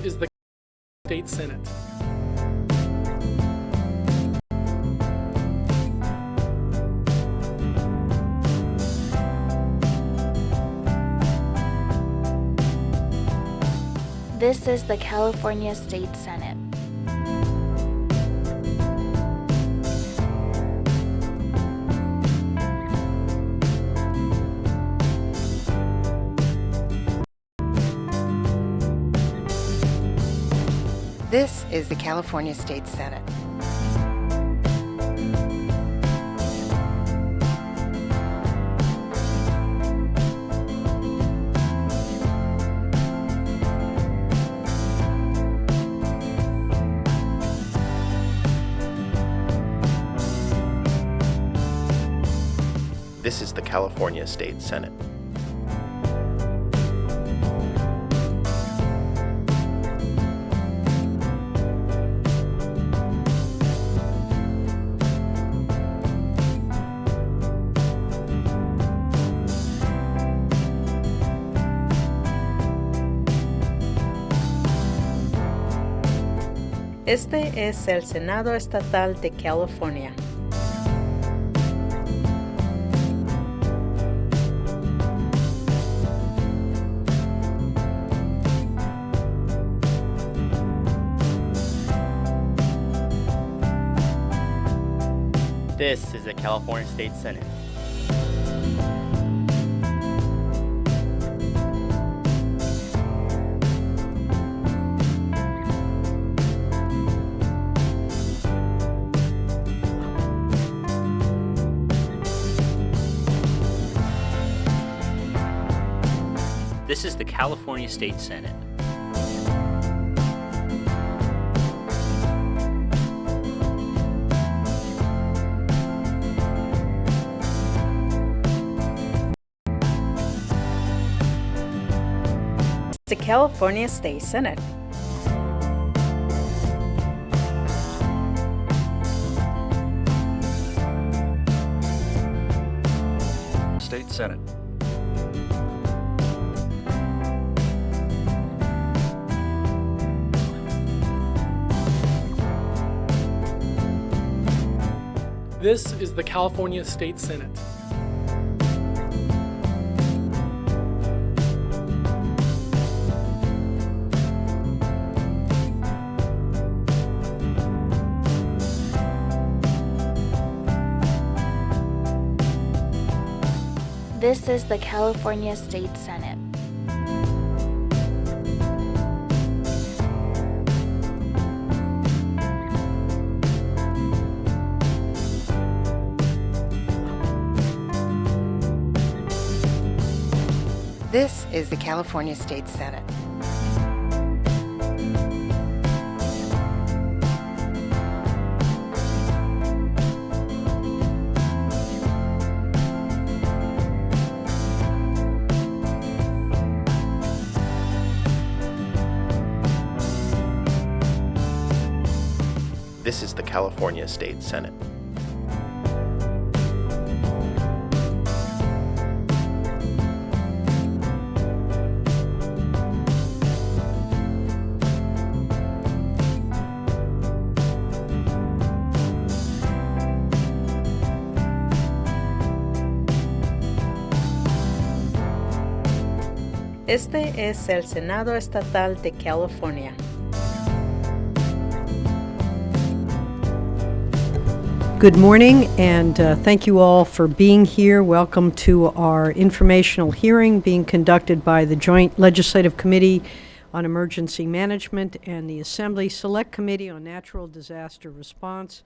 is the State Senate. This is the California State Senate. This is the California State Senate. This is the California State Senate. Este es el Senado Estatal de California. This is the California State Senate. This is the California State Senate. The California State Senate. State Senate. This is the California State Senate. This is the California State Senate. This is the California State Senate. This is the California State Senate. Este es el Senado Estatal de California. Good morning, and thank you all for being here. Welcome to our informational hearing being conducted by the Joint Legislative Committee on Emergency Management and the Assembly Select Committee on Natural Disaster Response,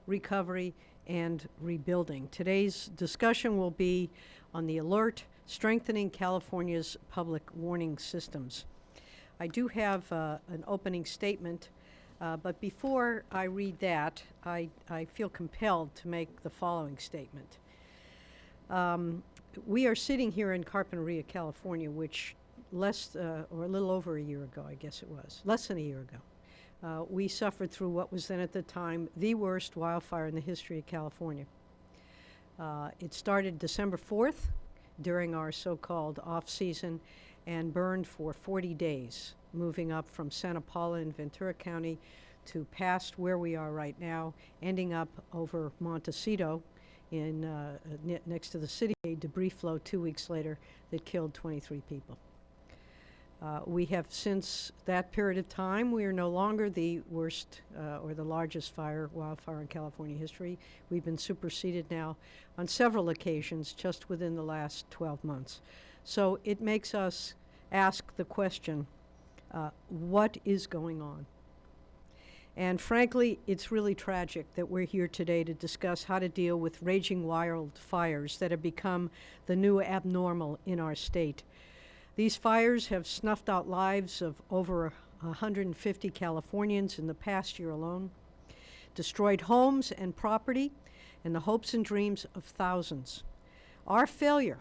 Recovery, and Rebuilding. Today's discussion will be on the alert, strengthening California's public warning systems. I do have an opening statement. But before I read that, I feel compelled to make the following statement. We are sitting here in Carpinteria, California, which or a little over a year ago, I guess it was, less than a year ago, we suffered through what was then at the time the worst wildfire in the history of California. It started December 4th during our so-called off-season and burned for 40 days. moving up from Santa Paula in Ventura County to past where we are right now, ending up over Montecito in next to the city. A debris flow 2 weeks later that killed 23 people. We have, since that period of time, we are no longer the worst or the largest wildfire in California history. We've been superseded now on several occasions just within the last 12 months. So it makes us ask the question, what is going on? And frankly, it's really tragic that we're here today to discuss how to deal with raging wildfires that have become the new abnormal in our state. These fires have snuffed out lives of over 150 Californians in the past year alone, destroyed homes and property, and the hopes and dreams of thousands. Our failure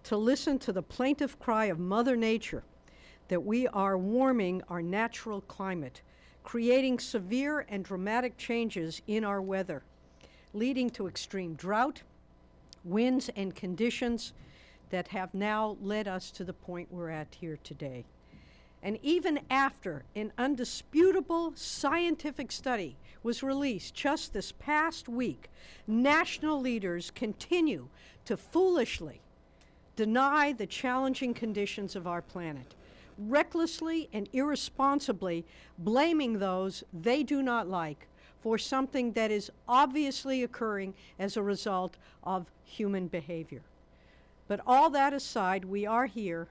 to listen to the plaintive cry of Mother Nature that we are warming our natural climate, creating severe and dramatic changes in our weather, leading to extreme drought, winds, and conditions that have now led us to the point we're at here today. And even after an undisputable scientific study was released just this past week, national leaders continue to foolishly deny the challenging conditions of our planet, recklessly and irresponsibly blaming those they do not like for something that is obviously occurring as a result of human behavior. But all that aside, we are here,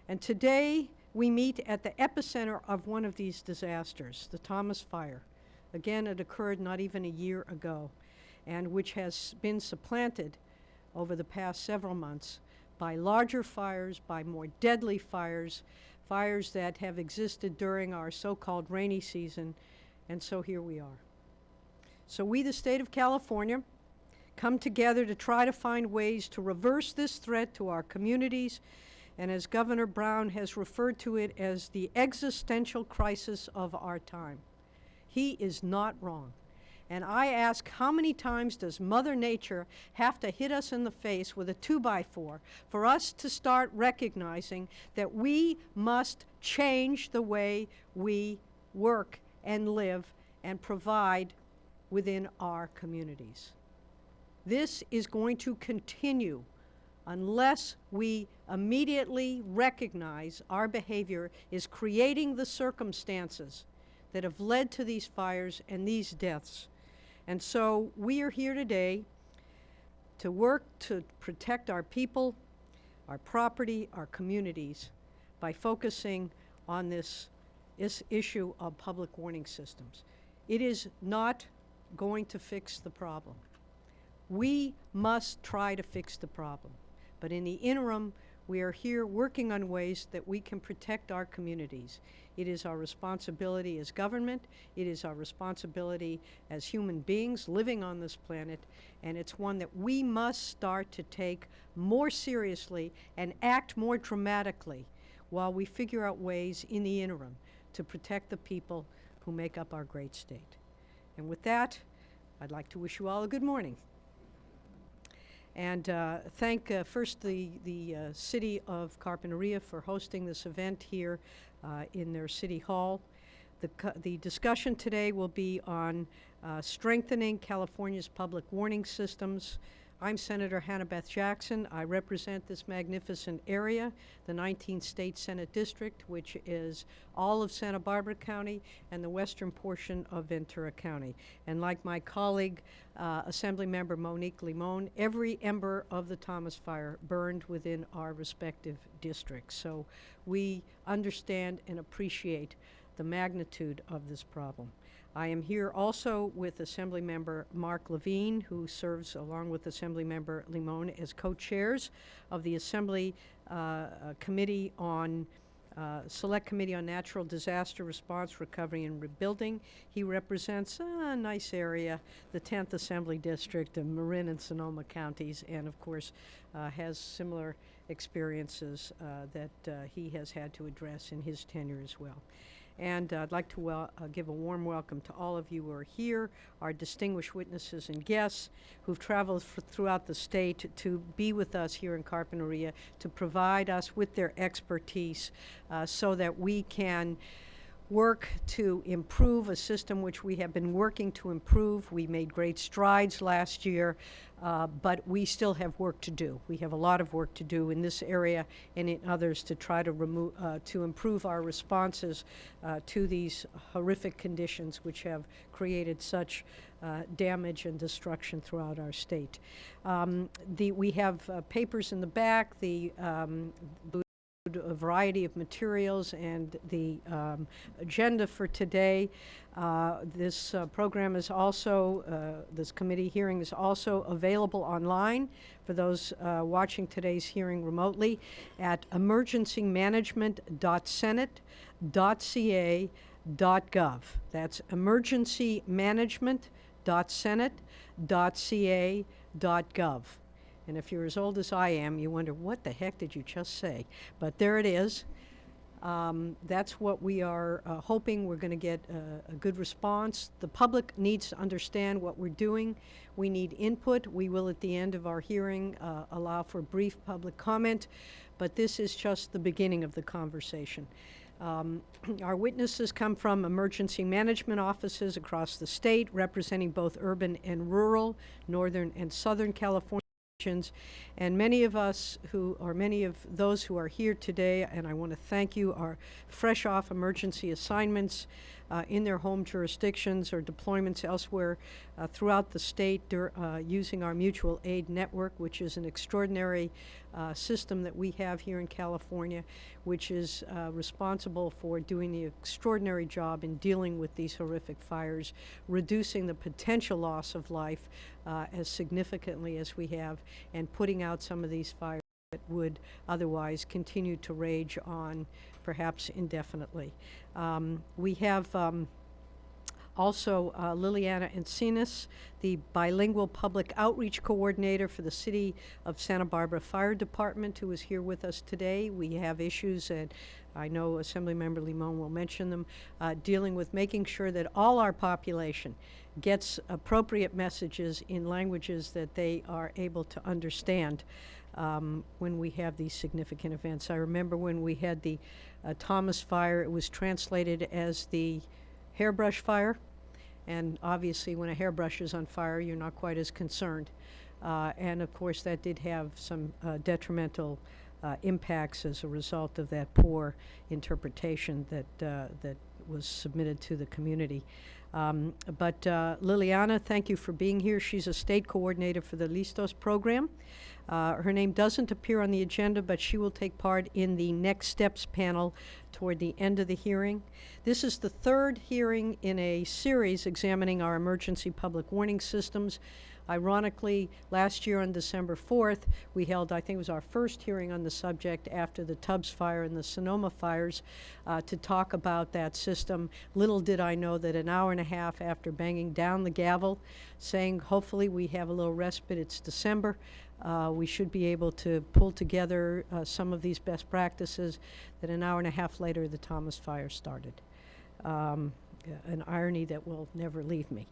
and today we meet at the epicenter of one of these disasters, the Thomas Fire. Again, it occurred not even a year ago, and which has been supplanted over the past several months by larger fires, by more deadly fires, fires that have existed during our so-called rainy season, and so here we are. So we, the state of California, come together to try to find ways to reverse this threat to our communities, and as Governor Brown has referred to it as the existential crisis of our time. He is not wrong. And I ask, how many times does Mother Nature have to hit us in the face with a 2x4 for us to start recognizing that we must change the way we work and live and provide within our communities? This is going to continue unless we immediately recognize our behavior is creating the circumstances that have led to these fires and these deaths. And so we are here today to work to protect our people, our property, our communities by focusing on this issue of public warning systems. It is not going to fix the problem. We must try to fix the problem. But in the interim, we are here working on ways that we can protect our communities. It is our responsibility as government, it is our responsibility as human beings living on this planet, and it's one that we must start to take more seriously and act more dramatically while we figure out ways in the interim to protect the people who make up our great state. And with that, I'd like to wish you all a good morning. And thank first the City of Carpinteria for hosting this event here in their City Hall. The discussion today will be on strengthening California's public warning systems. I'm Senator Hannah-Beth Jackson. I represent this magnificent area, the 19th State Senate District, which is all of Santa Barbara County and the western portion of Ventura County. And like my colleague, Assemblymember Monique Limon, every ember of the Thomas Fire burned within our respective districts. So we understand and appreciate the magnitude of this problem. I am here also with Assemblymember Mark Levine, who serves along with Assemblymember Limon as co-chairs of the Assembly Committee on Select Committee on Natural Disaster Response, Recovery, and Rebuilding. He represents a nice area, the 10th Assembly District of Marin and Sonoma counties, and of course has similar experiences that he has had to address in his tenure as well. And I'd like to give a warm welcome to all of you who are here, our distinguished witnesses and guests who've traveled throughout the state to be with us here in Carpinteria to provide us with their expertise so that we can work to improve a system which we have been working to improve. We made great strides last year, but we still have work to do. We have a lot of work to do in this area and in others to try to improve our responses to these horrific conditions which have created such damage and destruction throughout our state. We have papers in the back, a variety of materials and the agenda for today. This program is also, this committee hearing is also available online for those watching today's hearing remotely at emergencymanagement.senate.ca.gov. That's emergencymanagement.senate.ca.gov. And if you're as old as I am, you wonder, what the heck did you just say? But there it is. That's what we are hoping. We're going to get a good response. The public needs to understand what we're doing. We need input. We will, at the end of our hearing, allow for brief public comment. But this is just the beginning of the conversation. Our witnesses come from emergency management offices across the state, representing both urban and rural, northern and southern California. And many of those who are here today, and I want to thank you, are fresh off emergency assignments in their home jurisdictions or deployments elsewhere throughout the state using our mutual aid network, which is an extraordinary system that we have here in California, which is responsible for doing the extraordinary job in dealing with these horrific fires, reducing the potential loss of life as significantly as we have, and putting out some of these fires that would otherwise continue to rage on, perhaps indefinitely. We have also Liliana Encinas, the bilingual public outreach coordinator for the City of Santa Barbara Fire Department, who is here with us today. We have issues, and I know Assemblymember Limon will mention them, dealing with making sure that all our population gets appropriate messages in languages that they are able to understand when we have these significant events. I remember when we had the Thomas Fire, it was translated as the hairbrush fire, and obviously when a hairbrush is on fire, you're not quite as concerned. And of course that did have some detrimental impacts as a result of that poor interpretation that was submitted to the community. But Liliana, thank you for being here. She's a state coordinator for the Listos program. Her name doesn't appear on the agenda, but she will take part in the Next Steps panel toward the end of the hearing. This is the third hearing in a series examining our emergency public warning systems. Ironically, last year on December 4th, we held, I think it was our first hearing on the subject after the Tubbs fire and the Sonoma fires, to talk about that system. Little did I know that an hour and a half after banging down the gavel, saying hopefully we have a little respite, it's December, we should be able to pull together some of these best practices, that an hour and a half later the Thomas fire started. An irony that will never leave me.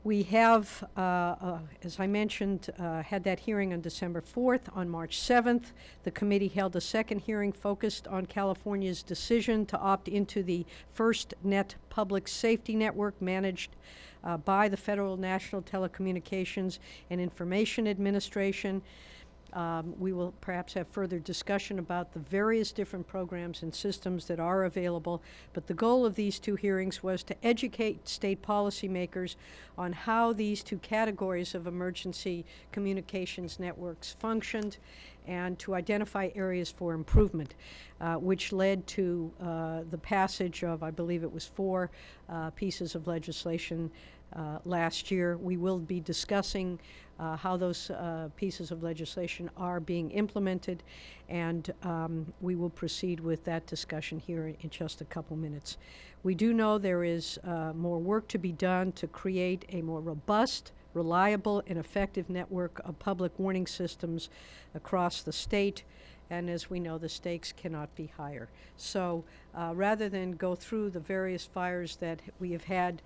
We have, as I mentioned, had that hearing on December 4th. On March 7th, the committee held a second hearing focused on California's decision to opt into the FirstNet public safety network managed by the Federal National Telecommunications and Information Administration. We will perhaps have further discussion about the various different programs and systems that are available, but the goal of these two hearings was to educate state policymakers on how these two categories of emergency communications networks functioned and to identify areas for improvement, which led to the passage of, I believe it was 4 pieces of legislation last year. We will be discussing how those pieces of legislation are being implemented, and we will proceed with that discussion here in just a couple minutes. We do know there is more work to be done to create a more robust, reliable, and effective network of public warning systems across the state, and as we know, the stakes cannot be higher. So rather than go through the various fires that we have had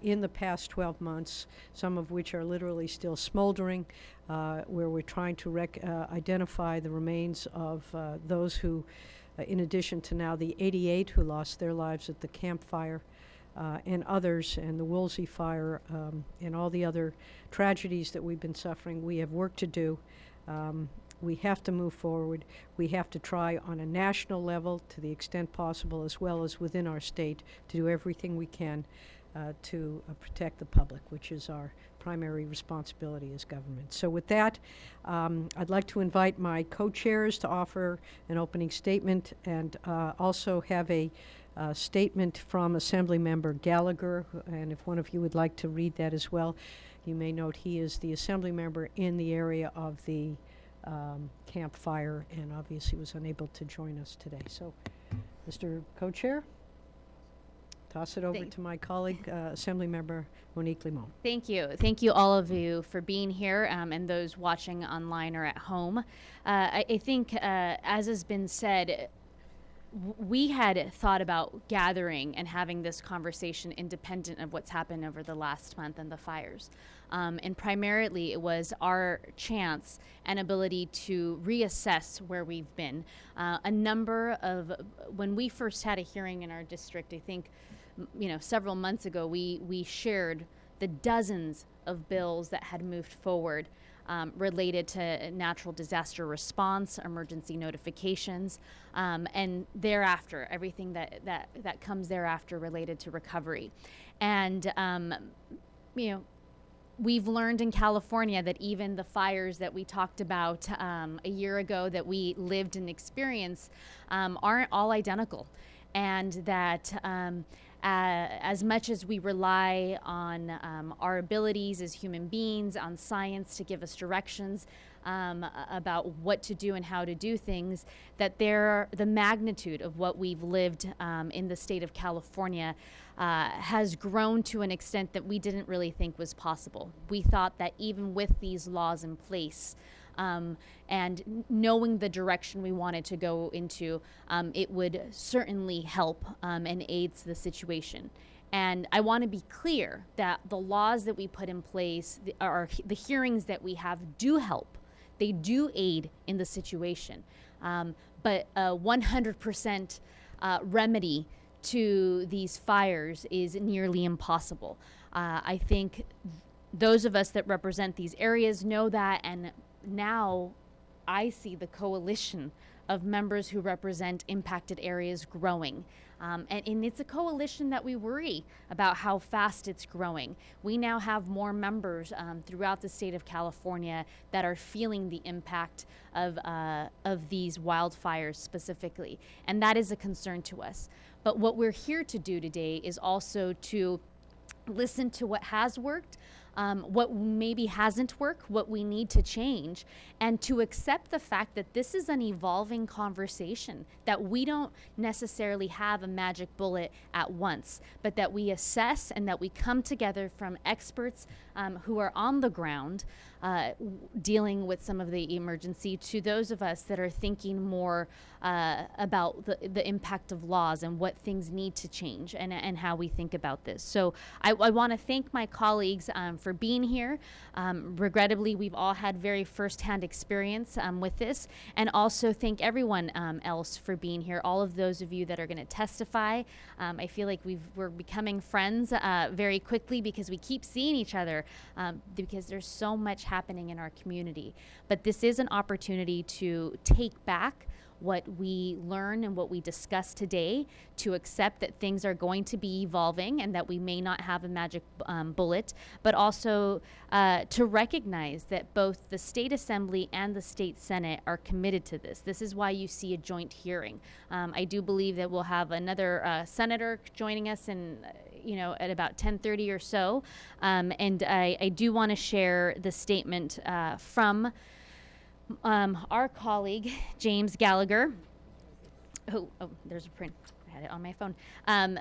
in the past 12 months, some of which are literally still smoldering, where we're trying to identify the remains of those who, in addition to now the 88 who lost their lives at the campfire, and others, and the Woolsey fire, and all the other tragedies that we've been suffering, we have work to do. We have to move forward. We have to try on a national level to the extent possible, as well as within our state, to do everything we can to protect the public, which is our primary responsibility as government. So with that, I'd like to invite my co-chairs to offer an opening statement, and also have a statement from Assemblymember Gallagher, and if one of you would like to read that as well. You may note he is the Assembly member in the area of the campfire, and obviously was unable to join us today. So, Mr. Co-Chair, toss it over to my colleague, Assemblymember Monique Limon. Thank you. Thank you, all of you, for being here, and those watching online or at home. I think, as has been said, we had thought about gathering and having this conversation independent of what's happened over the last month and the fires. And primarily it was our chance and ability to reassess where we've been. A number of, when we first had a hearing in our district, I think, several months ago, we shared the dozens of bills that had moved forward related to natural disaster response, emergency notifications, and thereafter, everything that comes thereafter related to recovery. And, we've learned in California that even the fires that we talked about a year ago that we lived and experienced aren't all identical. And that as much as we rely on our abilities as human beings, on science to give us directions about what to do and how to do things, that the magnitude of what we've lived in the state of California has grown to an extent that we didn't really think was possible. We thought that even with these laws in place, and knowing the direction we wanted to go into, it would certainly help and aids the situation. And I want to be clear that the laws that we put in place, the hearings that we have, do help. They do aid in the situation. But a 100% remedy to these fires is nearly impossible. I think those of us that represent these areas know that, and now I see the coalition of members who represent impacted areas growing. And it's a coalition that we worry about how fast it's growing. We now have more members throughout the state of California that are feeling the impact of these wildfires specifically. And that is a concern to us. But what we're here to do today is also to listen to what has worked, what maybe hasn't worked, what we need to change, and to accept the fact that this is an evolving conversation, that we don't necessarily have a magic bullet at once, but that we assess and that we come together from experts who are on the ground dealing with some of the emergency, to those of us that are thinking more about the impact of laws and what things need to change, and how we think about this. So I want to thank my colleagues for being here. Regrettably, we've all had very firsthand experience with this, and also thank everyone else for being here. All of those of you that are going to testify. I feel like we're becoming friends very quickly because we keep seeing each other because there's so much happening in our community. But this is an opportunity to take back what we learn and what we discuss today, to accept that things are going to be evolving and that we may not have a magic bullet, but also to recognize that both the State Assembly and the State Senate are committed to this. This is why you see a joint hearing. I do believe that we'll have another senator joining us in, at about 10:30 or so. And I do want to share the statement from our colleague, James Gallagher. Oh, there's a print. I had it on my phone.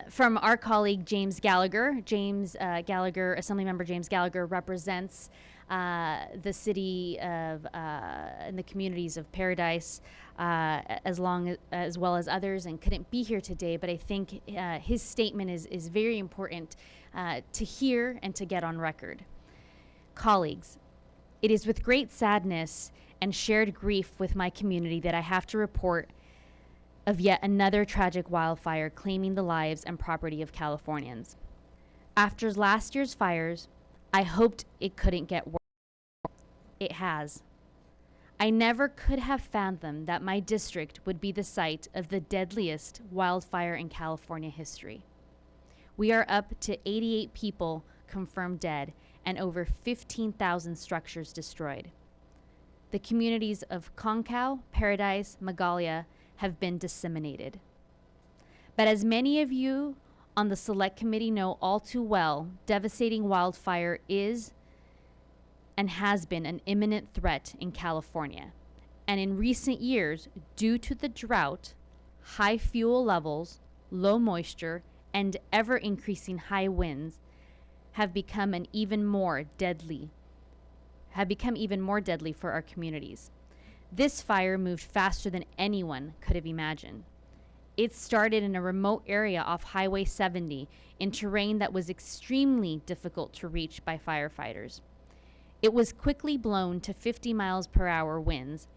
From our colleague, James Gallagher. James Gallagher, Assemblymember James Gallagher, represents the city of and the communities of Paradise, as well as others, and couldn't be here today. But I think his statement is very important to hear and to get on record. Colleagues, it is with great sadness and shared grief with my community that I have to report of yet another tragic wildfire claiming the lives and property of Californians. After last year's fires, I hoped it couldn't get worse. It has. I never could have fathomed that my district would be the site of the deadliest wildfire in California history. We are up to 88 people confirmed dead and over 15,000 structures destroyed. The communities of Concow, Paradise, Magalia have been disseminated. But as many of you on the Select Committee know all too well, devastating wildfire is and has been an imminent threat in California. And in recent years, due to the drought, high fuel levels, low moisture, and ever-increasing high winds have become even more deadly for our communities. This fire moved faster than anyone could have imagined. It started in a remote area off Highway 70 in terrain that was extremely difficult to reach by firefighters. It was quickly blown to 50 miles per hour winds,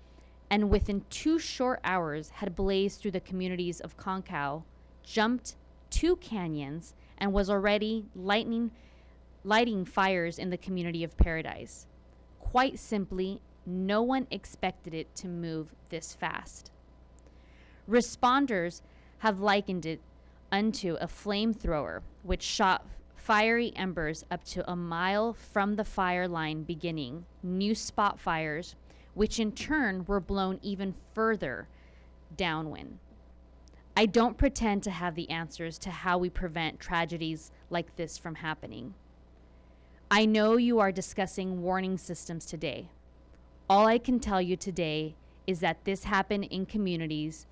and within 2 short hours had blazed through the communities of Concow, jumped 2 canyons, and was already lighting fires in the community of Paradise. Quite simply, no one expected it to move this fast. Responders have likened it unto a flamethrower, which shot fiery embers up to a mile from the fire line beginning, new spot fires, which in turn were blown even further downwind. I don't pretend to have the answers to how we prevent tragedies like this from happening. I know you are discussing warning systems today. All I can tell you today is that this happened in communities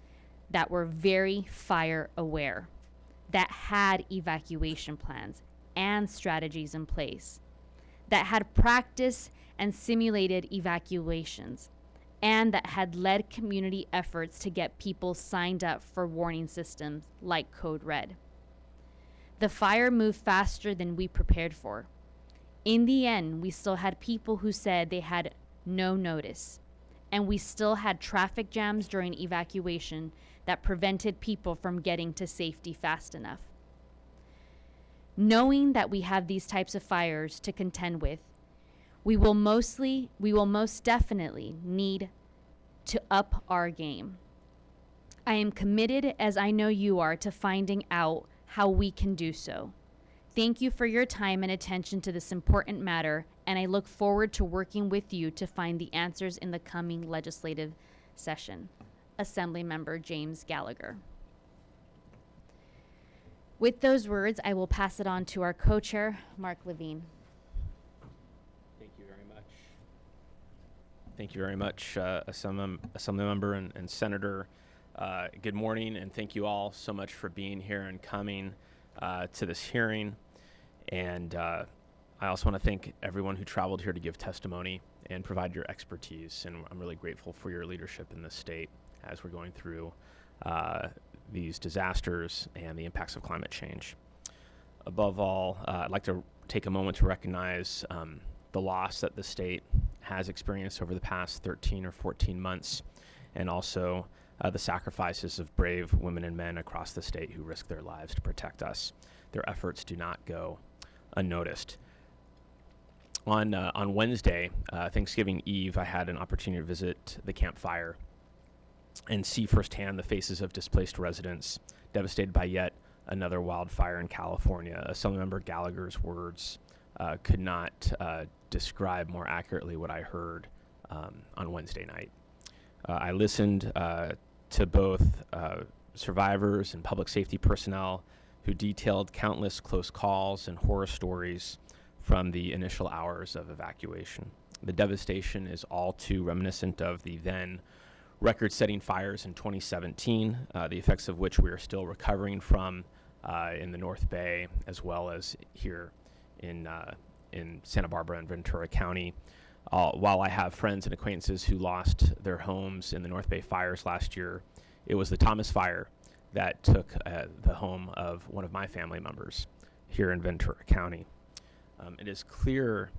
that were very fire aware, that had evacuation plans and strategies in place, that had practiced and simulated evacuations, and that had led community efforts to get people signed up for warning systems like Code Red. The fire moved faster than we prepared for. In the end, we still had people who said they had no notice, and we still had traffic jams during evacuation that prevented people from getting to safety fast enough. Knowing that we have these types of fires to contend with, we will most definitely need to up our game. I am committed, as I know you are, to finding out how we can do so. Thank you for your time and attention to this important matter, and I look forward to working with you to find the answers in the coming legislative session. Assemblymember James Gallagher. With those words, I will pass it on to our co-chair, Mark Levine. Thank you very much. Thank you very much, Assemblymember and Senator. Good morning, and thank you all so much for being here and coming to this hearing. And I also want to thank everyone who traveled here to give testimony and provide your expertise. And I'm really grateful for your leadership in this state as we're going through these disasters and the impacts of climate change. Above all, I'd like to take a moment to recognize the loss that the state has experienced over the past 13 or 14 months, and also the sacrifices of brave women and men across the state who risk their lives to protect us. Their efforts do not go unnoticed. On Wednesday, Thanksgiving Eve, I had an opportunity to visit the Camp Fire and see firsthand the faces of displaced residents devastated by yet another wildfire in California. Assemblymember Gallagher's words could not describe more accurately what I heard on Wednesday night. I listened to both survivors and public safety personnel who detailed countless close calls and horror stories from the initial hours of evacuation. The devastation is all too reminiscent of the then record-setting fires in 2017, the effects of which we are still recovering from in the North Bay, as well as here in in Santa Barbara and Ventura County. While I have friends and acquaintances who lost their homes in the North Bay fires last year, it was the Thomas Fire that took the home of one of my family members here in Ventura County. It is clear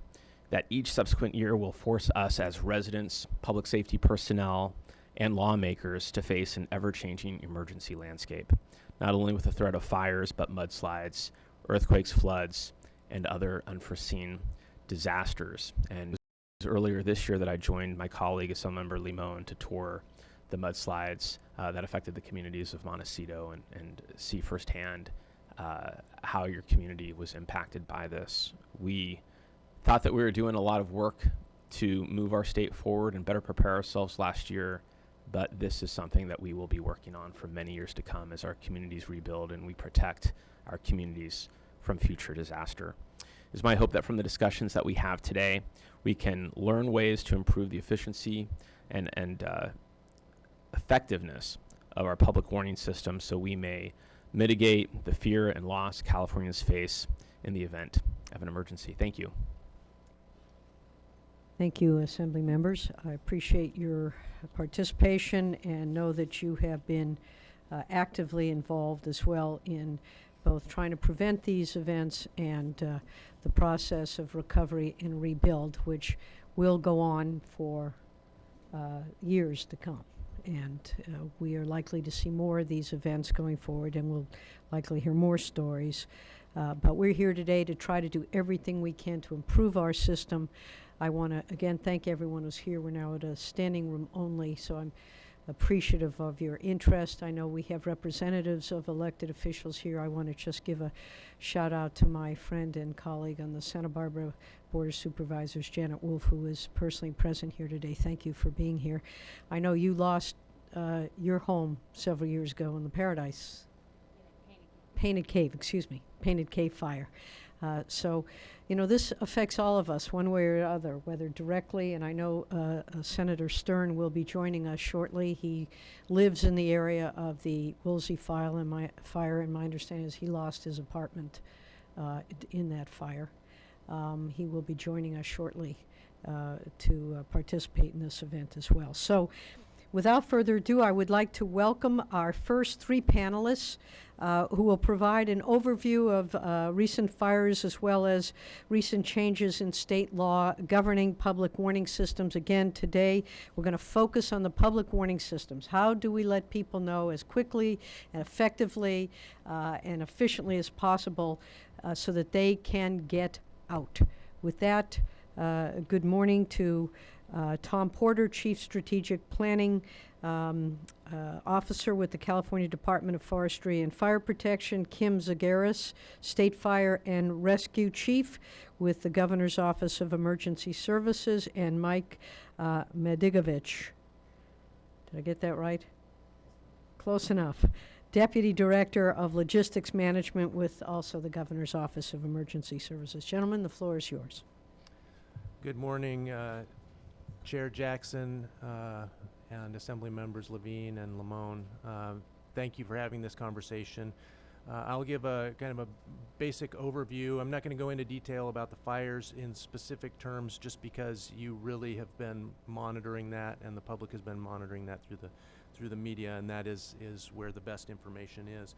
that each subsequent year will force us as residents, public safety personnel, and lawmakers to face an ever-changing emergency landscape, not only with the threat of fires, but mudslides, earthquakes, floods, and other unforeseen disasters. And it was earlier this year that I joined my colleague, Assemblymember Limon, to tour the mudslides that affected the communities of Montecito and see firsthand how your community was impacted by this. We thought that we were doing a lot of work to move our state forward and better prepare ourselves last year, but this is something that we will be working on for many years to come as our communities rebuild and we protect our communities from future disaster. It's my hope that from the discussions that we have today, we can learn ways to improve the efficiency and effectiveness of our public warning system so we may mitigate the fear and loss Californians face in the event of an emergency. Thank you. Thank you, Assembly members. I appreciate your participation and know that you have been actively involved as well in both trying to prevent these events and the process of recovery and rebuild, which will go on for years to come. And we are likely to see more of these events going forward, and we'll likely hear more stories. But we're here today to try to do everything we can to improve our system. I want to, again, thank everyone who's here. We're now at a standing room only, so I'm appreciative of your interest. I know we have representatives of elected officials here. I want to just give a shout out to my friend and colleague on the Santa Barbara Board of Supervisors, Janet Wolf, who is personally present here today. Thank you for being here. I know you lost your home several years ago in the Paradise Painted Cave fire. So, you know, this affects all of us one way or other, whether directly, and I know Senator Stern will be joining us shortly. He lives in the area of the Woolsey fire, and my understanding is he lost his apartment in that fire. He will be joining us shortly to participate in this event as well. So, without further ado, I would like to welcome our first three panelists who will provide an overview of recent fires as well as recent changes in state law governing public warning systems. Again, today we're going to focus on the public warning systems. How do we let people know as quickly and effectively and efficiently as possible so that they can get out? With that, good morning to Tom Porter, Chief Strategic Planning Officer with the California Department of Forestry and Fire Protection, Kim Zagaris, State Fire and Rescue Chief with the Governor's Office of Emergency Services, and Mike Medigovich. Did I get that right? Close enough. Deputy Director of Logistics Management with also the Governor's Office of Emergency Services. Gentlemen, the floor is yours. Good morning, Chair Jackson and Assembly Members Levine and Limon. Thank you for having this conversation. I'll give a kind of a basic overview. I'm not going to go into detail about the fires in specific terms just because you really have been monitoring that and the public has been monitoring that through the media, and that is where the best information is.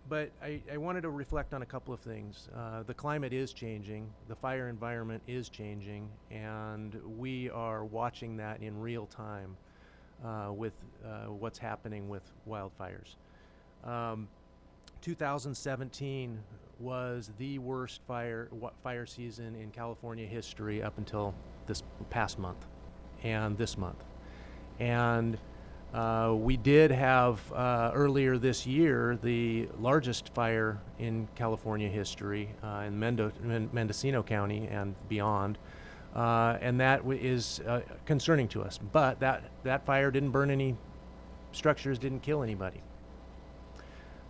But I wanted to reflect on a couple of things. The climate is changing, the fire environment is changing, and we are watching that in real time with what's happening with wildfires. 2017 was the worst fire season in California history up until this past month and this month. And we did have earlier this year the largest fire in California history in Mendocino County and beyond, and that is concerning to us. But that fire didn't burn any structures, didn't kill anybody.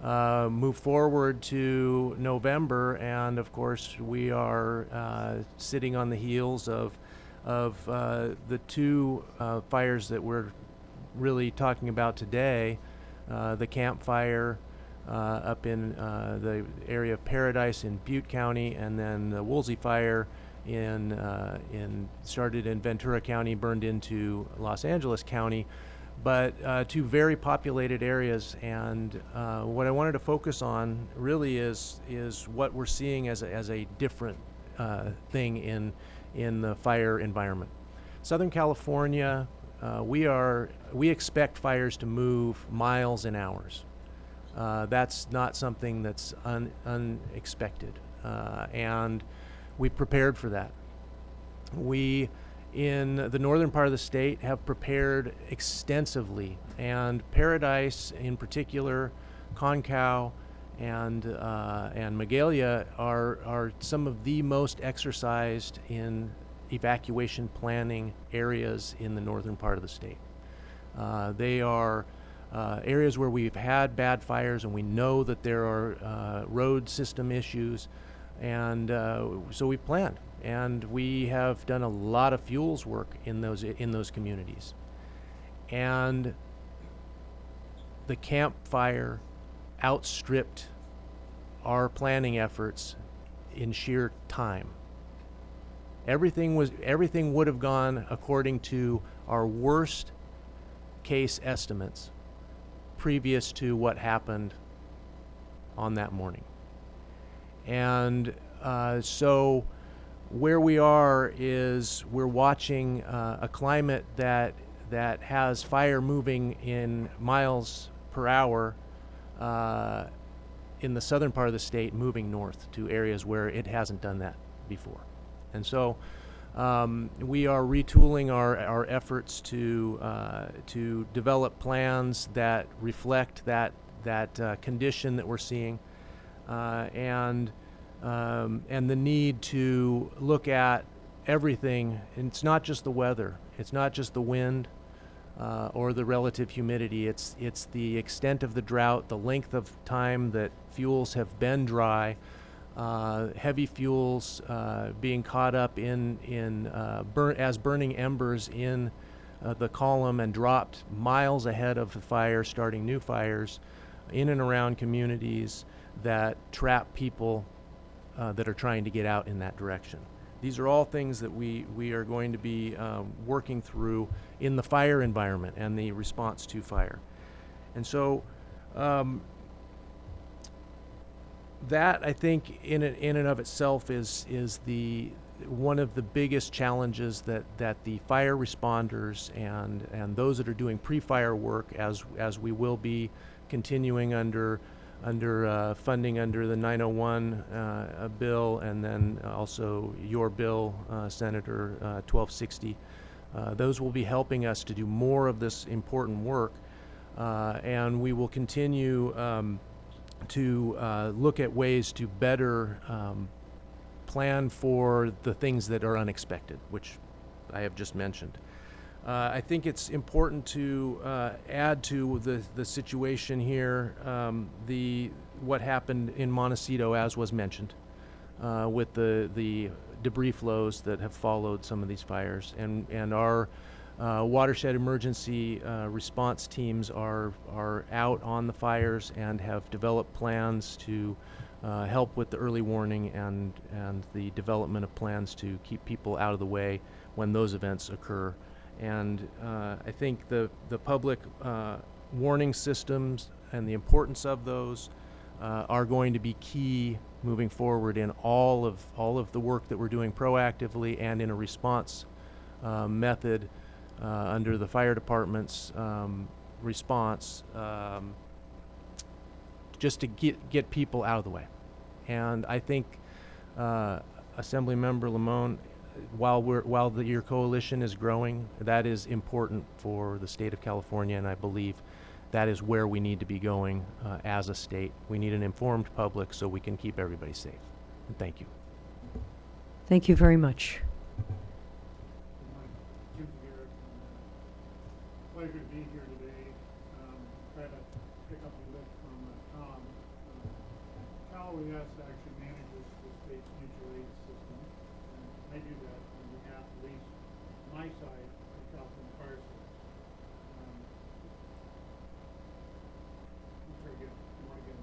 Move forward to November, and of course we are sitting on the heels of the two fires that we're really talking about today, the Camp Fire up in the area of Paradise in Butte County, and then the Woolsey fire started in Ventura County, burned into Los Angeles County, but two very populated areas. And what I wanted to focus on really is what we're seeing as a different thing in the fire environment. Southern California, we expect fires to move miles and hours. That's not something that's unexpected, and we prepared for that. We, in the northern part of the state, have prepared extensively, and Paradise in particular, Concow, and Magalia are some of the most exercised in evacuation planning areas in the northern part of the state. They are areas where we've had bad fires, and we know that there are road system issues, and so we've planned, and we have done a lot of fuels work in those communities. And the Camp Fire outstripped our planning efforts in sheer time. Everything would have gone according to our worst case estimates previous to what happened on that morning. And so where we are is we're watching a climate that has fire moving in miles per hour in the southern part of the state, moving north to areas where it hasn't done that before. And so we are retooling our efforts to develop plans that reflect that condition that we're seeing, and the need to look at everything. And it's not just the weather, it's not just the wind or the relative humidity. It's the extent of the drought, the length of time that fuels have been dry. Heavy fuels being caught up as burning embers in the column and dropped miles ahead of the fire, starting new fires in and around communities that trap people that are trying to get out in that direction. These are all things that we are going to be working through in the fire environment and the response to fire. And so that, I think, in and of itself is one of the biggest challenges that the fire responders and those that are doing pre-fire work, as we will be continuing under funding under the 901 bill, and then also your bill, Senator 1260. Those will be helping us to do more of this important work, and we will continue to look at ways to better plan for the things that are unexpected, which I have just mentioned. I think it's important to add to the situation here what happened in Montecito, as was mentioned, with the debris flows that have followed some of these fires, and our watershed emergency response teams are out on the fires and have developed plans to help with the early warning and the development of plans to keep people out of the way when those events occur. And I think the public warning systems and the importance of those are going to be key moving forward in all of the work that we're doing proactively and in a response method under the fire department's response, just to get people out of the way. And I think Assemblymember Lamone, while your coalition is growing, that is important for the state of California, and I believe that is where we need to be going as a state. We need an informed public so we can keep everybody safe. And thank you. Thank you very much. Pleasure to be here today. Try to pick up a bit from Tom. CalOES actually manages the state's mutual aid system, and they do that on behalf, at least my side, of the California Fire Service. Let's try again. You want to get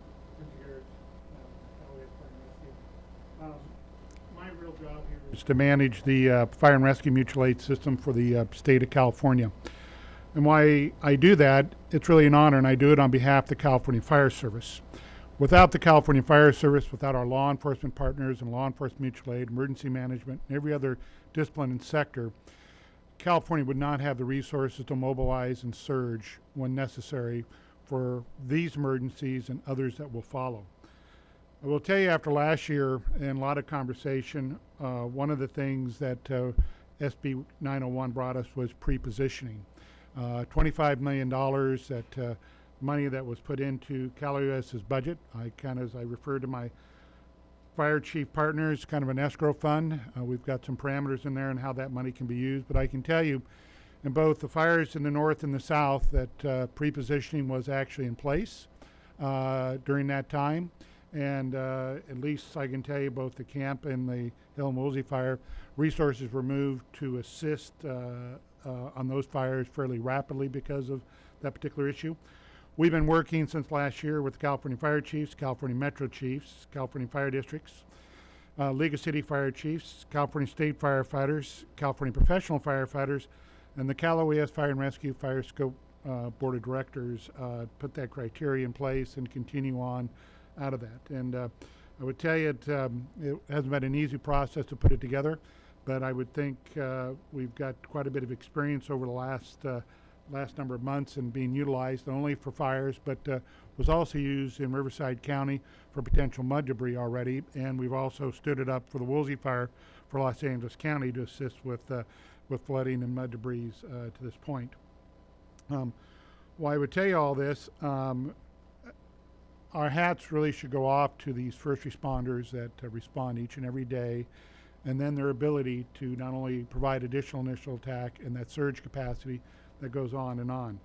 job here is to manage the fire and rescue mutual aid system for the state of California. And why I do that, it's really an honor, and I do it on behalf of the California Fire Service. Without the California Fire Service, without our law enforcement partners and law enforcement mutual aid, emergency management, and every other discipline and sector, California would not have the resources to mobilize and surge when necessary for these emergencies and others that will follow. I will tell you, after last year and a lot of conversation, one of the things that SB 901 brought us was pre-positioning. $25 million that money that was put into CalUS's budget. As I refer to my fire chief partners, kind of an escrow fund. We've got some parameters in there on how that money can be used, but I can tell you in both the fires in the north and the south that pre-positioning was actually in place during that time. And at least I can tell you both the Camp and the Hill and Woolsey fire, resources were moved to assist on those fires fairly rapidly because of that particular issue. We've been working since last year with the California Fire Chiefs, California Metro Chiefs, California Fire Districts, League of City Fire Chiefs, California State Firefighters, California Professional Firefighters, and the CalOES Fire and Rescue Fire Scope Board of Directors put that criteria in place and continue on out of that. And I would tell you it hasn't been an easy process to put it together, but I would think we've got quite a bit of experience over the last number of months and being utilized not only for fires, but was also used in Riverside County for potential mud debris already. And we've also stood it up for the Woolsey Fire for Los Angeles County to assist with flooding and mud debris to this point. Why I would tell you all this, our hats really should go off to these first responders that respond each and every day, and then their ability to not only provide additional initial attack and that surge capacity that goes on and on.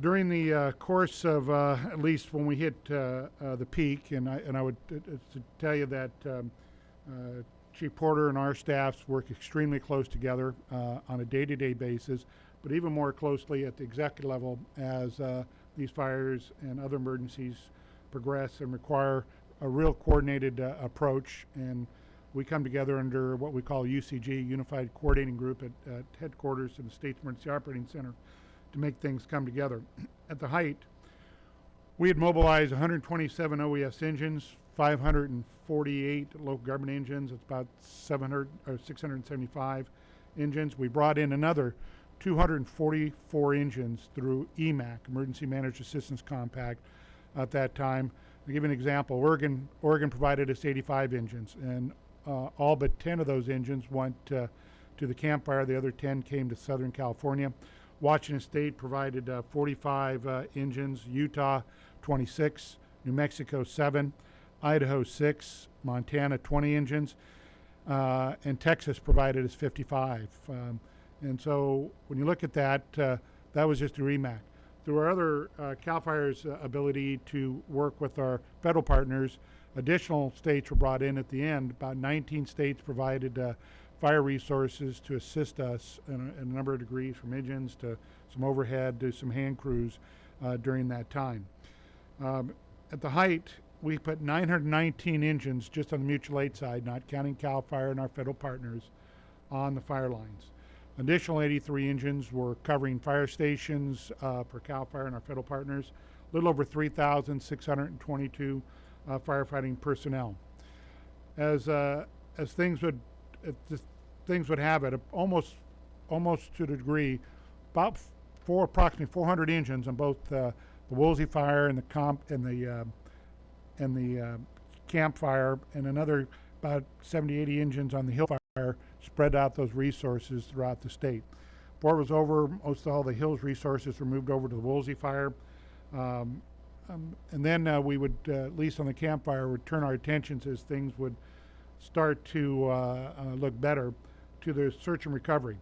During the course of at least when we hit the peak, and I would to tell you that Chief Porter and our staffs work extremely close together on a day-to-day basis, but even more closely at the executive level as these fires and other emergencies progress and require a real coordinated approach. And we come together under what we call UCG, Unified Coordinating Group, at headquarters in the State's Emergency Operating Center to make things come together. At the height, we had mobilized 127 OES engines, 548 local government engines. It's about 675 engines. We brought in another 244 engines through EMAC, Emergency Managed Assistance Compact, at that time. To give you an example, Oregon provided us 85 engines, and all but 10 of those engines went to the Camp Fire. The other 10 came to Southern California. Washington State provided 45 engines, Utah 26, New Mexico 7, Idaho 6, Montana 20 engines, and Texas provided us 55. And so when you look at that, that was just through EMAC. Through our other CAL FIRE's ability to work with our federal partners, additional states were brought in at the end. About 19 states provided fire resources to assist us in a number of degrees, from engines to some overhead to some hand crews during that time. At the height, we put 919 engines just on the mutual aid side, not counting CAL FIRE and our federal partners, on the fire lines. Additional 83 engines were covering fire stations for CAL FIRE and our federal partners. A little over 3,622 firefighting personnel. As things would have it, almost to the degree, about approximately 400 engines on both the Woolsey Fire and the Camp Fire, and another about 70, 80 engines on the Hill Fire, spread out those resources throughout the state. Before it was over, most of all the Hills resources were moved over to the Woolsey Fire. And then we would, at least on the Camp Fire, would turn our attentions as things would start to look better to the search and recovery.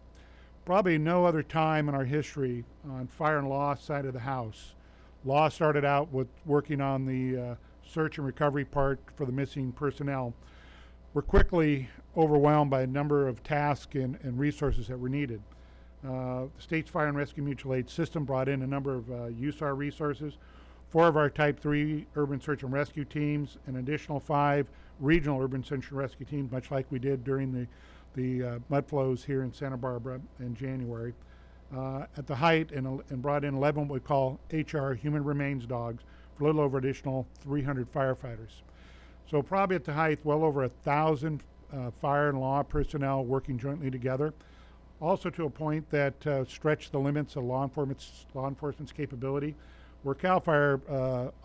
Probably no other time in our history on fire and law side of the house. Law started out with working on the search and recovery part for the missing personnel. We're quickly overwhelmed by a number of tasks and resources that were needed. The state's Fire and Rescue Mutual Aid System brought in a number of USAR resources. 4 of our Type 3 urban search and rescue teams, an additional 5 regional urban search and rescue teams, much like we did during the mud flows here in Santa Barbara in January. At the height, and brought in 11 what we call HR, human remains dogs, for a little over additional 300 firefighters. So probably at the height, well over 1,000 fire and law personnel working jointly together. Also to a point that stretched the limits of law enforcement's capability, where CAL FIRE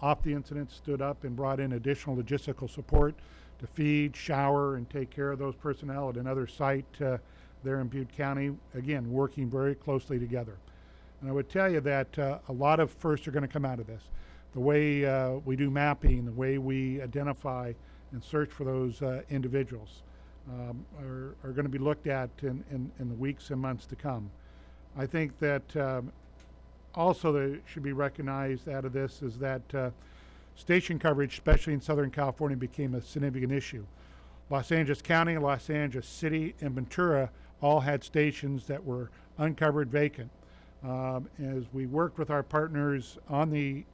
off the incident stood up and brought in additional logistical support to feed, shower, and take care of those personnel at another site there in Butte County, again, working very closely together. And I would tell you that a lot of firsts are going to come out of this. The way we do mapping, the way we identify and search for those individuals are going to be looked at in the weeks and months to come. I think that also that should be recognized out of this is that station coverage, especially in Southern California, became a significant issue. Los Angeles County, Los Angeles City, and Ventura all had stations that were uncovered, vacant. As we worked with our partners on the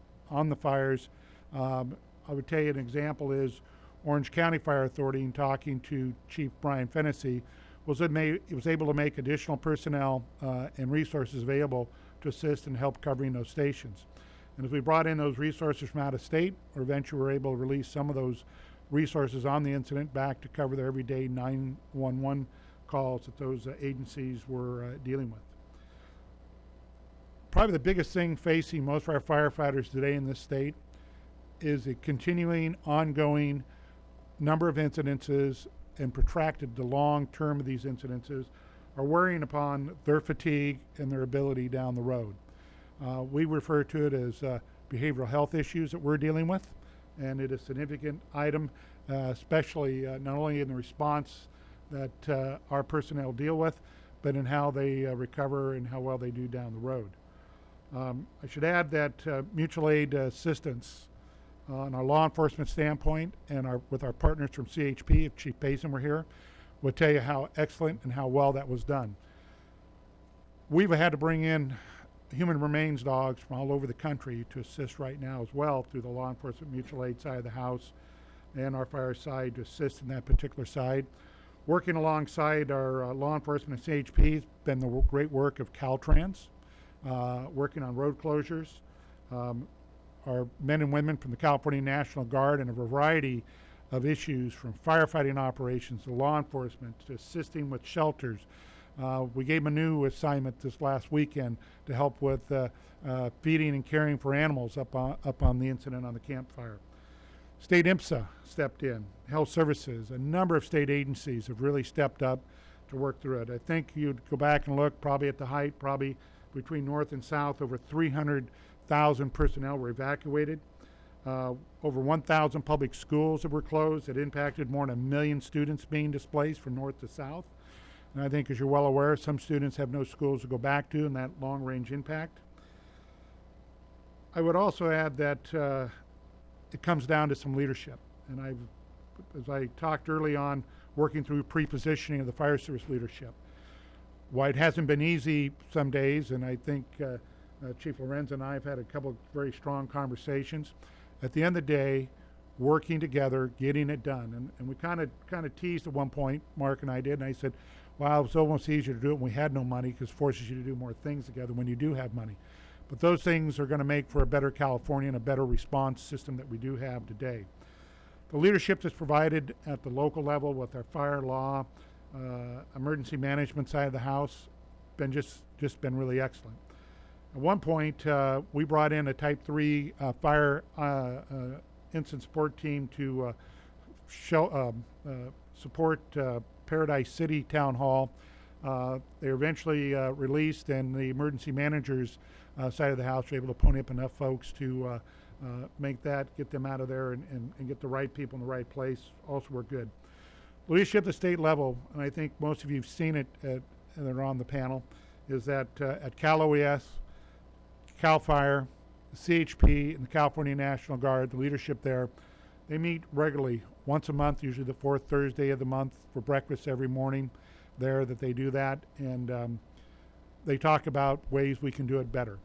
fires, I would tell you an example is Orange County Fire Authority, in talking to Chief Brian Fennessy, was able to make additional personnel and resources available to assist and help covering those stations. And as we brought in those resources from out of state, or eventually were able to release some of those resources on the incident back to cover their everyday 911 calls that those agencies were dealing with. Probably the biggest thing facing most of our firefighters today in this state is a continuing, ongoing number of incidences, and protracted the long term of these incidences are worrying upon their fatigue and their ability down the road. We refer to it as behavioral health issues that we're dealing with, and it is a significant item, especially not only in the response that our personnel deal with, but in how they recover and how well they do down the road. I should add that mutual aid assistance on our law enforcement standpoint and with our partners from CHP, if Chief Payson were here, would tell you how excellent and how well that was done. We've had to bring in human remains dogs from all over the country to assist right now as well through the law enforcement mutual aid side of the house and our fire side to assist in that particular side. Working alongside our law enforcement and CHP has been the great work of Caltrans, working on road closures. Our men and women from the California National Guard, and a variety of issues from firefighting operations to law enforcement to assisting with shelters. We gave them a new assignment this last weekend to help with feeding and caring for animals up on the incident on the campfire. State IMSA stepped in, health services, a number of state agencies have really stepped up to work through it. I think you'd go back and look probably at the height, probably between north and south, over 300,000 personnel were evacuated. Over 1,000 public schools that were closed. That impacted more than 1 million students being displaced from north to south. And I think, as you're well aware, some students have no schools to go back to, and that long-range impact. I would also add that it comes down to some leadership. And as I talked early on, working through pre-positioning of the fire service leadership. Why it hasn't been easy some days, and I think Chief Lorenz and I have had a couple of very strong conversations. At the end of the day, working together, getting it done. And we kind of teased at one point, Mark and I did, and I said, wow, it's almost easier to do it when we had no money, because it forces you to do more things together when you do have money. But those things are going to make for a better California and a better response system that we do have today. The leadership that's provided at the local level with our fire law, emergency management side of the house, been just been really excellent. At one point, we brought in a Type 3 fire incident support team to support Paradise City Town Hall. They were eventually released, and the emergency managers side of the house were able to pony up enough folks to get them out of there and get the right people in the right place. Also worked good. Leadership at the state level, and I think most of you have seen it that are on the panel, is that at Cal OES, CAL FIRE, the CHP, and the California National Guard, the leadership there, they meet regularly once a month, usually the fourth Thursday of the month, for breakfast every morning there that they do that, and they talk about ways we can do it better.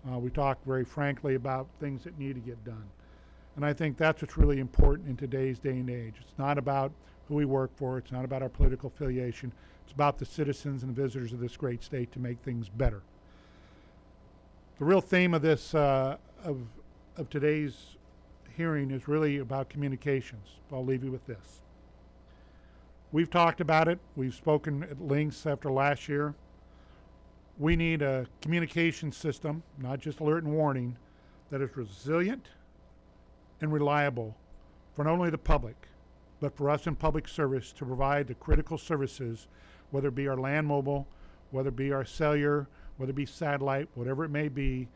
We talk very frankly about things that need to get done. And I think that's what's really important in today's day and age. It's not about who we work for. It's not about our political affiliation. It's about the citizens and visitors of this great state to make things better. The real theme of this, of today's hearing is really about communications. I'll leave you with this. We've talked about it. We've spoken at length after last year. We need a communication system, not just alert and warning, that is resilient and reliable for not only the public, but for us in public service to provide the critical services, whether it be our land mobile, whether it be our cellular, whether it be satellite, whatever it may be.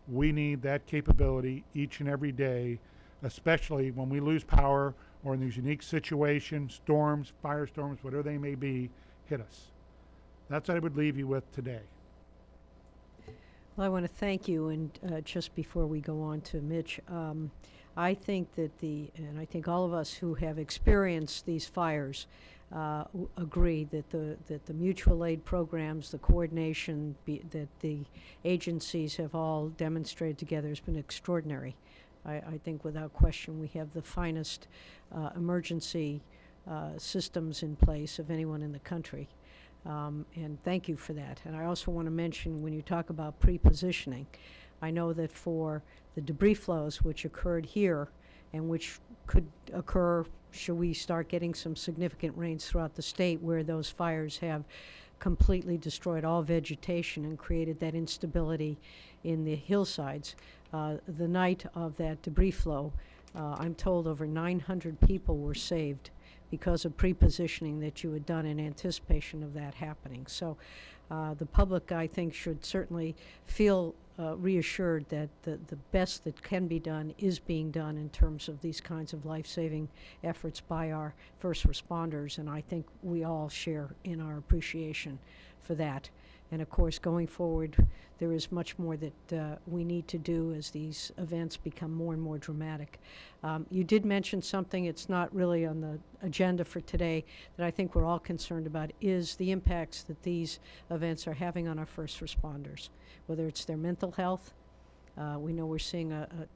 We need that capability each and every day, especially when we lose power or in these unique situations, storms, firestorms, whatever they may be, hit us. That's what I would leave you with today. Well, I want to thank you, and just before we go on to Mitch, I think that and I think all of us who have experienced these fires agree that the mutual aid programs, the coordination that the agencies have all demonstrated together has been extraordinary. I think without question we have the finest emergency systems in place of anyone in the country. And thank you for that. And I also want to mention, when you talk about pre-positioning, I know that for the debris flows which occurred here and which could occur should we start getting some significant rains throughout the state, where those fires have completely destroyed all vegetation and created that instability in the hillsides. The night of that debris flow, I'm told over 900 people were saved because of pre-positioning that you had done in anticipation of that happening. So the public, I think, should certainly feel reassured that the best that can be done is being done in terms of these kinds of life-saving efforts by our first responders, and I think we all share in our appreciation for that. And of course, going forward, there is much more that we need to do as these events become more and more dramatic. You did mention something, it's not really on the agenda for today, that I think we're all concerned about, is the impacts that these events are having on our first responders, whether it's their mental health. We know we're seeing an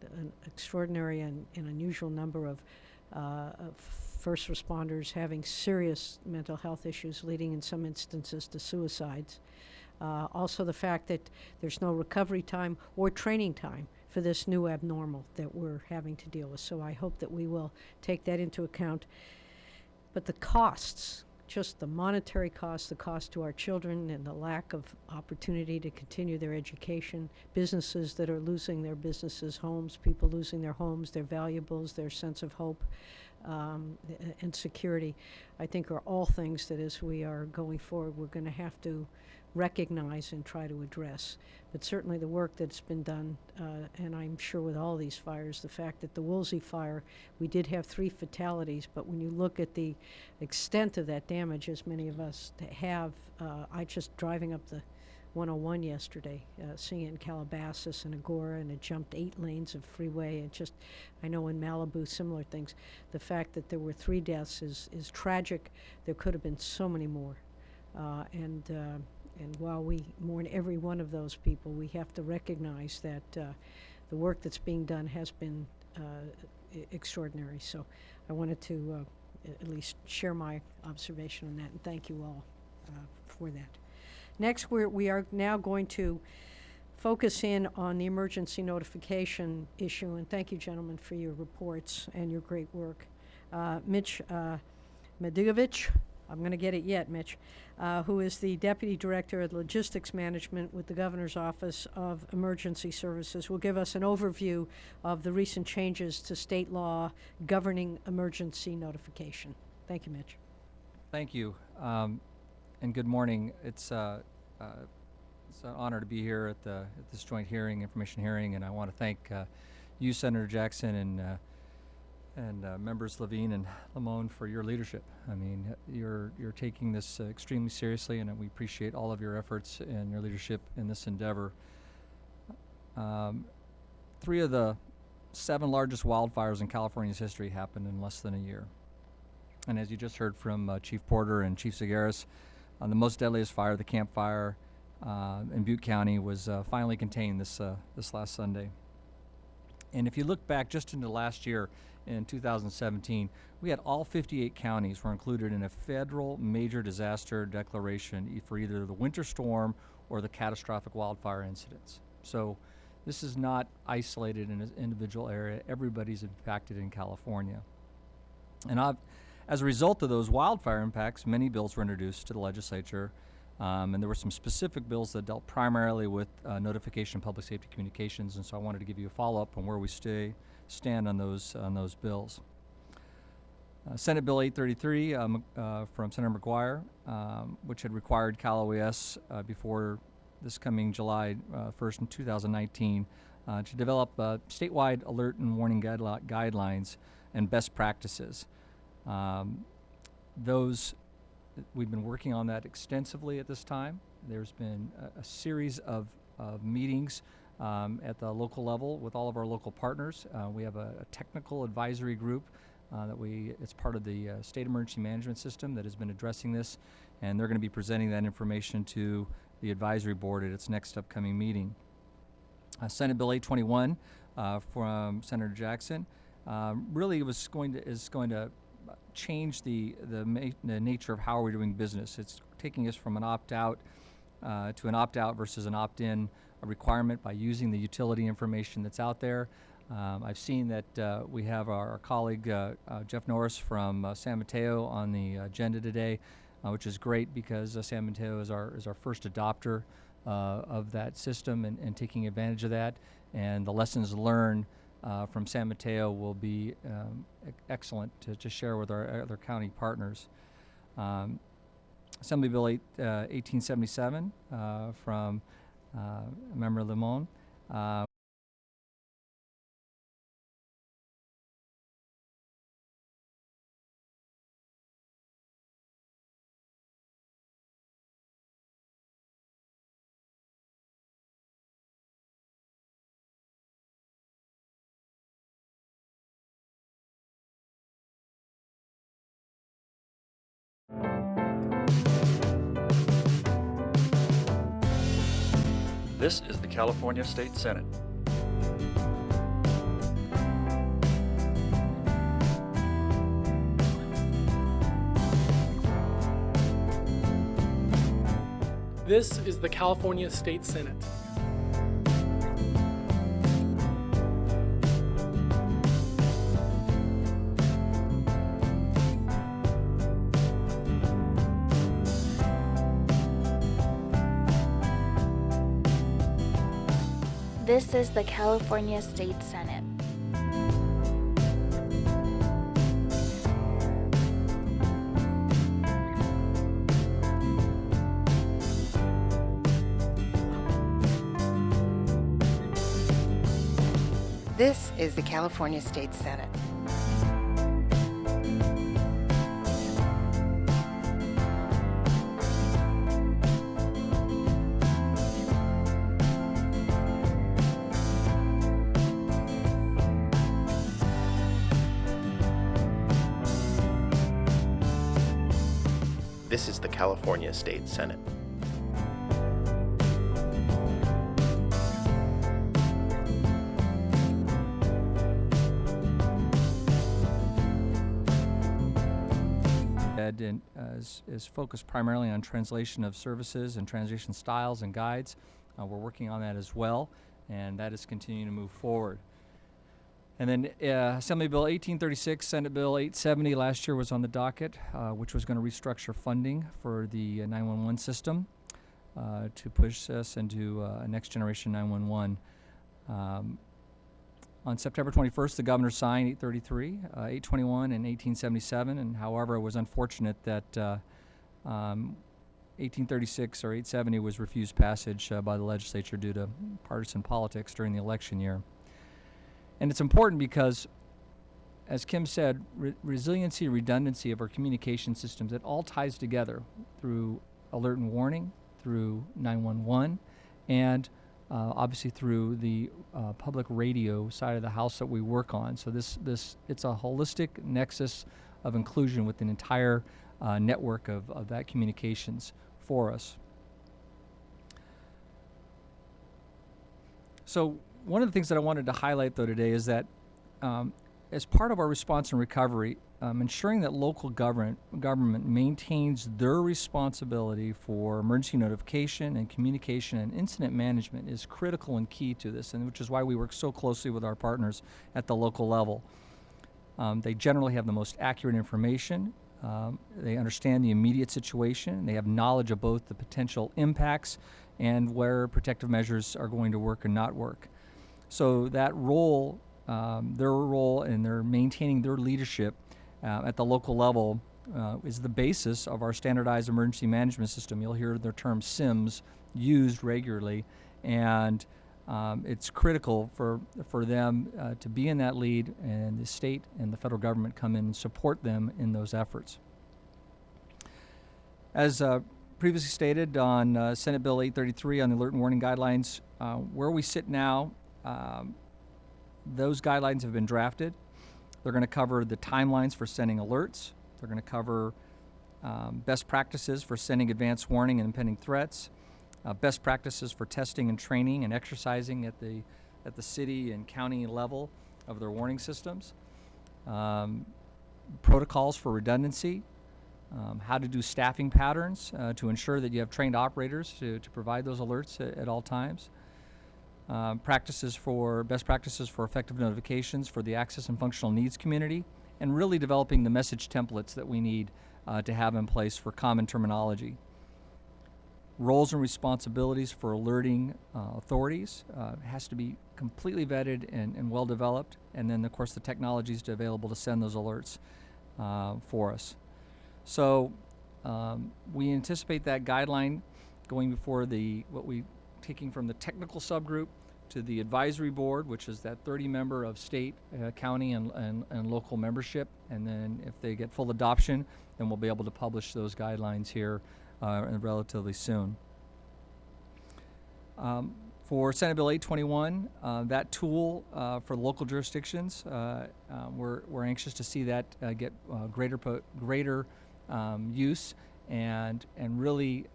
extraordinary and unusual number of first responders having serious mental health issues, leading in some instances to suicides. Also the fact that there's no recovery time or training time for this new abnormal that we're having to deal with. So I hope that we will take that into account. But the costs, just the monetary costs, the cost to our children and the lack of opportunity to continue their education, businesses that are losing their businesses, homes, people losing their homes, their valuables, their sense of hope, and security, I think are all things that as we are going forward we're going to have to recognize and try to address. But certainly the work that's been done, and I'm sure with all these fires, the fact that the Woolsey fire, we did have 3 fatalities, but when you look at the extent of that damage, as many of us have, I just driving up the 101 yesterday, seeing it in Calabasas and Agora, and it jumped 8 lanes of freeway, and just, I know in Malibu, similar things. The fact that there were 3 deaths is tragic. There could have been so many more. And while we mourn every one of those people, we have to recognize that the work that's being done has been extraordinary. So I wanted to at least share my observation on that, and thank you all for that. Next, we are now going to focus in on the emergency notification issue, and thank you, gentlemen, for your reports and your great work. Mitch Medigovich, I'm going to get it yet, Mitch, who is the Deputy Director of Logistics Management with the Governor's Office of Emergency Services, will give us an overview of the recent changes to state law governing emergency notification. Thank you, Mitch. Thank you, and good morning. It's an honor to be here at this joint hearing, information hearing, and I want to thank you, Senator Jackson, and members Levine and Lamone for your leadership. I mean, you're taking this extremely seriously, and we appreciate all of your efforts and your leadership in this endeavor. 3 of the 7 largest wildfires in California's history happened in less than a year. And as you just heard from Chief Porter and Chief Segaris, on the most deadliest fire, the Camp Fire, in Butte County was finally contained this last Sunday. And if you look back just into last year, in 2017, we had all 58 counties were included in a federal major disaster declaration for either the winter storm or the catastrophic wildfire incidents. So this is not isolated in an individual area. Everybody's impacted in California. And as a result of those wildfire impacts, many bills were introduced to the legislature, and there were some specific bills that dealt primarily with notification of public safety communications, and so I wanted to give you a follow-up on where we stand on those bills. Senate Bill 833 from Senator McGuire, which had required Cal OES before this coming July 1st in 2019 to develop statewide alert and warning guidelines and best practices. We've been working on that extensively at this time. There's been a series of meetings at the local level with all of our local partners. We have a technical advisory group it's part of the State Emergency Management System that has been addressing this, and they're going to be presenting that information to the advisory board at its next upcoming meeting. Senate Bill 821 from Senator Jackson really is going to change the nature of how we're doing business. It's taking us from an opt-out to an opt-out versus an opt-in requirement by using the utility information that's out there. I've seen that we have our colleague Jeff Norris from San Mateo on the agenda today, which is great because San Mateo is our first adopter of that system and taking advantage of that. And the lessons learned from San Mateo will be excellent to share with our other county partners. Assembly Bill 1877 from Member Limon. This is the California State Senate. This is the California State Senate. This is the California State Senate. This is the California State Senate. This is the California State Senate. Ed is focused primarily on translation of services and translation styles and guides. We're working on that as well, and that is continuing to move forward. And then Assembly Bill 1836, Senate Bill 870 last year was on the docket, which was going to restructure funding for the 911 system to push us into a next generation 911. On September 21st, the governor signed 833, 821, and 1877, and however, it was unfortunate that 1836 or 870 was refused passage by the legislature due to partisan politics during the election year. And it's important because, as Kim said, resiliency, redundancy of our communication systems, it all ties together through alert and warning, through 911, and obviously through the public radio side of the house that we work on. So it's a holistic nexus of inclusion with an entire network of that communications for us. So one of the things that I wanted to highlight, though, today is that as part of our response and recovery, ensuring that local government maintains their responsibility for emergency notification and communication and incident management is critical and key to this, and which is why we work so closely with our partners at the local level. They generally have the most accurate information. They understand the immediate situation. They have knowledge of both the potential impacts and where protective measures are going to work and not work. So that role, their role in their maintaining their leadership at the local level is the basis of our standardized emergency management system. You'll hear the term SIMS used regularly, and it's critical for them to be in that lead, and the state and the federal government come in and support them in those efforts. As previously stated on Senate Bill 833 on the alert and warning guidelines, where we sit now, those guidelines have been drafted. They're going to cover the timelines for sending alerts. They're going to cover best practices for sending advance warning and impending threats, best practices for testing and training and exercising at the city and county level of their warning systems, protocols for redundancy, how to do staffing patterns to ensure that you have trained operators to provide those alerts at all times. Best practices for effective notifications for the access and functional needs community, and really developing the message templates that we need to have in place for common terminology. Roles and responsibilities for alerting authorities has to be completely vetted and well developed, and then of course the technologies available to send those alerts for us. So we anticipate that guideline going before taking from the technical subgroup to the advisory board, which is that 30-member of state, county, and local membership. And then if they get full adoption, then we'll be able to publish those guidelines here relatively soon. For Senate Bill 821, that tool for local jurisdictions, we're anxious to see that get greater use, and really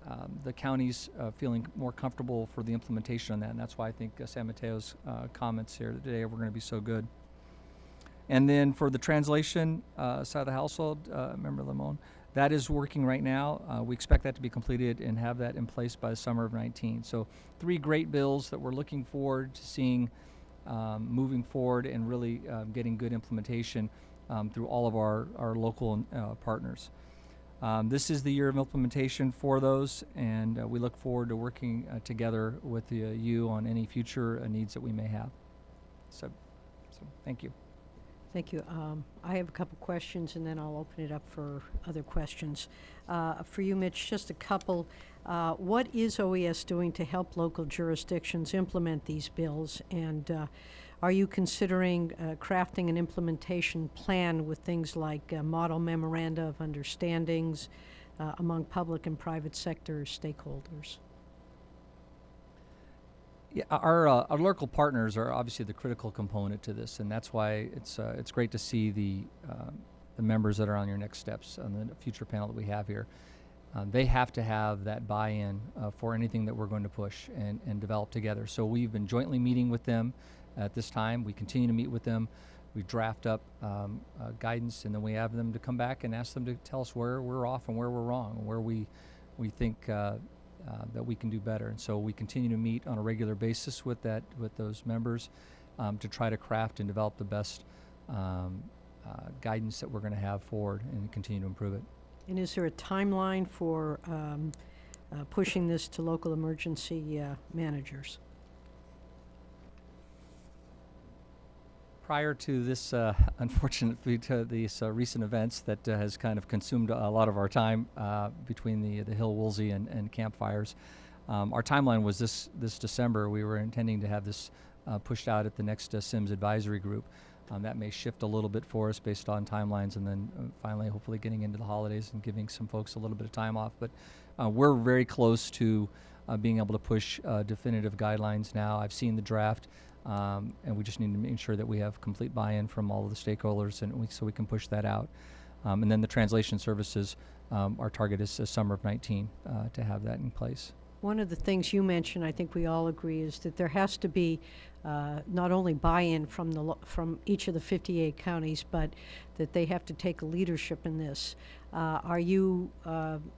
the counties feeling more comfortable for the implementation on that. And that's why I think San Mateo's comments here today are going to be so good. And then for the translation side of the household, Member Limon, that is working right now. We expect that to be completed and have that in place by the summer of 19. So 3 great bills that we're looking forward to seeing moving forward and really getting good implementation through all of our local partners. This is the year of implementation for those, and we look forward to working together with you on any future needs that we may have. So thank you. Thank you. I have a couple questions, and then I'll open it up for other questions. For you, Mitch, just a couple. What is OES doing to help local jurisdictions implement these bills? And are you considering crafting an implementation plan with things like model memoranda of understandings among public and private sector stakeholders? Yeah, our local partners are obviously the critical component to this, and that's why it's great to see the members that are on your next steps on the future panel that we have here. They have to have that buy-in for anything that we're going to push and develop together. So we've been jointly meeting with them at this time. We continue to meet with them. We draft up guidance, and then we have them to come back and ask them to tell us where we're off and where we're wrong, and where we think that we can do better. And so we continue to meet on a regular basis with those members to try to craft and develop the best guidance that we're going to have forward and continue to improve it. And is there a timeline for pushing this to local emergency managers? Prior to this, unfortunately, to these recent events that has kind of consumed a lot of our time between the Hill-Woolsey and campfires, our timeline was this December. We were intending to have this pushed out at the next SIMS advisory group. That may shift a little bit for us based on timelines, and then finally, hopefully, getting into the holidays and giving some folks a little bit of time off. But we're very close to being able to push definitive guidelines now. I've seen the draft. And we just need to make sure that we have complete buy-in from all of the stakeholders, and so we can push that out. And then the translation services, our target is summer of 19 to have that in place. one of the things you mentioned, I think we all agree, is that there has to be not only buy-in from each of the 58 counties, but that they have to take a leadership in this. Are you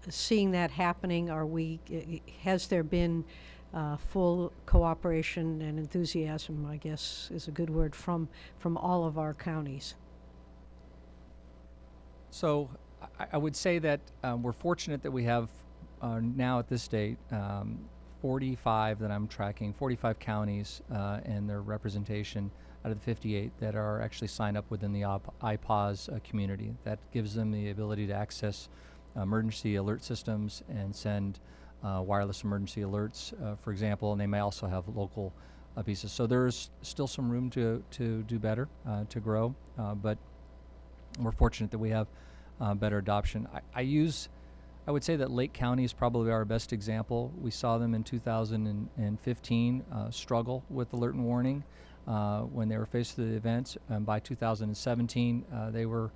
seeing that happening? Has there been full cooperation and enthusiasm, I guess is a good word, from all of our counties? So I would say that we're fortunate that we have now at this date 45 that I'm tracking, 45 counties and their representation out of the 58 that are actually signed up within the IPAWS community. That gives them the ability to access emergency alert systems and send wireless emergency alerts, for example, and they may also have local pieces. So there's still some room to do better, to grow, but we're fortunate that we have better adoption. I would say that Lake County is probably our best example. We saw them in 2015 struggle with alert and warning when they were faced with the events. By 2017, they were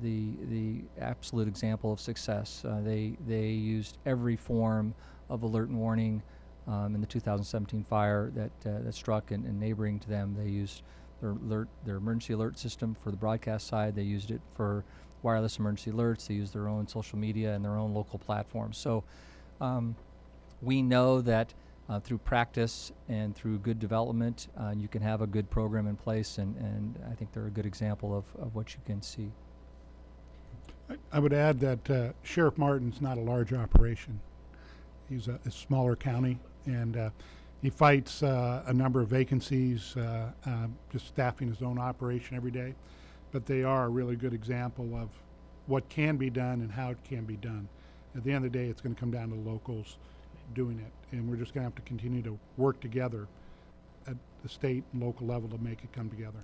the absolute example of success. They used every form of alert and warning in the 2017 fire that struck and neighboring to them. They used their emergency alert system for the broadcast side. They used it for wireless emergency alerts. They use their own social media and their own local platforms. So we know that through practice and through good development, you can have a good program in place, and I think they're a good example of what you can see. I would add that Sheriff Martin's not a large operation. He's a smaller county, and he fights a number of vacancies, just staffing his own operation every day. But they are a really good example of what can be done and how it can be done. At the end of the day, it's going to come down to locals doing it, and we're just going to have to continue to work together at the state and local level to make it come together.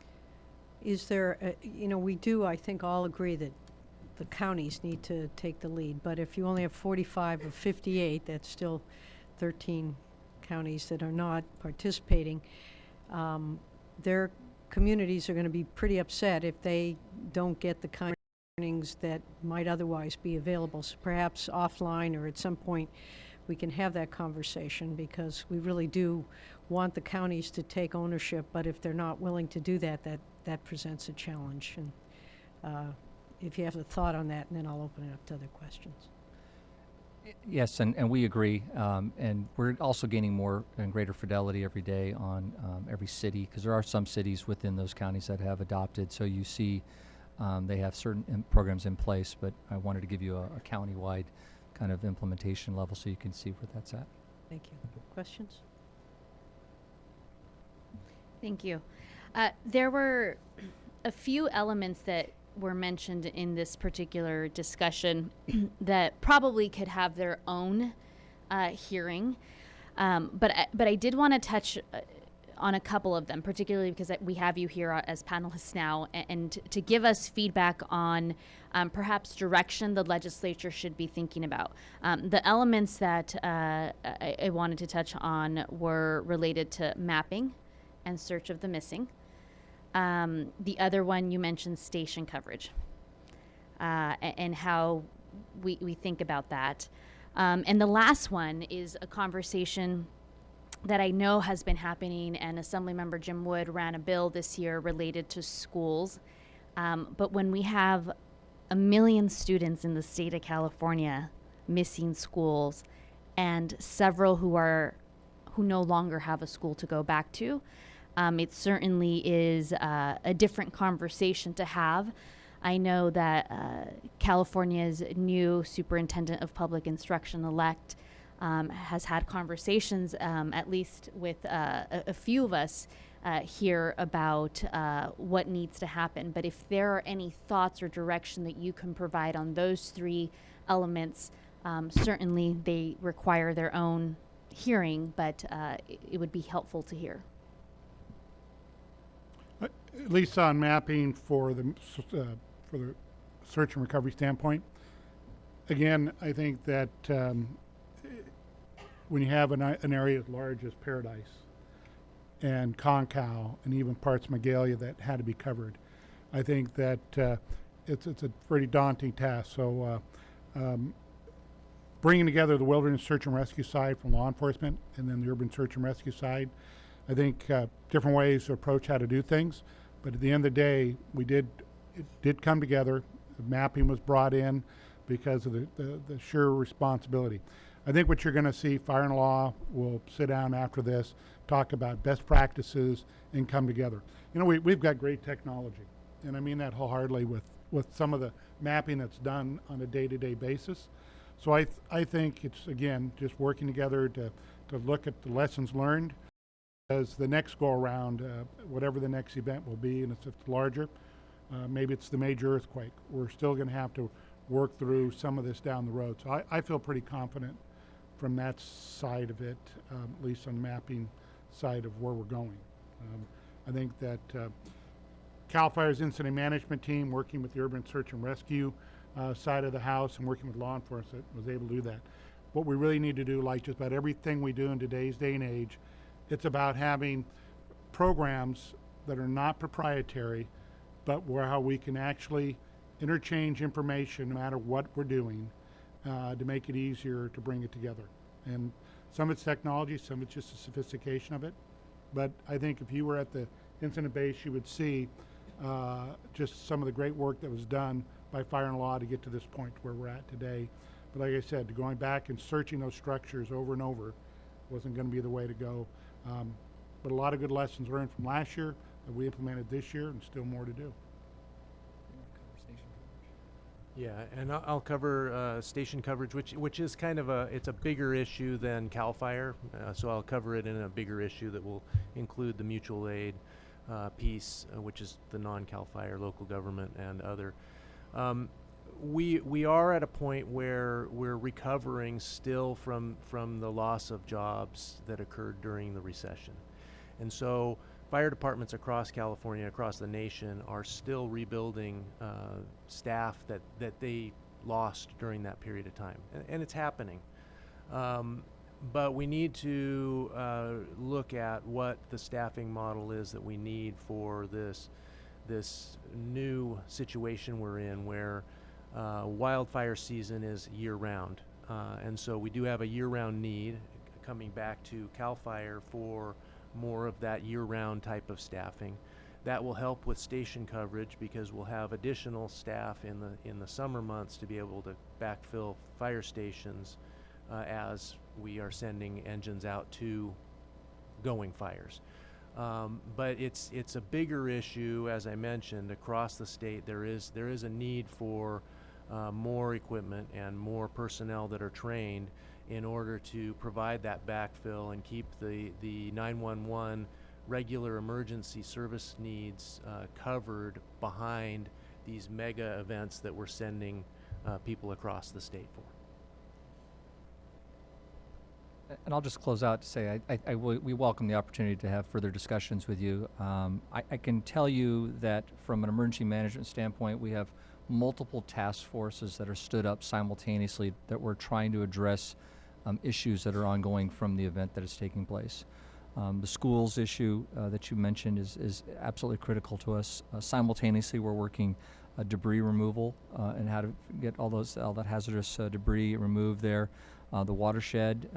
Is there, we do, I think, all agree that the counties need to take the lead, but if you only have 45 of 58, that's still 13 counties that are not participating. Their communities are going to be pretty upset if they don't get the kind of warnings that might otherwise be available. So perhaps offline or at some point we can have that conversation, because we really do want the counties to take ownership, but if they're not willing to do that, that presents a challenge. And if you have a thought on that, and then I'll open it up to other questions. Yes, and we agree, and we're also gaining more and greater fidelity every day on every city, because there are some cities within those counties that have adopted, so you see they have certain programs in place, but I wanted to give you a county-wide kind of implementation level so you can see where that's at. Thank you. Questions? Thank you. There were a few elements that were mentioned in this particular discussion that probably could have their own hearing, but I did want to touch on a couple of them, particularly because we have you here as panelists now, and to give us feedback on perhaps direction the legislature should be thinking about. The elements that I wanted to touch on were related to mapping and search of the missing. The other one you mentioned, station coverage, and how we think about that. And the last one is a conversation that I know has been happening, and Assemblymember Jim Wood ran a bill this year related to schools. But when we have 1 million students in the state of California missing schools, and several who no longer have a school to go back to, it certainly is a different conversation to have. I know that California's new superintendent of public instruction-elect has had conversations, at least with a few of us here, about what needs to happen. But if there are any thoughts or direction that you can provide on those three elements, certainly they require their own hearing, but it would be helpful to hear. At least on mapping for the search and recovery standpoint, again, I think that when you have an area as large as Paradise and Concow and even parts of Magalia that had to be covered, I think that it's a pretty daunting task. So bringing together the wilderness search and rescue side from law enforcement and then the urban search and rescue side. I think different ways to approach how to do things, but at the end of the day, it did come together. The mapping was brought in because of the sheer responsibility. I think what you're going to see, Fire and Law will sit down after this, talk about best practices, and come together. You know, we've got great technology, and I mean that wholeheartedly with some of the mapping that's done on a day-to-day basis. So I think it's, again, just working together to look at the lessons learned as the next go-around, whatever the next event will be, and if it's larger, maybe it's the major earthquake. We're still going to have to work through some of this down the road. So I feel pretty confident from that side of it, at least on the mapping side of where we're going. I think that CAL FIRE's incident management team, working with the urban search and rescue side of the house and working with law enforcement, was able to do that. What we really need to do, like just about everything we do in today's day and age, it's about having programs that are not proprietary, but how we can actually interchange information no matter what we're doing to make it easier to bring it together. And some of it's technology, some of it's just the sophistication of it. But I think if you were at the incident base, you would see just some of the great work that was done by Fire and Law to get to this point where we're at today. But like I said, going back and searching those structures over and over wasn't going to be the way to go. But a lot of good lessons learned from last year that we implemented this year, and still more to do. Yeah, and I'll cover station coverage, which is kind of it's a bigger issue than CAL FIRE, so I'll cover it in a bigger issue that will include the mutual aid piece, which is the non-CAL FIRE, local government, and other. We are at a point where we're recovering still from the loss of jobs that occurred during the recession, and so fire departments across California, across the nation, are still rebuilding staff that they lost during that period of time, and it's happening. But we need to look at what the staffing model is that we need for this new situation we're in, where wildfire season is year-round, and so we do have a year-round need, coming back to CAL FIRE for more of that year-round type of staffing. That will help with station coverage because we'll have additional staff in the summer months to be able to backfill fire stations as we are sending engines out to going fires. But it's a bigger issue, as I mentioned, across the state. There is a need for more equipment and more personnel that are trained in order to provide that backfill and keep the 911 regular emergency service needs covered behind these mega events that we're sending people across the state for. And I'll just close out to say we welcome the opportunity to have further discussions with you. I can tell you that from an emergency management standpoint, we have multiple task forces that are stood up simultaneously that we're trying to address issues that are ongoing from the event that is taking place. The schools issue that you mentioned is absolutely critical to us. Simultaneously, we're working debris removal and how to get all that hazardous debris removed there. The watershed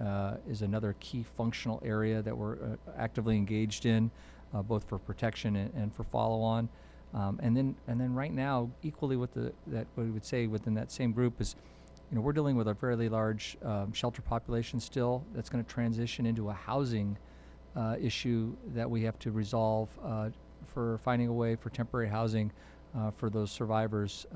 is another key functional area that we're actively engaged in, both for protection and for follow-on. And then right now, equally with that we would say within that same group is, we're dealing with a fairly large shelter population still that's going to transition into a housing issue that we have to resolve for finding a way for temporary housing for those survivors,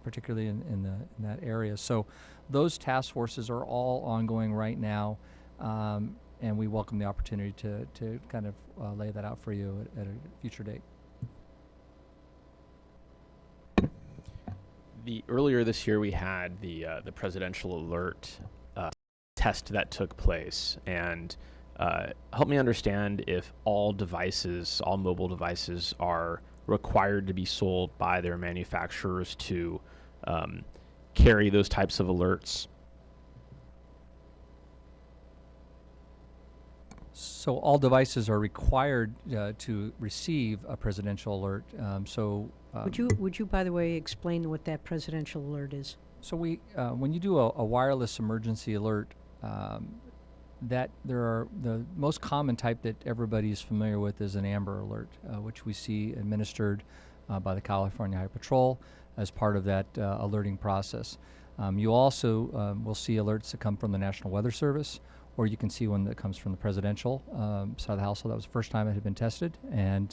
particularly in that area. So those task forces are all ongoing right now, and we welcome the opportunity to kind of lay that out for you at a future date. Earlier this year, we had the presidential alert test that took place, and help me understand if all mobile devices are required to be sold by their manufacturers to carry those types of alerts. So all devices are required to receive a presidential alert. Would you, by the way, explain what that presidential alert is? So when you do a wireless emergency alert, that there are the most common type that everybody is familiar with is an Amber Alert, which we see administered by the California Highway Patrol as part of that alerting process. You also will see alerts that come from the National Weather Service, or you can see one that comes from the presidential side of the household. That was the first time it had been tested, and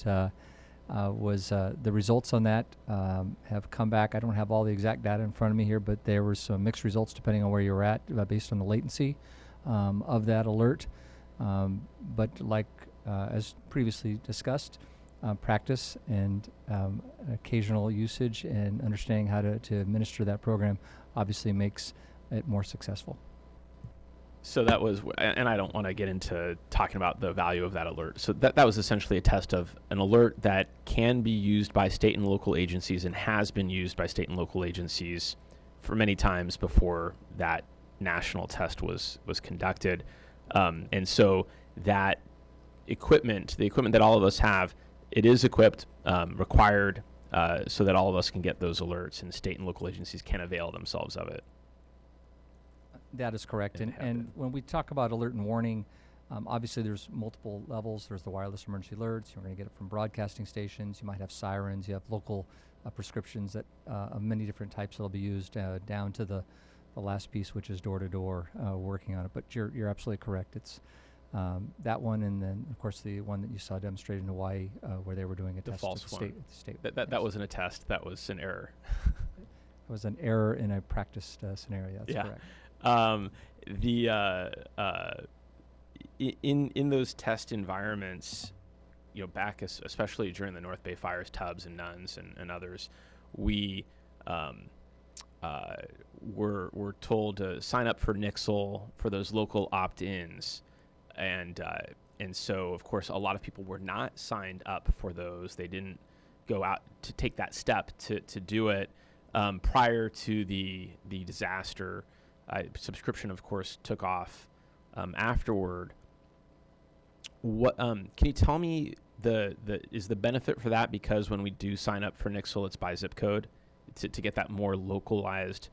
the results on that have come back. I don't have all the exact data in front of me here, but there were some mixed results depending on where you were at based on the latency of that alert. But like as previously discussed, practice and occasional usage and understanding how to administer that program obviously makes it more successful. So that was, and I don't want to get into talking about the value of that alert. So that was essentially a test of an alert that can be used by state and local agencies and has been used by state and local agencies for many times before that national test was conducted. And so that equipment, the equipment that all of us have, it is equipped, required, so that all of us can get those alerts and state and local agencies can avail themselves of it. That is correct. And when we talk about alert and warning, obviously there's multiple levels. There's the wireless emergency alerts. You're going to get it from broadcasting stations. You might have sirens. You have local prescriptions that of many different types that'll be used down to the last piece, which is door-to-door working on it. But you're absolutely correct. It's that one, and then of course the one that you saw demonstrated in Hawaii, where they were doing a test false at the state. That wasn't a test. That was an error. It was an error in a practiced scenario. That's correct. In those test environments, back especially during the North Bay fires, Tubbs and Nuns and others, we were told to sign up for Nixle for those local opt-ins, and so of course a lot of people were not signed up for those. They didn't go out to take that step to do it prior to the disaster. Subscription, of course, took off afterward. What can you tell me is the benefit for that? Because when we do sign up for Nixle, it's by zip code to get that more localized,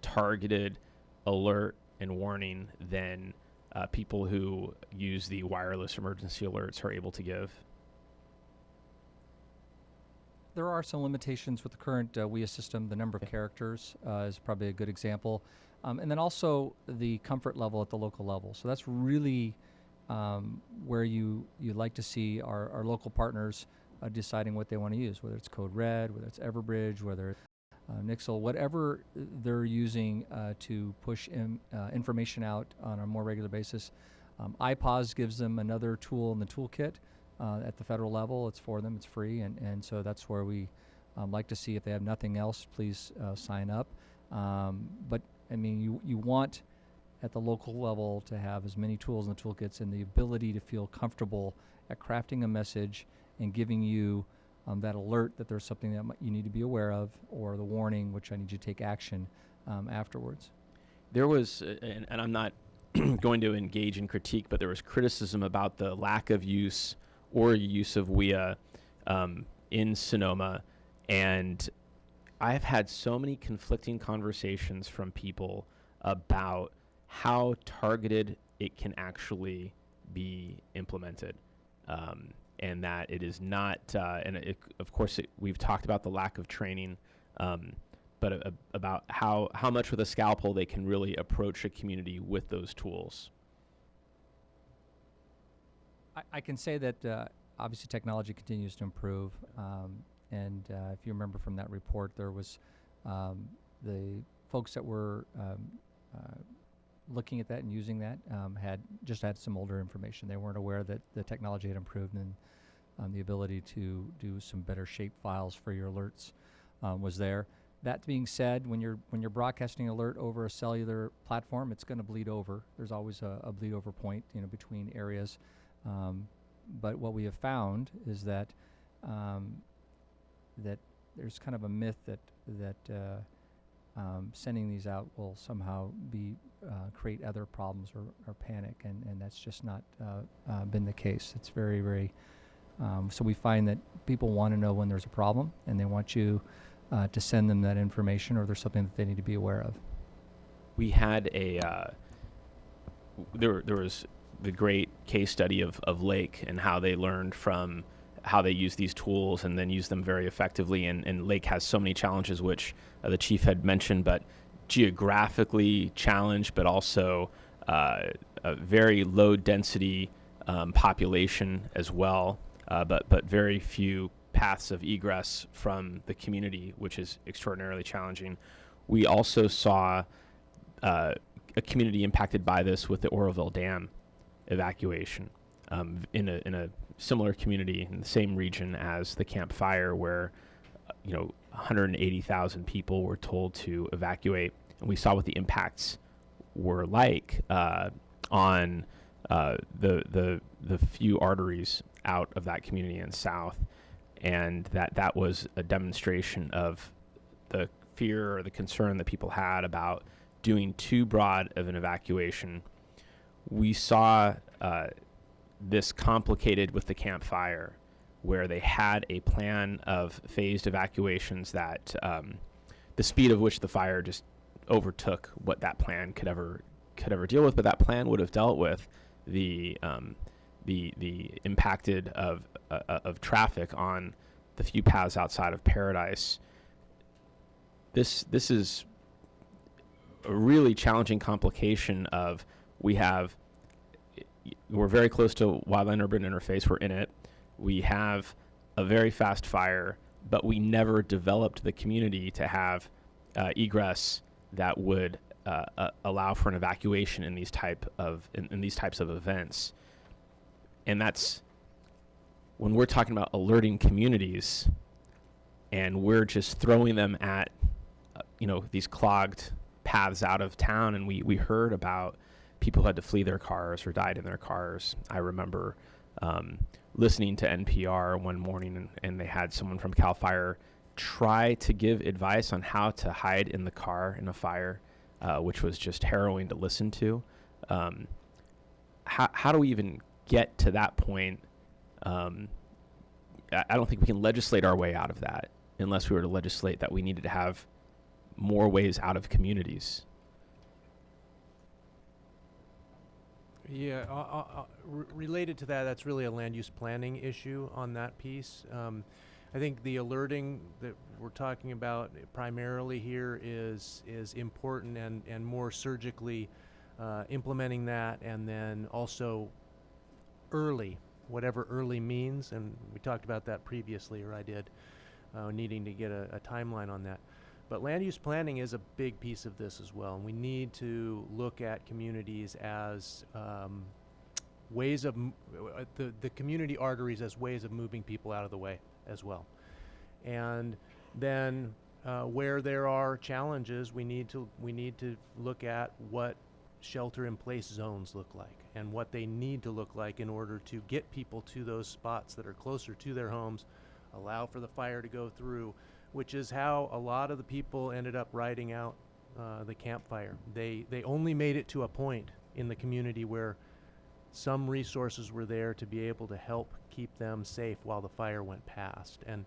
targeted alert and warning than people who use the wireless emergency alerts are able to give. There are some limitations with the current WIA system. The number of characters is probably a good example. And then also the comfort level at the local level. So that's really where you'd like to see our local partners deciding what they want to use, whether it's Code Red, whether it's Everbridge, whether it's Nixle, whatever they're using to push information out on a more regular basis. iPause gives them another tool in the toolkit. At the federal level, it's for them, it's free, and so that's where we like to see. If they have nothing else, please sign up. But I mean, you want at the local level to have as many tools in the toolkits and the ability to feel comfortable at crafting a message and giving you that alert that there's something that you need to be aware of, or the warning, which I need you to take action afterwards. There was, and I'm not going to engage in critique, but there was criticism about the lack of use or use of WIA in Sonoma, and I've had so many conflicting conversations from people about how targeted it can actually be implemented, and that it is not, of course we've talked about the lack of training, but about how much with a scalpel they can really approach a community with those tools. I can say that obviously technology continues to improve, and if you remember from that report, there was the folks that were looking at that and using that had some older information. They weren't aware that the technology had improved, and the ability to do some better shape files for your alerts was there. That being said, when you're broadcasting alert over a cellular platform, it's going to bleed over. There's always a bleed over point, between areas. But what we have found is that that there's kind of a myth that sending these out will somehow create other problems or panic, and that's just not been the case. It's very, very so we find that people want to know when there's a problem, and they want you to send them that information, or there's something that they need to be aware of? We had there was the great case study of Lake and how they learned from how they use these tools and then use them very effectively. And Lake has so many challenges, which the chief had mentioned, but geographically challenged, but also a very low density population as well, but very few paths of egress from the community, which is extraordinarily challenging. We also saw a community impacted by this with the Oroville Dam evacuation in a similar community in the same region as the Camp Fire, where 180,000 people were told to evacuate, and we saw what the impacts were like on the few arteries out of that community and south, and that was a demonstration of the fear or the concern that people had about doing too broad of an evacuation. We saw this complicated with the Camp Fire, where they had a plan of phased evacuations that the speed of which the fire just overtook what that plan could ever deal with. But that plan would have dealt with the impacted of traffic on the few paths outside of Paradise. This is a really challenging complication of we're very close to wildland urban interface. We're in it. We have a very fast fire, but we never developed the community to have egress that would allow for an evacuation in these types of events. And that's when we're talking about alerting communities, and we're just throwing them at these clogged paths out of town. And we heard about people who had to flee their cars or died in their cars. I remember listening to NPR one morning, and they had someone from CAL FIRE try to give advice on how to hide in the car in a fire, which was just harrowing to listen to. How do we even get to that point? I don't think we can legislate our way out of that unless we were to legislate that we needed to have more ways out of communities. Yeah, related to that, that's really a land use planning issue on that piece. I think the alerting that we're talking about primarily here is important, and more surgically implementing that, and then also early, whatever early means, and we talked about that previously, or I did, needing to get a timeline on that. But land use planning is a big piece of this as well, and we need to look at communities as ways of the community arteries as ways of moving people out of the way as well. And then where there are challenges, we need to look at what shelter-in-place zones look like and what they need to look like in order to get people to those spots that are closer to their homes, allow for the fire to go through, which is how a lot of the people ended up riding out the campfire. They only made it to a point in the community where some resources were there to be able to help keep them safe while the fire went past. And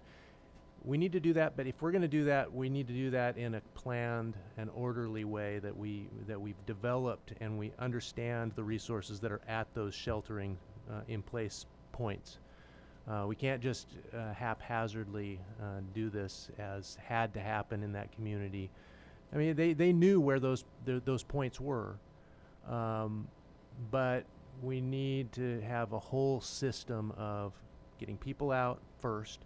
we need to do that, but if we're going to do that, we need to do that in a planned and orderly way that we've developed, and we understand the resources that are at those sheltering in place points. We can't just haphazardly do this as had to happen in that community. I mean, they knew where those points were, but we need to have a whole system of getting people out first,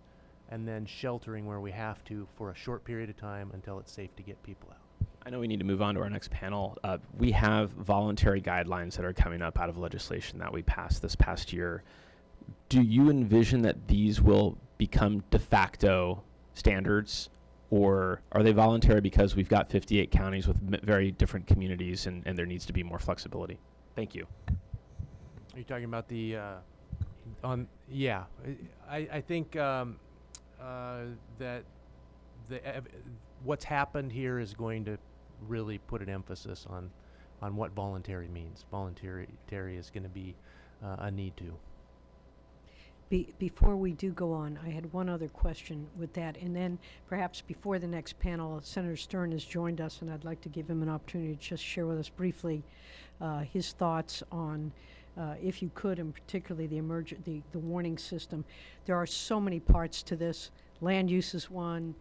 and then sheltering where we have to for a short period of time until it's safe to get people out. I know we need to move on to our next panel. We have voluntary guidelines that are coming up out of legislation that we passed this past year. Do you envision that these will become de facto standards, or are they voluntary because we've got 58 counties with very different communities, and there needs to be more flexibility? Thank you. Are you talking about the yeah, I think that what's happened here is going to really put an emphasis on what voluntary means. Voluntary is going to be a need to. Before we do go on, I had one other question with that, and then perhaps before the next panel, Senator Stern has joined us, and I'd like to give him an opportunity to just share with us briefly his thoughts on, if you could, and particularly the warning system. There are so many parts to this. Land use is one.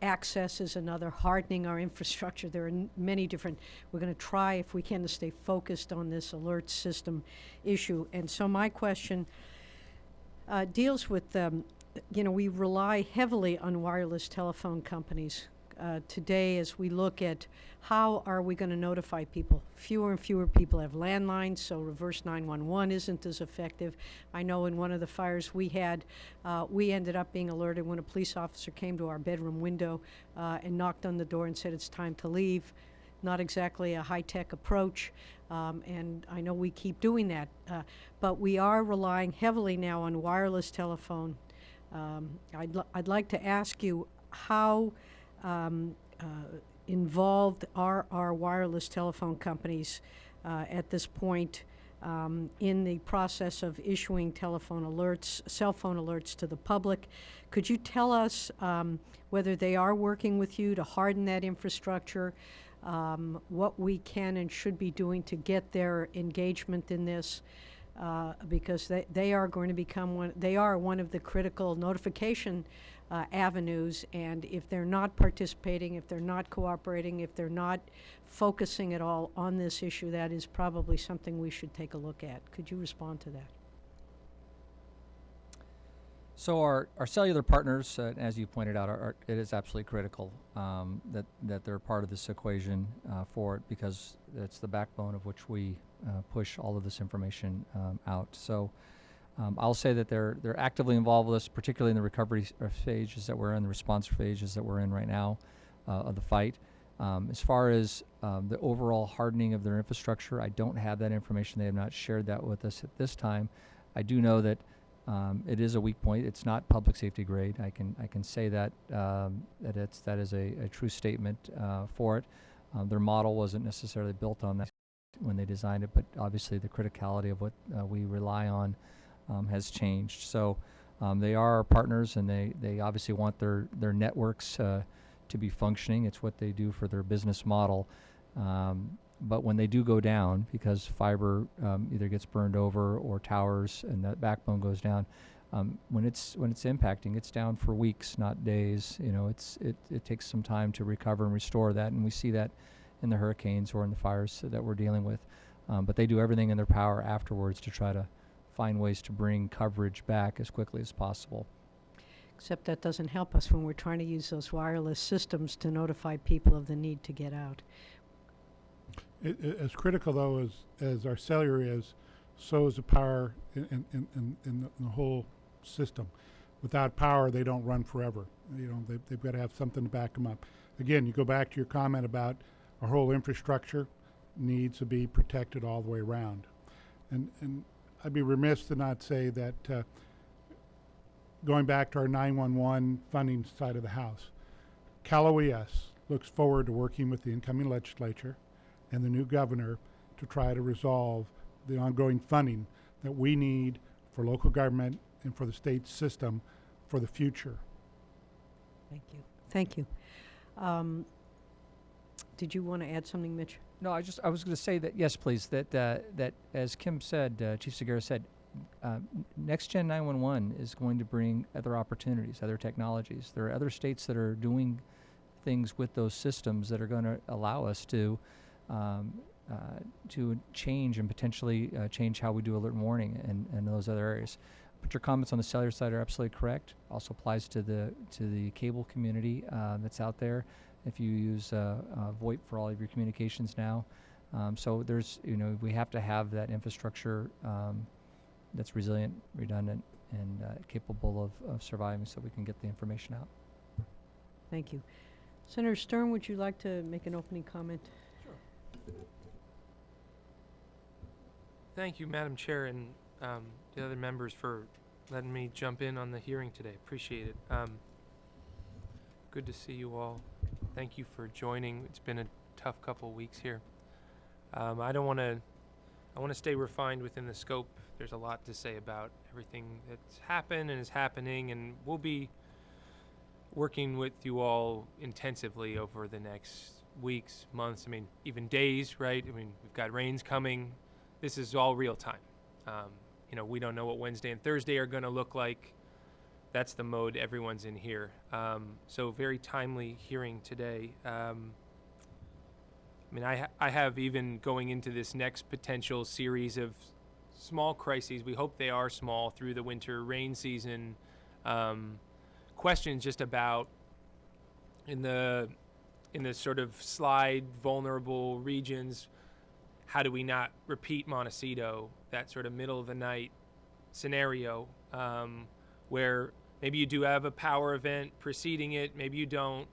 Access is another, hardening our infrastructure. There are many different, we're going to try, if we can, to stay focused on this alert system issue. And so my question deals with, we rely heavily on wireless telephone companies today as we look at how are we going to notify people. Fewer and fewer people have landlines, so reverse 911 isn't as effective. I know in one of the fires we had, we ended up being alerted when a police officer came to our bedroom window and knocked on the door and said it's time to leave. Not exactly a high-tech approach, and I know we keep doing that, but we are relying heavily now on wireless telephone. I'd like to ask you how involved are our wireless telephone companies at this point in the process of issuing telephone alerts, cell phone alerts to the public. Could you tell us whether they are working with you to harden that infrastructure, what we can and should be doing to get their engagement in this? Because they are going to become one of the critical notification avenues, and if they're not participating, if they're not cooperating, if they're not focusing at all on this issue, that is probably something we should take a look at. Could you respond to that? So our cellular partners, as you pointed out, it is absolutely critical that they're part of this equation for it, because it's the backbone of which we push all of this information out. So I'll say that they're actively involved with us, particularly in the recovery phases that we're in, the response phases that we're in right now of the fight. As far as the overall hardening of their infrastructure, I don't have that information. They have not shared that with us at this time. I do know that it is a weak point. It's not public safety grade. I can say that that is a true statement for it. Their model wasn't necessarily built on that when they designed it, but obviously the criticality of what we rely on has changed. So they are our partners, and they obviously want their networks to be functioning. It's what they do for their business model. But when they do go down, because fiber either gets burned over or towers and that backbone goes down, when it's impacting, it's down for weeks, not days. It takes some time to recover and restore that, and we see that in the hurricanes or in the fires that we're dealing with. But they do everything in their power afterwards to try to find ways to bring coverage back as quickly as possible. Except that doesn't help us when we're trying to use those wireless systems to notify people of the need to get out. As critical, though, as our cellular is, so is the power in the whole system. Without power, they don't run forever. They've got to have something to back them up. Again, you go back to your comment about our whole infrastructure needs to be protected all the way around. And I'd be remiss to not say that going back to our 911 funding side of the house, Cal OES looks forward to working with the incoming legislature and the new governor to try to resolve the ongoing funding that we need for local government and for the state system for the future. Thank you. Thank you. Did you want to add something, Mitch? No, I was going to say that, yes, please, that as Kim said, Chief Segura said, Next Gen 911 is going to bring other opportunities, other technologies. There are other states that are doing things with those systems that are going to allow us to change and potentially change how we do alert and warning and those other areas. But your comments on the cellular side are absolutely correct. Also applies to the cable community that's out there. If you use VoIP for all of your communications now, so there's we have to have that infrastructure that's resilient, redundant, and capable of surviving, so we can get the information out. Thank you. Senator Stern, would you like to make an opening comment? Sure. Thank you, Madam Chair, and the other members for letting me jump in on the hearing today. Appreciate it. Good to see you all. Thank you for joining. It's been a tough couple of weeks here. I don't want to I want to stay refined within the scope. There's a lot to say about everything that's happened and is happening, and we'll be working with you all intensively over the next weeks, months, even days, right? We've got rains coming. This is all real time. We don't know what Wednesday and Thursday are going to look like. That's the mode everyone's in here. So very timely hearing today. I have, even going into this next potential series of small crises, we hope they are small, through the winter rain season, questions just about in the sort of slide vulnerable regions, how do we not repeat Montecito, that sort of middle of the night scenario, where maybe you do have a power event preceding it, maybe you don't,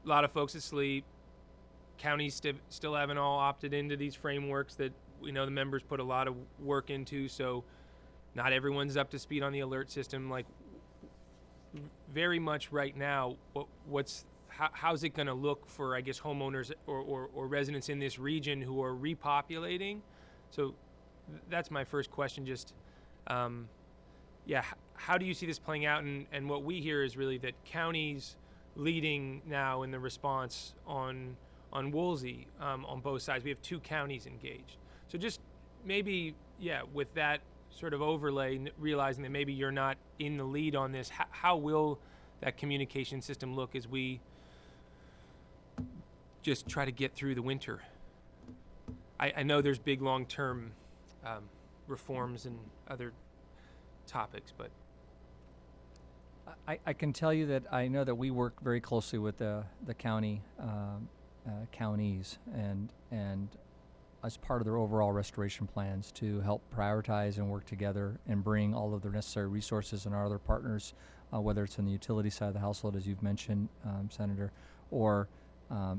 a lot of folks asleep, counties still haven't all opted into these frameworks that we know the members put a lot of work into, so not everyone's up to speed on the alert system. Like, very much right now, how's it going to look for, I guess, homeowners or residents in this region who are repopulating? So that's my first question. Just, how do you see this playing out? And what we hear is really that counties leading now in the response on Woolsey, on both sides. We have 2 counties engaged. So just maybe, with that sort of overlay, realizing that maybe you're not in the lead on this, how will that communication system look as we just try to get through the winter? I know there's big long-term reforms and other topics, but I can tell you that I know that we work very closely with the counties and as part of their overall restoration plans to help prioritize and work together and bring all of the necessary resources and our other partners, whether it's on the utility side of the household, as you've mentioned, Senator, or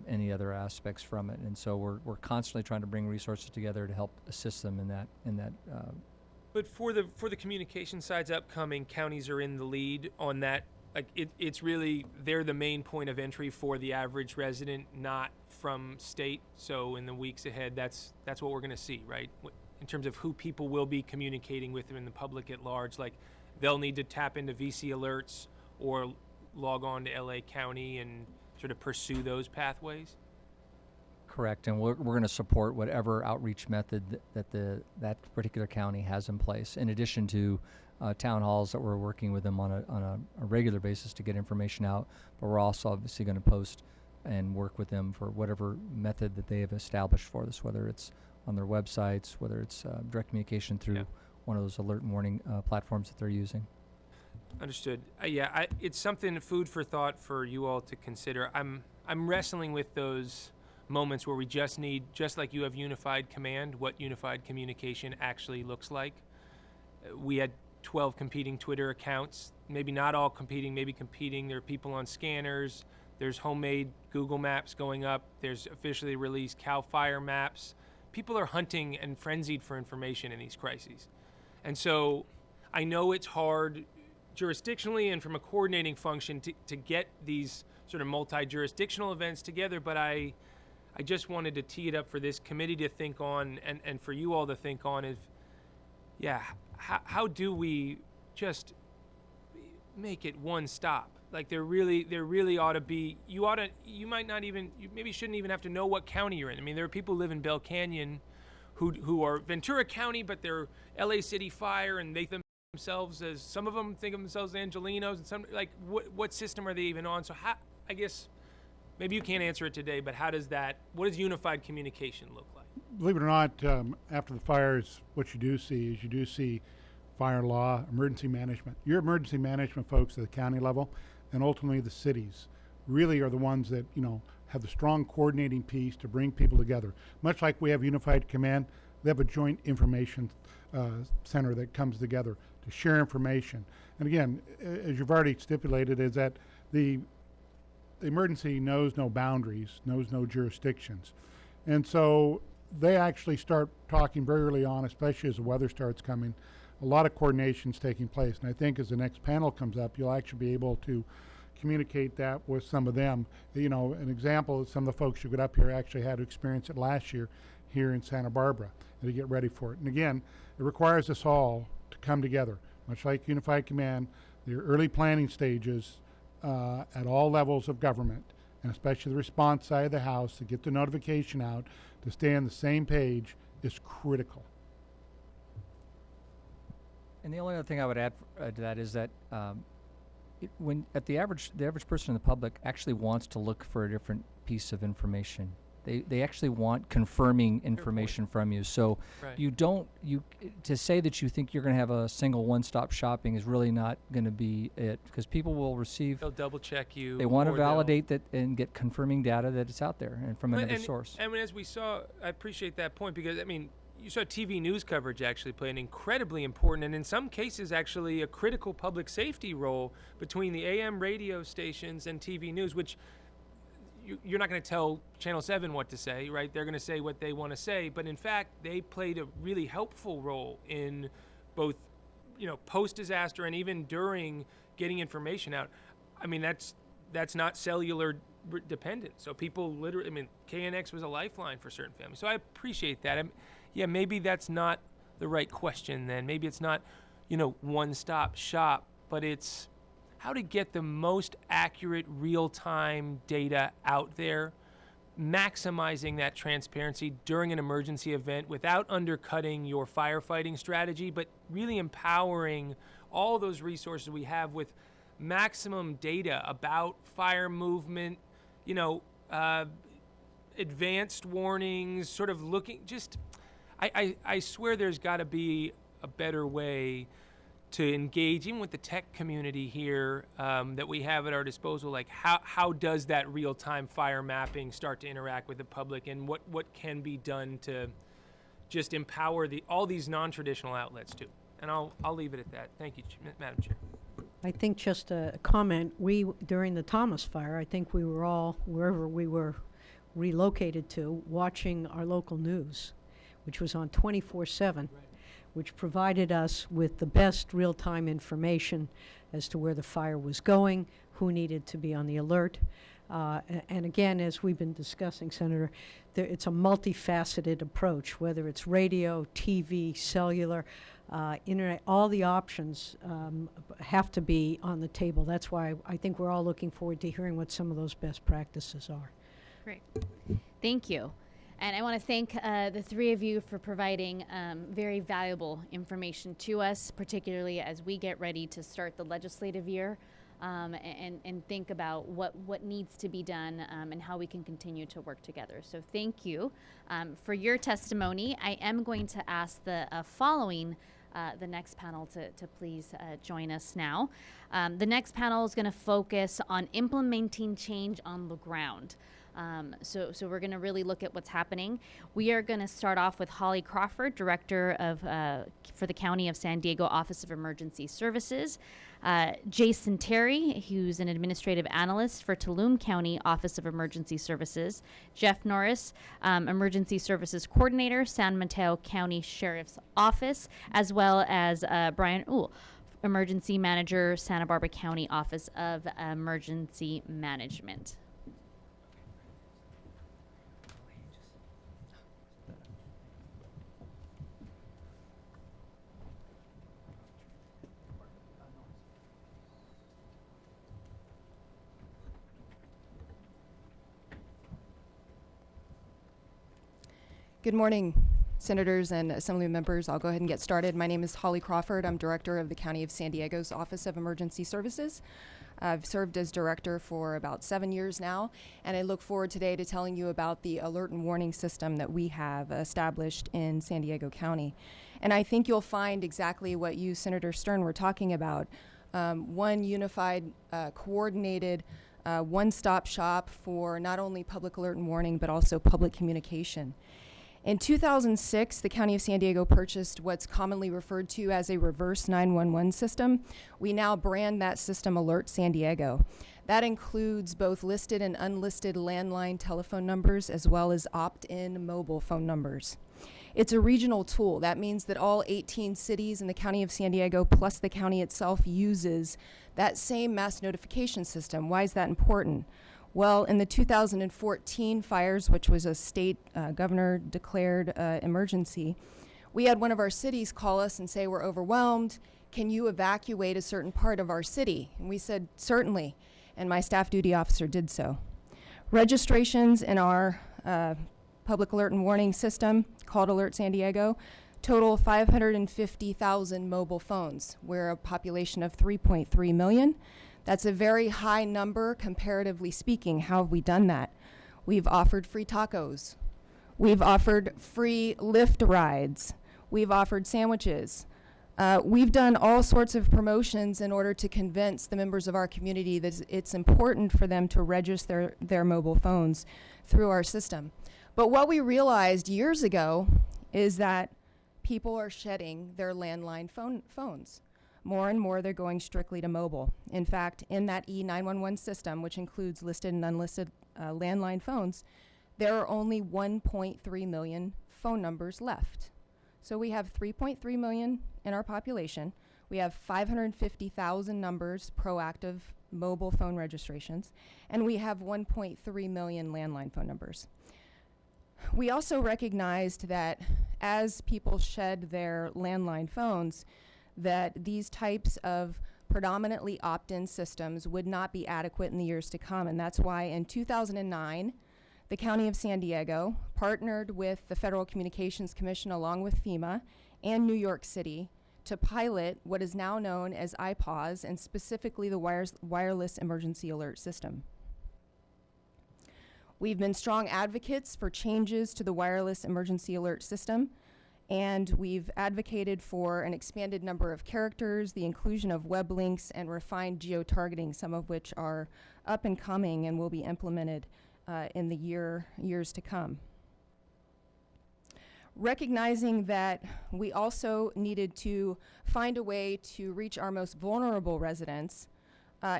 any other aspects from it. And so we're constantly trying to bring resources together to help assist them in that. But for the communication sides upcoming, counties are in the lead on that. Like it's really, they're the main point of entry for the average resident, not from state. So in the weeks ahead, that's what we're going to see, right? In terms of who people will be communicating with them in the public at large, like they'll need to tap into VC alerts or log on to LA County and sort of pursue those pathways. Correct, and we're going to support whatever outreach method that particular county has in place, in addition to town halls that we're working with them on a regular basis to get information out. But we're also obviously going to post and work with them for whatever method that they have established for this, whether it's on their websites, whether it's direct communication through one of those alert and warning platforms that they're using. Understood. It's something, food for thought for you all to consider. I'm wrestling with those moments where we just like you have unified command, what unified communication actually looks like. We had 12 competing Twitter accounts, maybe not all competing, maybe competing. There are people on scanners. There's homemade Google Maps going up. There's officially released CAL FIRE maps. People are hunting and frenzied for information in these crises. And so I know it's hard jurisdictionally and from a coordinating function to get these sort of multi-jurisdictional events together, but I just wanted to tee it up for this committee to think on and for you all to think on is, how do we just make it one stop? Like there really ought to be, you maybe shouldn't even have to know what county you're in. I mean, there are people who live in Bell Canyon who are Ventura County, but they're LA City Fire, and they themselves as, some of them think of themselves as Angelinos, and some, like, what system are they even on? So I guess maybe you can't answer it today, but what does unified communication look like? Believe it or not, after the fires, what you do see fire law, emergency management. Your emergency management folks at the county level, and ultimately the cities, really are the ones that, have the strong coordinating piece to bring people together. Much like we have unified command, they have a joint information center that comes together to share information. And again, as you've already stipulated, is that the emergency knows no boundaries, knows no jurisdictions. And so they actually start talking very early on, especially as the weather starts coming. A lot of coordination's taking place. And I think as the next panel comes up, you'll actually be able to communicate that with some of them. An example is some of the folks who got up here actually had to experience it last year here in Santa Barbara to get ready for it. And again, it requires us all to come together, much like Unified Command, the early planning stages at all levels of government, and especially the response side of the house, to get the notification out, to stay on the same page is critical. And the only other thing I would add to that is that when the average person in the public actually wants to look for a different piece of information. They actually want confirming information from you. So to say that you think you're going to have a single one-stop shopping is really not going to be it, because people will receive. They'll double check you. They want to validate that and get confirming data that it's out there and from another source. And as we saw, I appreciate that point, because I mean, you saw TV news coverage actually play an incredibly important, and in some cases actually a critical public safety role between the AM radio stations and TV news, which you're not going to tell Channel 7 what to say, right? They're going to say what they want to say, but in fact, they played a really helpful role in both, post-disaster and even during getting information out. I mean, that's not cellular dependent. So people literally, KNX was a lifeline for certain families. So I appreciate that. Maybe that's not the right question then. Maybe it's not, one-stop shop, but it's how to get the most accurate real-time data out there, maximizing that transparency during an emergency event without undercutting your firefighting strategy, but really empowering all those resources we have with maximum data about fire movement, advanced warnings, sort of looking, I swear there's got to be a better way to engage, even with the tech community here that we have at our disposal. Like how does that real-time fire mapping start to interact with the public, and what can be done to just empower all these non-traditional outlets too? And I'll leave it at that. Thank you, Madam Chair. I think just a comment, during the Thomas fire, I think we were all, wherever we were relocated to, watching our local news, which was on 24/7. Which provided us with the best real-time information as to where the fire was going, who needed to be on the alert. And again, as we've been discussing, Senator, it's a multifaceted approach, whether it's radio, TV, cellular, internet, all the options have to be on the table. That's why I think we're all looking forward to hearing what some of those best practices are. Great. Thank you. And I want to thank the three of you for providing very valuable information to us, particularly as we get ready to start the legislative year and think about what needs to be done and how we can continue to work together. So thank you for your testimony. I am going to ask the next panel to please join us now. The next panel is going to focus on implementing change on the ground. So we're going to really look at what's happening. We are going to start off with Holly Crawford, Director for the County of San Diego Office of Emergency Services, Jason Terry, who's an Administrative Analyst for Tulum County Office of Emergency Services, Jeff Norris, Emergency Services Coordinator, San Mateo County Sheriff's Office, as well as Brian Uhl, Emergency Manager, Santa Barbara County Office of Emergency Management. Good morning, Senators and Assembly members. I'll go ahead and get started. My name is Holly Crawford. I'm Director of the County of San Diego's Office of Emergency Services. I've served as Director for about 7 years now, and I look forward today to telling you about the alert and warning system that we have established in San Diego County. And I think you'll find exactly what you, Senator Stern, were talking about. One unified, coordinated, one-stop shop for not only public alert and warning, but also public communication. In 2006, the County of San Diego purchased what's commonly referred to as a reverse 911 system. We now brand that system Alert San Diego. That includes both listed and unlisted landline telephone numbers as well as opt-in mobile phone numbers. It's a regional tool. That means that all 18 cities in the County of San Diego plus the county itself uses that same mass notification system. Why is that important? Well, in the 2014 fires, which was a state governor declared emergency, we had one of our cities call us and say, we're overwhelmed. Can you evacuate a certain part of our city? And we said, certainly. And my staff duty officer did so. Registrations in our public alert and warning system called Alert San Diego total 550,000 mobile phones. We're a population of 3.3 million. That's a very high number comparatively speaking. How have we done that? We've offered free tacos. We've offered free Lyft rides. We've offered sandwiches. We've done all sorts of promotions in order to convince the members of our community that it's important for them to register their mobile phones through our system. But what we realized years ago is that people are shedding their landline phones. More and more, they're going strictly to mobile. In fact, in that E911 system, which includes listed and unlisted landline phones, there are only 1.3 million phone numbers left. So we have 3.3 million in our population. We have 550,000 numbers, proactive mobile phone registrations, and we have 1.3 million landline phone numbers. We also recognized that as people shed their landline phones, that these types of predominantly opt-in systems would not be adequate in the years to come. And that's why in 2009, the County of San Diego partnered with the Federal Communications Commission along with FEMA and New York City to pilot what is now known as IPAWS, and specifically the Wireless Emergency Alert System. We've been strong advocates for changes to the Wireless Emergency Alert System, and we've advocated for an expanded number of characters, the inclusion of web links, and refined geo-targeting, some of which are up and coming and will be implemented in the years to come. Recognizing that we also needed to find a way to reach our most vulnerable residents,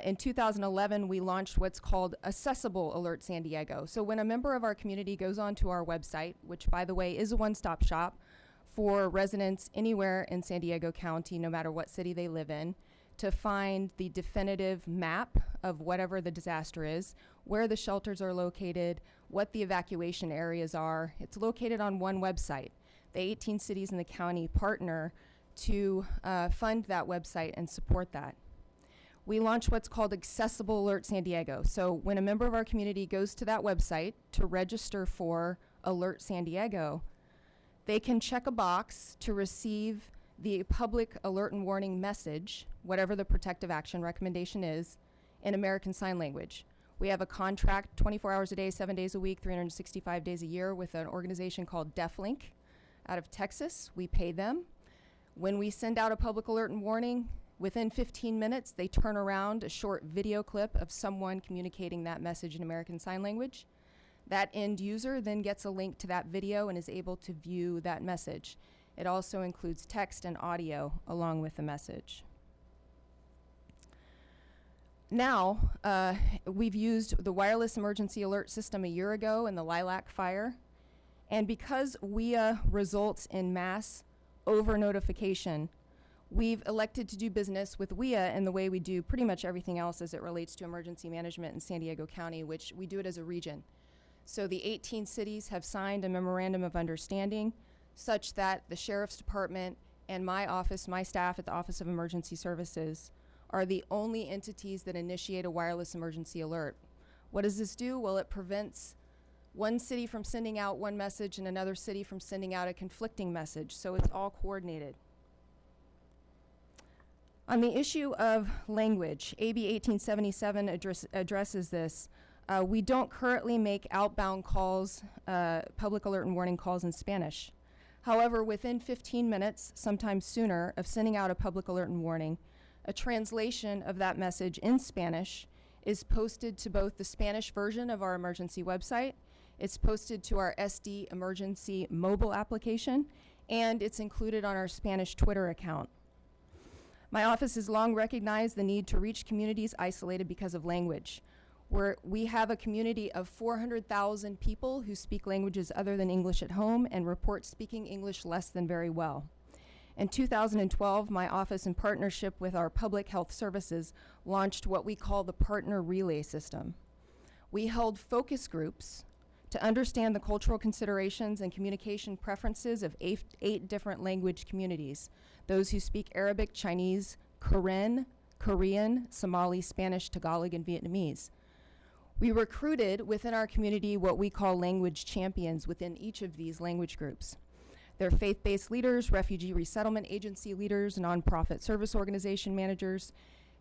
in 2011, we launched what's called Accessible Alert San Diego. So when a member of our community goes onto our website, which by the way is a one-stop shop for residents anywhere in San Diego County, no matter what city they live in, to find the definitive map of whatever the disaster is, where the shelters are located, what the evacuation areas are. It's located on one website. The 18 cities in the county partner to fund that website and support that. We launched what's called Accessible Alert San Diego. So when a member of our community goes to that website to register for Alert San Diego, they can check a box to receive the public alert and warning message, whatever the protective action recommendation is, in American Sign Language. We have a contract 24 hours a day, 7 days a week, 365 days a year with an organization called DeafLink out of Texas. We pay them. When we send out a public alert and warning, within 15 minutes, they turn around a short video clip of someone communicating that message in American Sign Language. That end user then gets a link to that video and is able to view that message. It also includes text and audio along with the message. Now, we've used the Wireless Emergency Alert System a year ago in the Lilac Fire. And because WEA results in mass over-notification, we've elected to do business with WEA in the way we do pretty much everything else as it relates to emergency management in San Diego County, which we do it as a region. So the 18 cities have signed a memorandum of understanding such that the Sheriff's Department and my office, my staff at the Office of Emergency Services, are the only entities that initiate a wireless emergency alert. What does this do? Well, it prevents one city from sending out one message and another city from sending out a conflicting message, so it's all coordinated. On the issue of language, AB 1877 addresses this. We don't currently make outbound calls, public alert and warning calls in Spanish. However, within 15 minutes, sometimes sooner, of sending out a public alert and warning, a translation of that message in Spanish is posted to both the Spanish version of our emergency website, it's posted to our SD emergency mobile application, and it's included on our Spanish Twitter account. My office has long recognized the need to reach communities isolated because of language. We have a community of 400,000 people who speak languages other than English at home and report speaking English less than very well. In 2012, my office, in partnership with our public health services, launched what we call the Partner Relay System. We held focus groups to understand the cultural considerations and communication preferences of eight different language communities, those who speak Arabic, Chinese, Karen, Korean, Somali, Spanish, Tagalog, and Vietnamese. We recruited within our community what we call language champions within each of these language groups. They're faith-based leaders, refugee resettlement agency leaders, nonprofit service organization managers,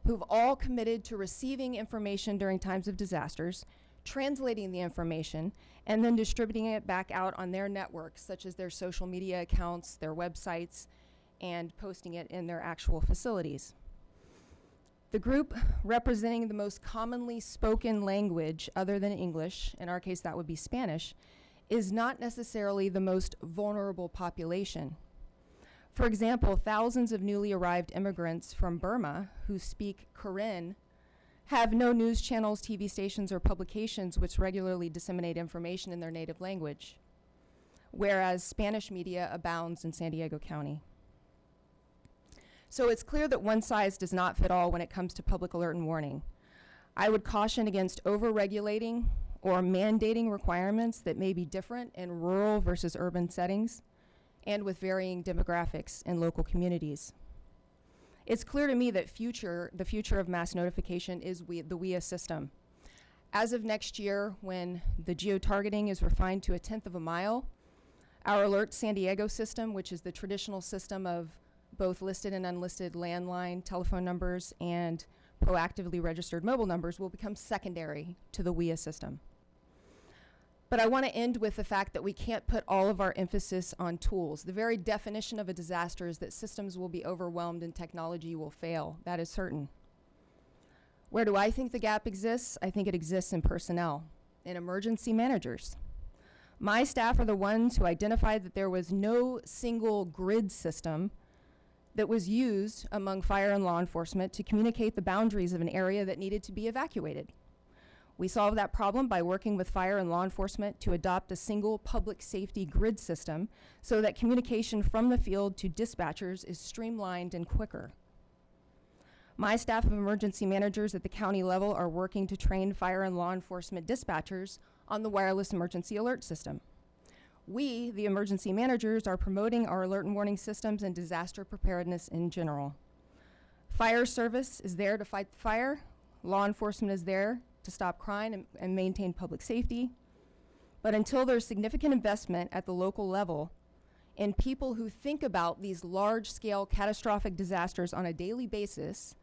who've all committed to receiving information during times of disasters, translating the information, and then distributing it back out on their networks, such as their social media accounts, their websites, and posting it in their actual facilities. The group representing the most commonly spoken language other than English, in our case that would be Spanish, is not necessarily the most vulnerable population. For example, thousands of newly arrived immigrants from Burma who speak Karen have no news channels, TV stations, or publications which regularly disseminate information in their native language, whereas Spanish media abounds in San Diego County. So it's clear that one size does not fit all when it comes to public alert and warning. I would caution against over-regulating or mandating requirements that may be different in rural versus urban settings and with varying demographics in local communities. It's clear to me that the future of mass notification is the WIA system. As of next year, when the geo-targeting is refined to 1/10 of a mile, our Alert San Diego system, which is the traditional system of both listed and unlisted landline telephone numbers and proactively registered mobile numbers, will become secondary to the WIA system. But I want to end with the fact that we can't put all of our emphasis on tools. The very definition of a disaster is that systems will be overwhelmed and technology will fail. That is certain. Where do I think the gap exists? I think it exists in personnel, in emergency managers. My staff are the ones who identified that there was no single grid system that was used among fire and law enforcement to communicate the boundaries of an area that needed to be evacuated. We solved that problem by working with fire and law enforcement to adopt a single public safety grid system so that communication from the field to dispatchers is streamlined and quicker. My staff of emergency managers at the county level are working to train fire and law enforcement dispatchers on the wireless emergency alert system. We, the emergency managers, are promoting our alert and warning systems and disaster preparedness in general. Fire service is there to fight the fire. Law enforcement is there to stop crime and maintain public safety. But until there's significant investment at the local level in people who think about these large-scale catastrophic disasters on a daily basis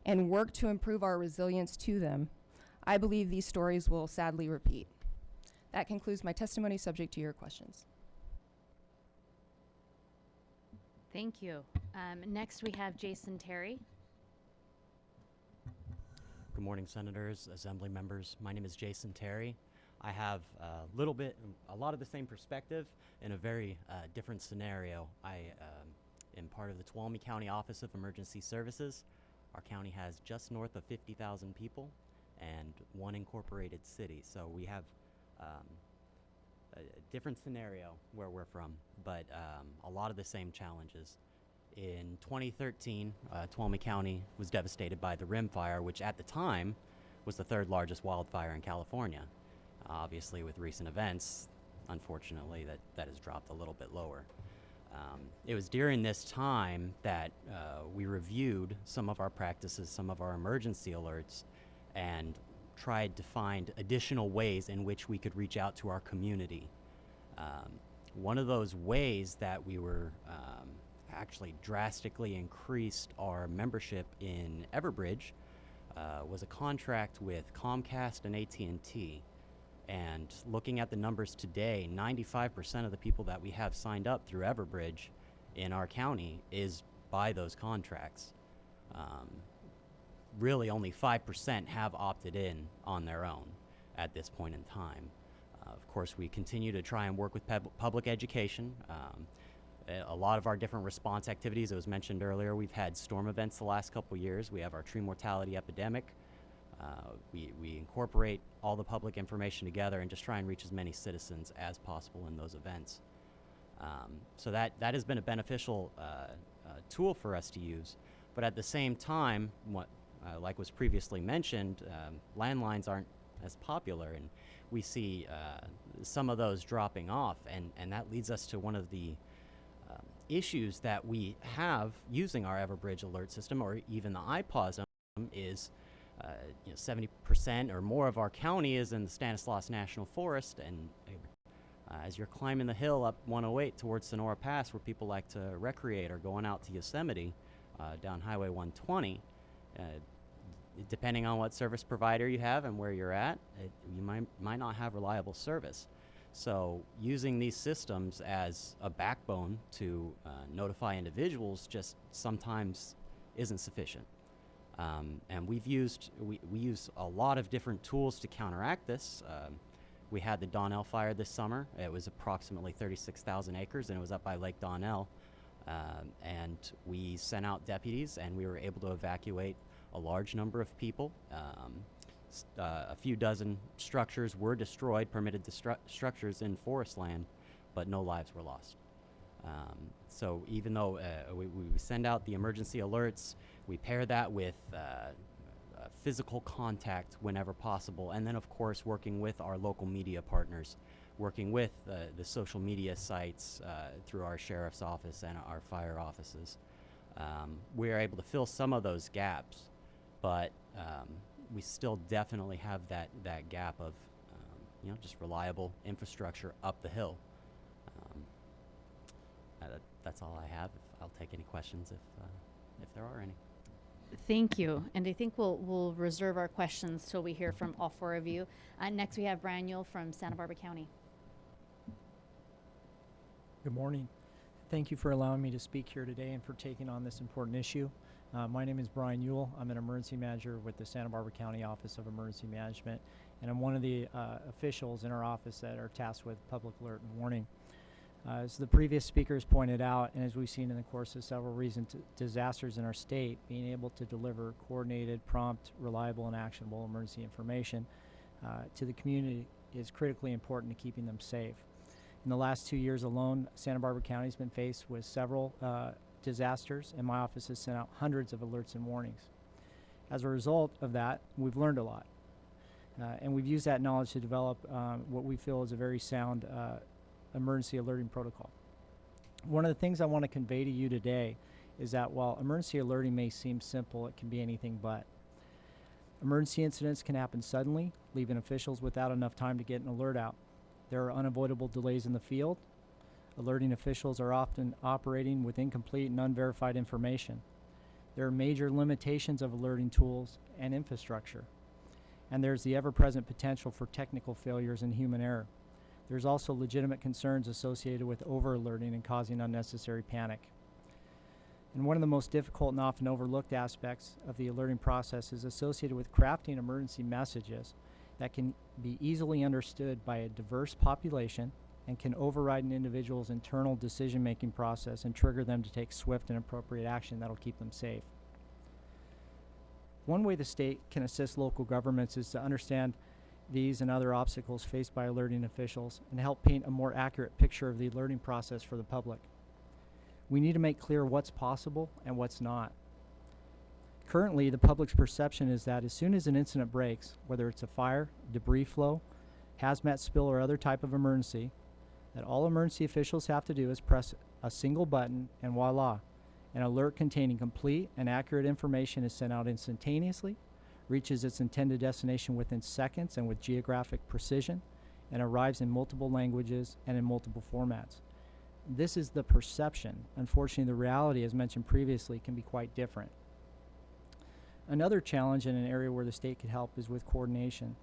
and work to improve our resilience to them, I believe these stories will sadly repeat. That concludes my testimony, subject to your questions. Thank you. Next we have Jason Terry. Good morning, Senators, Assembly members. My name is Jason Terry. I have a lot of the same perspective in a very different scenario. I am part of the Tuolumne County Office of Emergency Services. Our county has just north of 50,000 people and one incorporated city. So we have a different scenario where we're from, but a lot of the same challenges. In 2013, Tuolumne County was devastated by the Rim Fire, which at the time was the third largest wildfire in California. Obviously, with recent events, unfortunately, that has dropped a little bit lower. It was during this time that we reviewed some of our practices, some of our emergency alerts, and tried to find additional ways in which we could reach out to our community. One of those ways that we were actually drastically increased our membership in Everbridge was a contract with Comcast and AT&T. And looking at the numbers today, 95% of the people that we have signed up through Everbridge in our county is by those contracts. Really only 5% have opted in on their own at this point in time. Of course, we continue to try and work with public education. A lot of our different response activities, it was mentioned earlier, we've had storm events the last couple years. We have our tree mortality epidemic. We incorporate all the public information together and just try and reach as many citizens as possible in those events. So that has been a beneficial tool for us to use. But at the same time, like was previously mentioned, landlines as popular, and we see some of those dropping off, and that leads us to one of the issues that we have using our Everbridge alert system, or even the iPause is 70% or more of our county is in the Stanislaus National Forest, and as you're climbing the hill up 108 towards Sonora Pass, where people like to recreate, or going out to Yosemite down Highway 120, depending on what service provider you have and where you're at, you might not have reliable service. So using these systems as a backbone to notify individuals just sometimes isn't sufficient. And we use a lot of different tools to counteract this. We had the Donnell fire this summer. It was approximately 36,000 acres, and it was up by Lake Donnell. And we sent out deputies, and we were able to evacuate a large number of people. A few dozen structures were destroyed, permitted structures in forest land, but no lives were lost. So even though we send out the emergency alerts, we pair that with physical contact whenever possible, and then of course working with our local media partners, working with the social media sites through our sheriff's office and our fire offices. We are able to fill some of those gaps, but we still definitely have that gap of just reliable infrastructure up the hill. That's all I have. I'll take any questions if there are any. Thank you. And I think we'll reserve our questions till we hear from all four of you. Next we have Brian Yule from Santa Barbara County. Good morning. Thank you for allowing me to speak here today and for taking on this important issue. My name is Brian Yule. I'm an emergency manager with the Santa Barbara County Office of Emergency Management, and I'm one of the officials in our office that are tasked with public alert and warning. As the previous speakers pointed out, and as we've seen in the course of several recent disasters in our state, being able to deliver coordinated, prompt, reliable, and actionable emergency information to the community is critically important to keeping them safe. In the last 2 years alone, Santa Barbara County has been faced with several disasters, and my office has sent out hundreds of alerts and warnings. As a result of that, we've learned a lot, and we've used that knowledge to develop what we feel is a very sound emergency alerting protocol. One of the things I want to convey to you today is that while emergency alerting may seem simple, it can be anything but. Emergency incidents can happen suddenly, leaving officials without enough time to get an alert out. There are unavoidable delays in the field. Alerting officials are often operating with incomplete and unverified information. There are major limitations of alerting tools and infrastructure. And there's the ever-present potential for technical failures and human error. There's also legitimate concerns associated with over-alerting and causing unnecessary panic. And one of the most difficult and often overlooked aspects of the alerting process is associated with crafting emergency messages that can be easily understood by a diverse population and can override an individual's internal decision-making process and trigger them to take swift and appropriate action that'll keep them safe. One way the state can assist local governments is to understand these and other obstacles faced by alerting officials and help paint a more accurate picture of the alerting process for the public. We need to make clear what's possible and what's not. Currently, the public's perception is that as soon as an incident breaks, whether it's a fire, debris flow, hazmat spill, or other type of emergency, that all emergency officials have to do is press a single button and voila, an alert containing complete and accurate information is sent out instantaneously, reaches its intended destination within seconds and with geographic precision, and arrives in multiple languages and in multiple formats. This is the perception. Unfortunately, the reality, as mentioned previously, can be quite different. Another challenge in an area where the state could help is with coordination.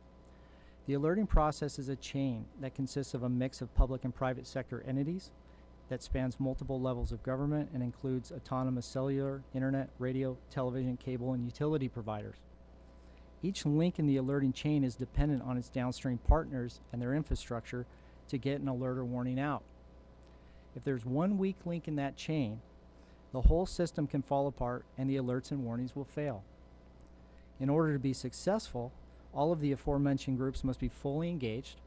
The alerting process is a chain that consists of a mix of public and private sector entities that spans multiple levels of government and includes autonomous cellular, internet, radio, television, cable, and utility providers. Each link in the alerting chain is dependent on its downstream partners and their infrastructure to get an alert or warning out. If there's one weak link in that chain, the whole system can fall apart and the alerts and warnings will fail. In order to be successful, all of the aforementioned groups must be fully engaged,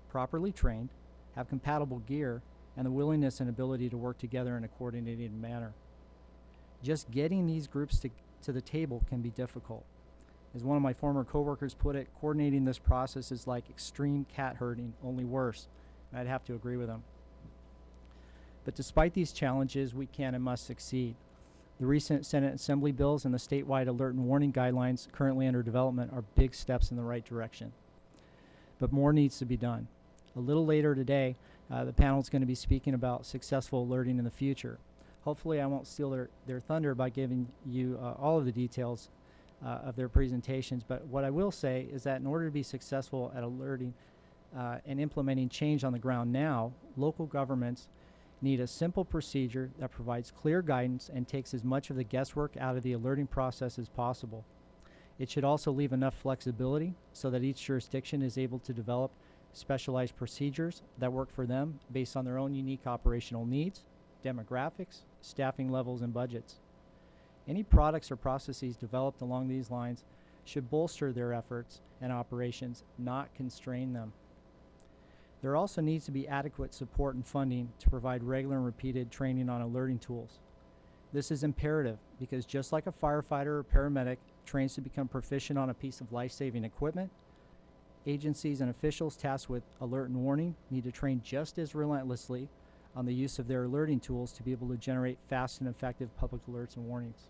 properly trained, have compatible gear, and the willingness and ability to work together in a coordinated manner. Just getting these groups to the table can be difficult. As one of my former coworkers put it, coordinating this process is like extreme cat herding, only worse. I'd have to agree with him. But despite these challenges, we can and must succeed. The recent Senate Assembly bills and the statewide alert and warning guidelines currently under development are big steps in the right direction. But more needs to be done. A little later today, the panel is going to be speaking about successful alerting in the future. Hopefully I won't steal their thunder by giving you all of the details of their presentations, but what I will say is that in order to be successful at alerting and implementing change on the ground now, local governments need a simple procedure that provides clear guidance and takes as much of the guesswork out of the alerting process as possible. It should also leave enough flexibility so that each jurisdiction is able to develop specialized procedures that work for them based on their own unique operational needs, demographics, staffing levels, and budgets. Any products or processes developed along these lines should bolster their efforts and operations, not constrain them. There also needs to be adequate support and funding to provide regular and repeated training on alerting tools. This is imperative because just like a firefighter or paramedic trains to become proficient on a piece of life-saving equipment, agencies and officials tasked with alert and warning need to train just as relentlessly on the use of their alerting tools to be able to generate fast and effective public alerts and warnings.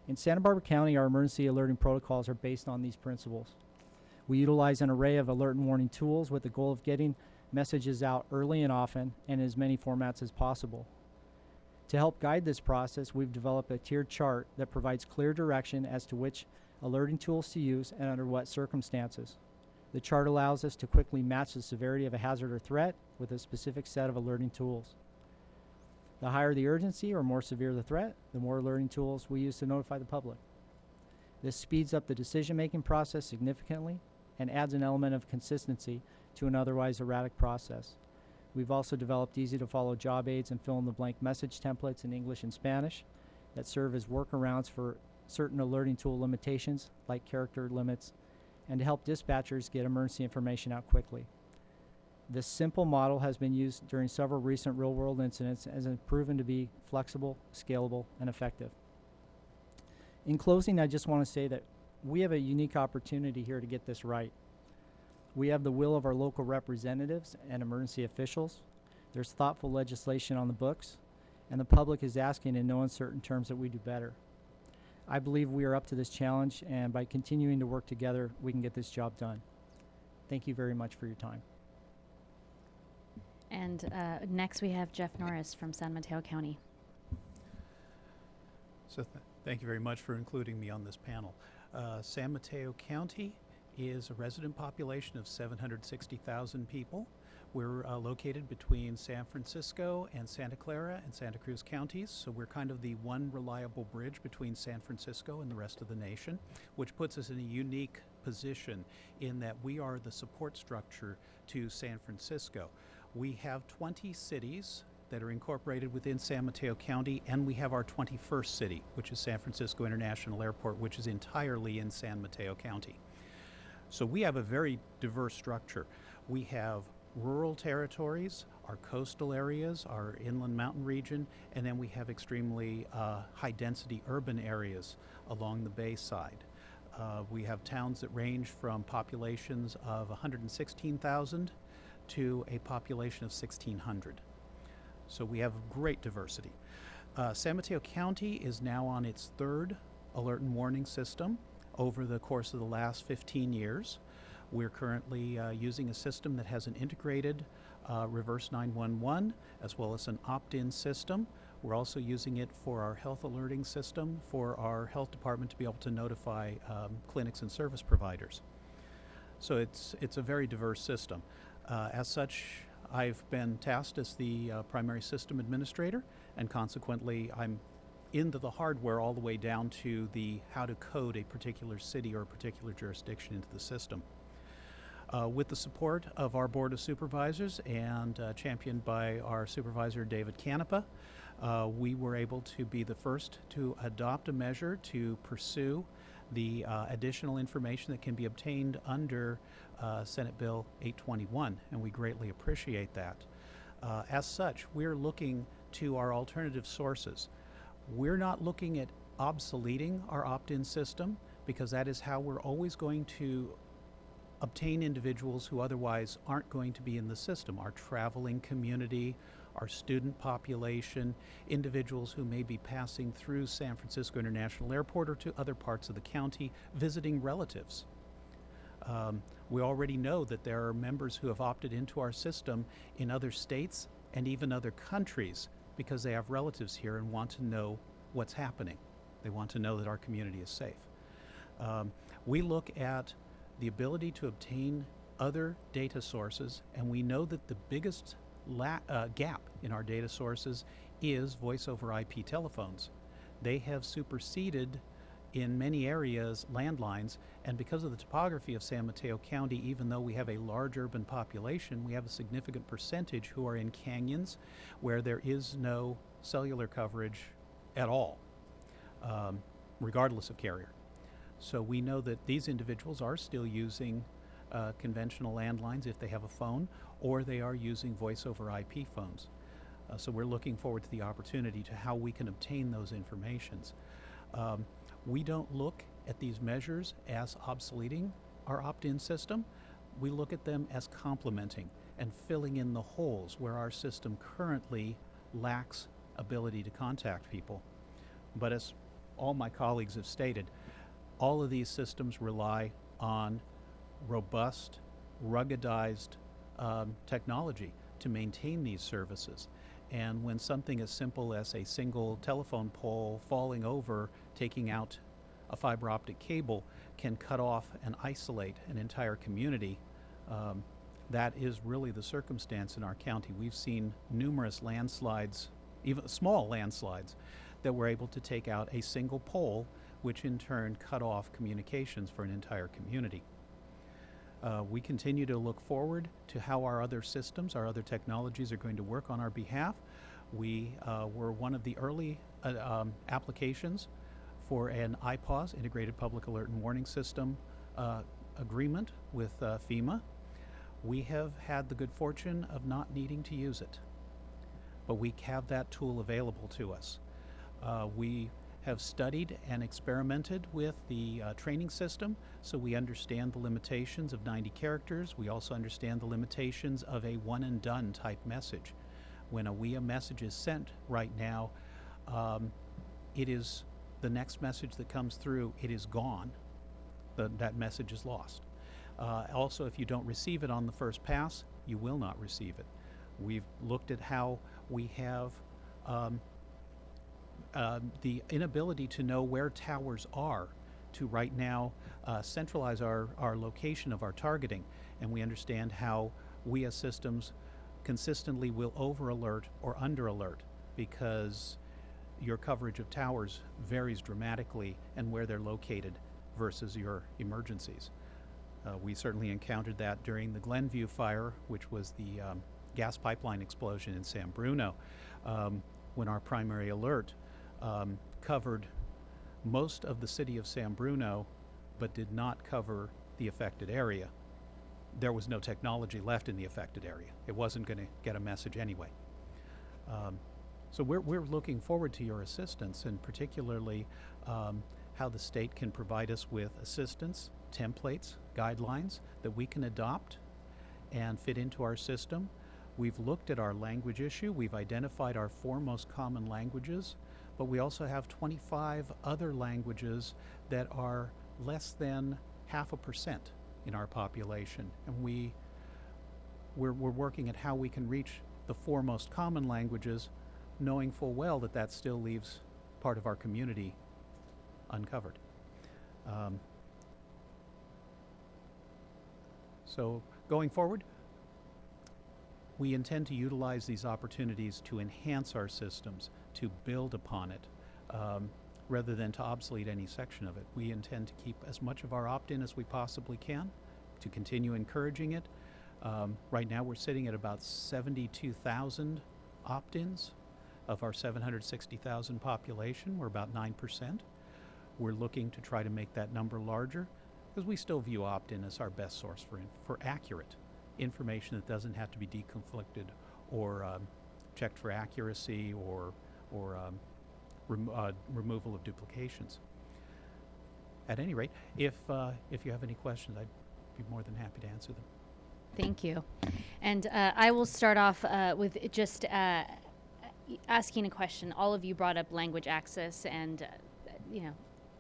In Santa Barbara County, our emergency alerting protocols are based on these principles. We utilize an array of alert and warning tools with the goal of getting messages out early and often and in as many formats as possible. To help guide this process, we've developed a tiered chart that provides clear direction as to which alerting tools to use and under what circumstances. The chart allows us to quickly match the severity of a hazard or threat with a specific set of alerting tools. The higher the urgency or more severe the threat, the more alerting tools we use to notify the public. This speeds up the decision-making process significantly and adds an element of consistency to an otherwise erratic process. We've also developed easy-to-follow job aids and fill-in-the-blank message templates in English and Spanish that serve as workarounds for certain alerting tool limitations like character limits and to help dispatchers get emergency information out quickly. This simple model has been used during several recent real-world incidents and has proven to be flexible, scalable, and effective. In closing, I just want to say that we have a unique opportunity here to get this right. We have the will of our local representatives and emergency officials. There's thoughtful legislation on the books, and the public is asking in no uncertain terms that we do better. I believe we are up to this challenge, and by continuing to work together, we can get this job done. Thank you very much for your time. And next we have Jeff Norris from San Mateo County. So thank you very much for including me on this panel. San Mateo County is a resident population of 760,000 people. We're located between San Francisco and Santa Clara and Santa Cruz counties, so we're kind of the one reliable bridge between San Francisco and the rest of the nation, which puts us in a unique position in that we are the support structure to San Francisco. We have 20 cities that are incorporated within San Mateo County, and we have our 21st city, which is San Francisco International Airport, which is entirely in San Mateo County. So we have a very diverse structure. We have rural territories, our coastal areas, our inland mountain region, and then we have extremely high-density urban areas along the bay side. We have towns that range from populations of 116,000 to a population of 1,600. So we have great diversity. San Mateo County is now on its third alert and warning system over the course of the last 15 years. We're currently using a system that has an integrated reverse 911 as well as an opt-in system. We're also using it for our health alerting system for our health department to be able to notify clinics and service providers. So it's a very diverse system. As such, I've been tasked as the primary system administrator, and consequently I'm into the hardware all the way down to the how to code a particular city or a particular jurisdiction into the system. With the support of our Board of Supervisors and championed by our supervisor David Canepa, we were able to be the first to adopt a measure to pursue the additional information that can be obtained under Senate Bill 821, and we greatly appreciate that. As such, we're looking to our alternative sources. We're not looking at obsoleting our opt-in system because that is how we're always going to obtain individuals who otherwise aren't going to be in the system, our traveling community, our student population, individuals who may be passing through San Francisco International Airport or to other parts of the county visiting relatives. We already know that there are members who have opted into our system in other states and even other countries because they have relatives here and want to know what's happening. They want to know that our community is safe. We look at the ability to obtain other data sources, and we know that the biggest gap in our data sources is voice over IP telephones. They have superseded in many areas landlines, and because of the topography of San Mateo County, even though we have a large urban population, we have a significant percentage who are in canyons where there is no cellular coverage at all, regardless of carrier. So we know that these individuals are still using conventional landlines if they have a phone, or they are using voice over IP phones. So we're looking forward to the opportunity to how we can obtain those informations. We don't look at these measures as obsoleting our opt-in system. We look at them as complementing and filling in the holes where our system currently lacks ability to contact people. But as all my colleagues have stated, all of these systems rely on robust, ruggedized technology to maintain these services. And when something as simple as a single telephone pole falling over, taking out a fiber optic cable, can cut off and isolate an entire community, that is really the circumstance in our county. We've seen numerous landslides, even small landslides, that were able to take out a single pole, which in turn cut off communications for an entire community. We continue to look forward to how our other systems, our other technologies are going to work on our behalf. We were one of the early applications for an IPAWS, Integrated Public Alert and Warning System, agreement with FEMA. We have had the good fortune of not needing to use it, but we have that tool available to us. We have studied and experimented with the training system, so we understand the limitations of 90 characters. We also understand the limitations of a one and done type message. When a WIA message is sent right now, it is the next message that comes through, it is gone. That message is lost. Also, if you don't receive it on the first pass, you will not receive it. We've looked at how we have the inability to know where towers are to right now centralize our location of our targeting, and we understand how WIA systems consistently will over alert or under alert because your coverage of towers varies dramatically and where they're located versus your emergencies. We certainly encountered that during the Glenview fire, which was the gas pipeline explosion in San Bruno, when our primary alert covered most of the city of San Bruno, but did not cover the affected area. There was no technology left in the affected area. It wasn't going to get a message anyway. So we're looking forward to your assistance, and particularly how the state can provide us with assistance, templates, guidelines that we can adopt and fit into our system. We've looked at our language issue. We've identified our 4 most common languages, but we also have 25 other languages that are less than 0.5% in our population. And we're working at how we can reach the 4 most common languages, knowing full well that that still leaves part of our community uncovered. So going forward, we intend to utilize these opportunities to enhance our systems, to build upon it, rather than to obsolete any section of it. We intend to keep as much of our opt-in as we possibly can, to continue encouraging it. Right now we're sitting at about 72,000 opt-ins of our 760,000 population. We're about 9%. We're looking to try to make that number larger, because we still view opt-in as our best source for accurate information that doesn't have to be deconflicted or checked for accuracy or removal of duplications. at any rate, if you have any questions, I'd be more than happy to answer them. Thank you. And I will start off with just asking a question. All of you brought up language access, and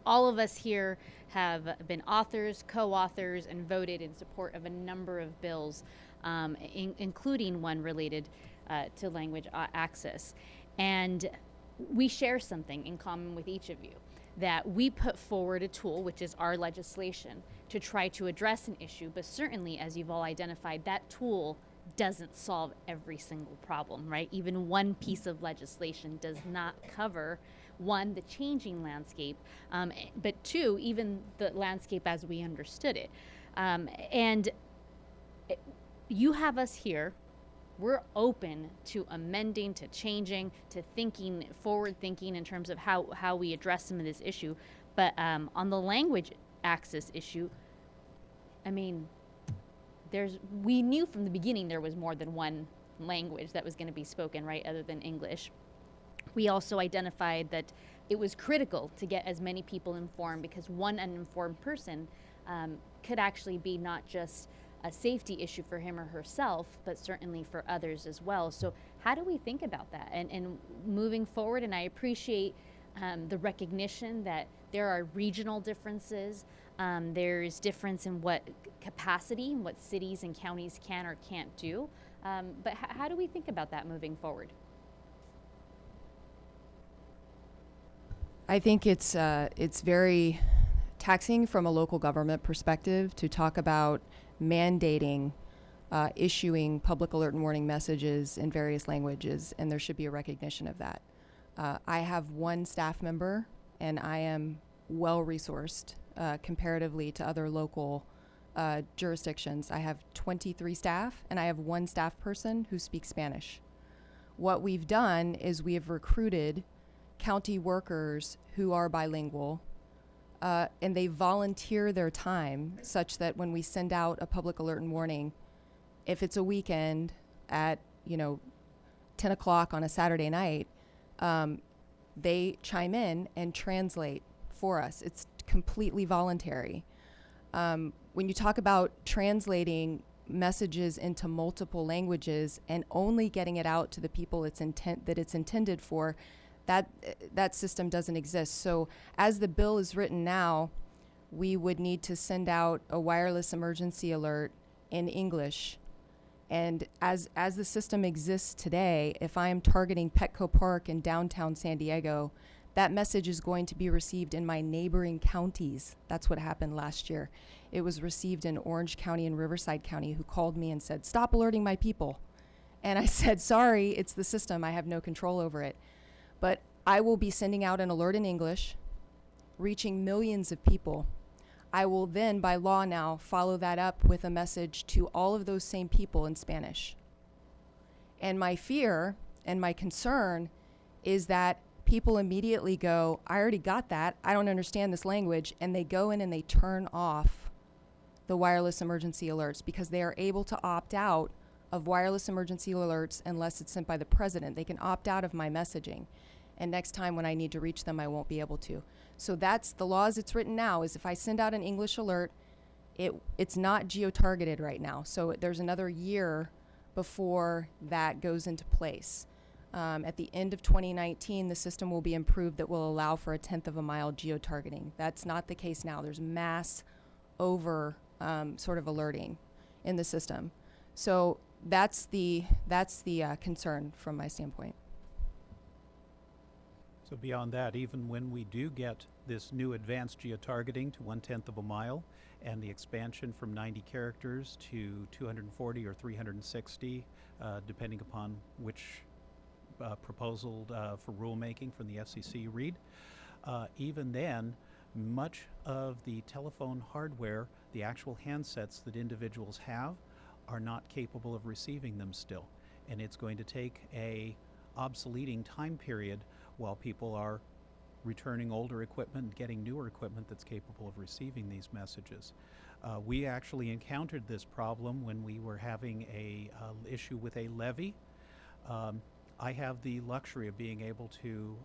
all of us here have been authors, co-authors, and voted in support of a number of bills, including one related to language access. And we share something in common with each of you, that we put forward a tool, which is our legislation, to try to address an issue, but certainly, as you've all identified, that tool doesn't solve every single problem, right? Even one piece of legislation does not cover, one, the changing landscape, but two, even the landscape as we understood it. You have us here. We're open to amending, to changing, to thinking, forward thinking in terms of how we address some of this issue. But on the language access issue, I mean, we knew from the beginning there was more than one language that was going to be spoken, right, other than English. We also identified that it was critical to get as many people informed, because one uninformed person could actually be not just a safety issue for him or herself, but certainly for others as well. So how do we think about that and moving forward? And I appreciate the recognition that there are regional differences. There's difference in what capacity, what cities and counties can or can't do. But how do we think about that moving forward? I think it's very taxing from a local government perspective to talk about mandating issuing public alert and warning messages in various languages, and there should be a recognition of that. I have one staff member, and I am well-resourced comparatively to other local jurisdictions. I have 23 staff, and I have one staff person who speaks Spanish. What we've done is we have recruited county workers who are bilingual, and they volunteer their time such that when we send out a public alert and warning, if it's a weekend at 10 o'clock on a Saturday night, they chime in and translate for us. It's completely voluntary. When you talk about translating messages into multiple languages and only getting it out to the people it's intended for, that system doesn't exist. So as the bill is written now, we would need to send out a wireless emergency alert in English. And as the system exists today, if I am targeting Petco Park in downtown San Diego, that message is going to be received in my neighboring counties. That's what happened last year. It was received in Orange County and Riverside County, who called me and said, "Stop alerting my people." And I said, "Sorry, it's the system. I have no control over it." But I will be sending out an alert in English, reaching millions of people. I will then, by law now, follow that up with a message to all of those same people in Spanish. And my fear and my concern is that people immediately go, "I already got that. I don't understand this language." And they go in and they turn off the wireless emergency alerts because they are able to opt out of wireless emergency alerts unless it's sent by the president. They can opt out of my messaging. And next time when I need to reach them, I won't be able to. So that's the law as it's written now, is if I send out an English alert, it's not geo-targeted right now. So there's another year before that goes into place. At the end of 2019, the system will be improved that will allow for a 1/10 of a mile geo-targeting. That's not the case now. There's mass over sort of alerting in the system. So that's the concern from my standpoint. So beyond that, even when we do get this new advanced geotargeting to 1/10 of a mile and the expansion from 90 characters to 240 or 360, depending upon which proposal for rulemaking from the FCC you read, even then, much of the telephone hardware, the actual handsets that individuals have, are not capable of receiving them still. And it's going to take a obsoleting time period while people are returning older equipment and getting newer equipment that's capable of receiving these messages. We actually encountered this problem when we were having a issue with a levy. I have the luxury of being able to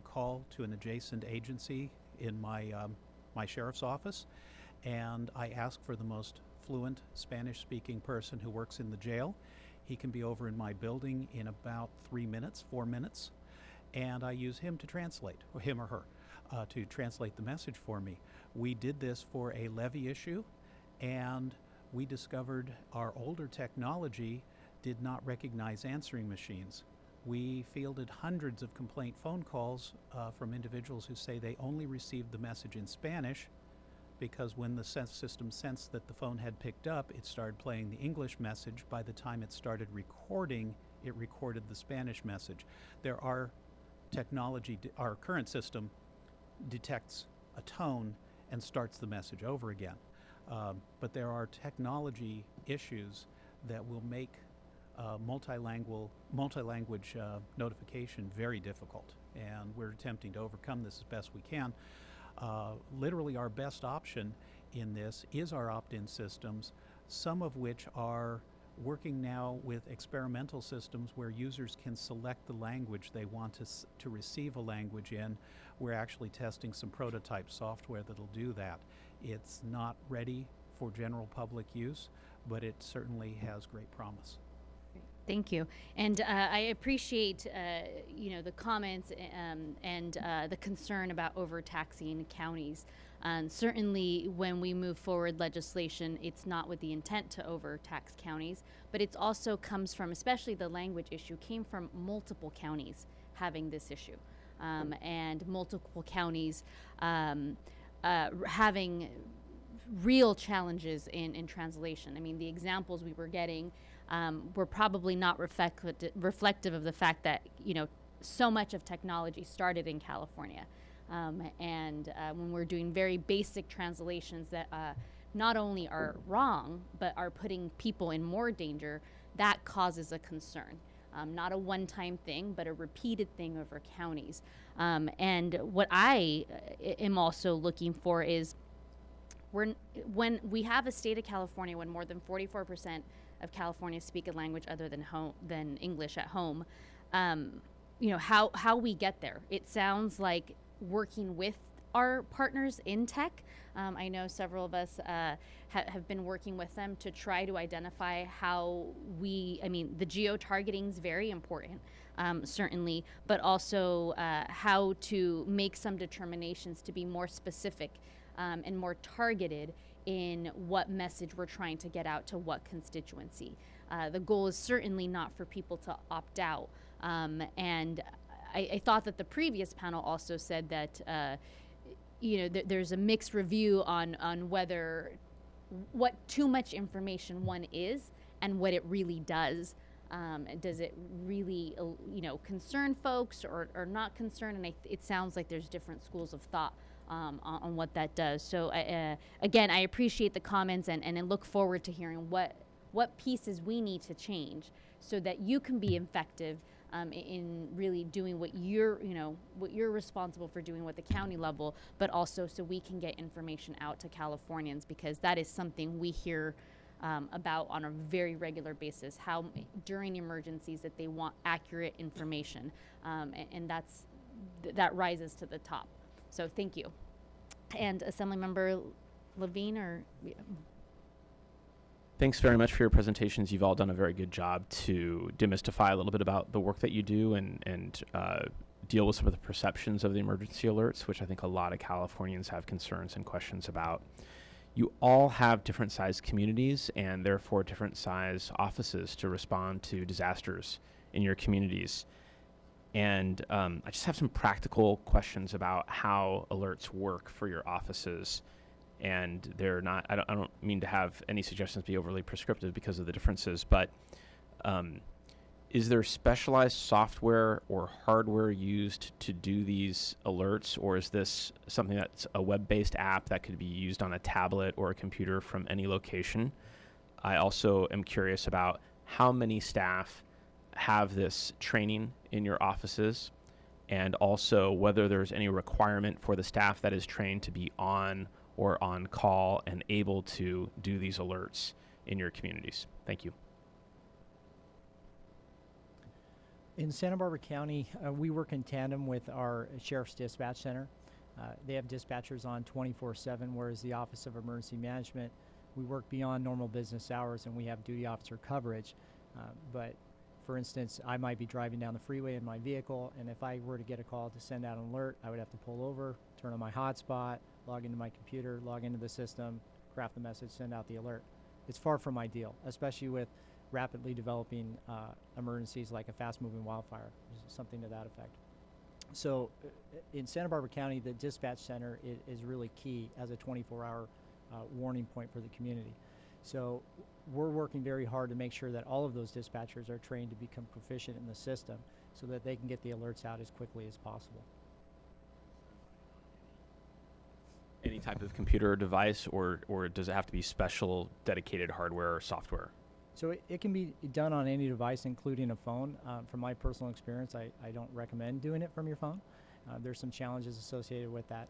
call to an adjacent agency in my my sheriff's office, and I ask for the most fluent Spanish-speaking person who works in the jail. He can be over in my building in about 4 minutes, and I use him to translate, or him or her, to translate the message for me. We did this for a levy issue, and we discovered our older technology did not recognize answering machines. We fielded hundreds of complaint phone calls from individuals who say they only received the message in Spanish because when the system sensed that the phone had picked up, it started playing the English message. By the time it started recording, it recorded the Spanish message. There are technology, our current system detects a tone and starts the message over again. But there are technology issues that will make multi-language notification very difficult, and we're attempting to overcome this as best we can. Literally our best option in this is our opt-in systems, some of which are working now with experimental systems where users can select the language they want to receive a language in. We're actually testing some prototype software that'll do that. It's not ready for general public use, but it certainly has great promise. Thank you, and I appreciate the comments and the concern about overtaxing counties. Certainly, when we move forward legislation, it's not with the intent to overtax counties, but it also comes from, especially the language issue, came from multiple counties having this issue, and multiple counties having real challenges in translation. I mean, the examples we were getting were probably not reflective of the fact that, so much of technology started in California. And when we're doing very basic translations that not only are wrong, but are putting people in more danger, that causes a concern. Not a one-time thing, but a repeated thing over counties. And what I am also looking for is when we have a state of California, when more than 44% of Californians speak a language other than English at home, how we get there. It sounds like working with our partners in tech. I know several of us have been working with them to try to identify how the geo-targeting is very important, certainly, but also how to make some determinations to be more specific and more targeted in what message we're trying to get out to what constituency. The goal is certainly not for people to opt out. And I thought that the previous panel also said that there's a mixed review on whether what too much information one is and what it really does. Does it really concern folks or not concern? And it sounds like there's different schools of thought on what that does. So again, I appreciate the comments and I look forward to hearing what pieces we need to change so that you can be effective in really doing what you're responsible for doing at the county level, but also so we can get information out to Californians, because that is something we hear about on a very regular basis, how during emergencies that they want accurate information, and that rises to the top. So thank you. And Assemblymember Levine, Thanks very much for your presentations. You've all done a very good job to demystify a little bit about the work that you do and deal with some of the perceptions of the emergency alerts, which I think a lot of Californians have concerns and questions about. You all have different sized communities and therefore different size offices to respond to disasters in your communities. And I just have some practical questions about how alerts work for your offices. And they're not, I don't mean to have any suggestions be overly prescriptive because of the differences, but is there specialized software or hardware used to do these alerts, or is this something that's a web-based app that could be used on a tablet or a computer from any location? I also am curious about how many staff have this training in your offices, and also whether there's any requirement for the staff that is trained to be on or on call and able to do these alerts in your communities. Thank you. In Santa Barbara County, we work in tandem with our Sheriff's Dispatch Center. They have dispatchers on 24/7, whereas the Office of Emergency Management, we work beyond normal business hours and we have duty officer coverage. But for instance, I might be driving down the freeway in my vehicle, and if I were to get a call to send out an alert, I would have to pull over, turn on my hotspot, log into my computer, log into the system, craft the message, send out the alert. It's far from ideal, especially with rapidly developing emergencies like a fast-moving wildfire, something to that effect. So in Santa Barbara County, the dispatch center is really key as a 24-hour warning point for the community. So we're working very hard to make sure that all of those dispatchers are trained to become proficient in the system so that they can get the alerts out as quickly as possible. Any type of computer or device, or does it have to be special dedicated hardware or software? So it can be done on any device, including a phone. From my personal experience, I don't recommend doing it from your phone. There's some challenges associated with that,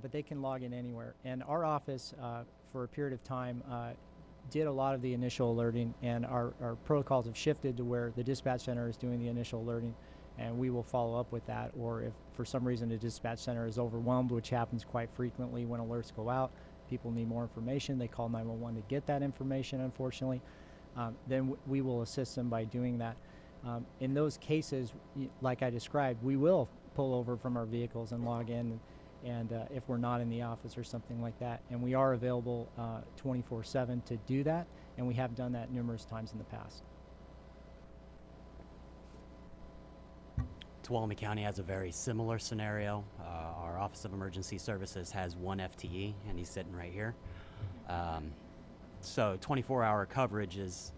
but they can log in anywhere. And our office, for a period of time, did a lot of the initial alerting, and our protocols have shifted to where the dispatch center is doing the initial alerting, and we will follow up with that. Or if for some reason the dispatch center is overwhelmed, which happens quite frequently when alerts go out, people need more information, they call 911 to get that information, unfortunately. Then we will assist them by doing that. In those cases, like I described, we will pull over from our vehicles and log in, and if we're not in the office or something like that. And we are available 24/7 to do that, and we have done that numerous times in the past. Tuolumne County has a very similar scenario. Our Office of Emergency Services has 1 FTE, and he's sitting right here. So 24-hour coverage is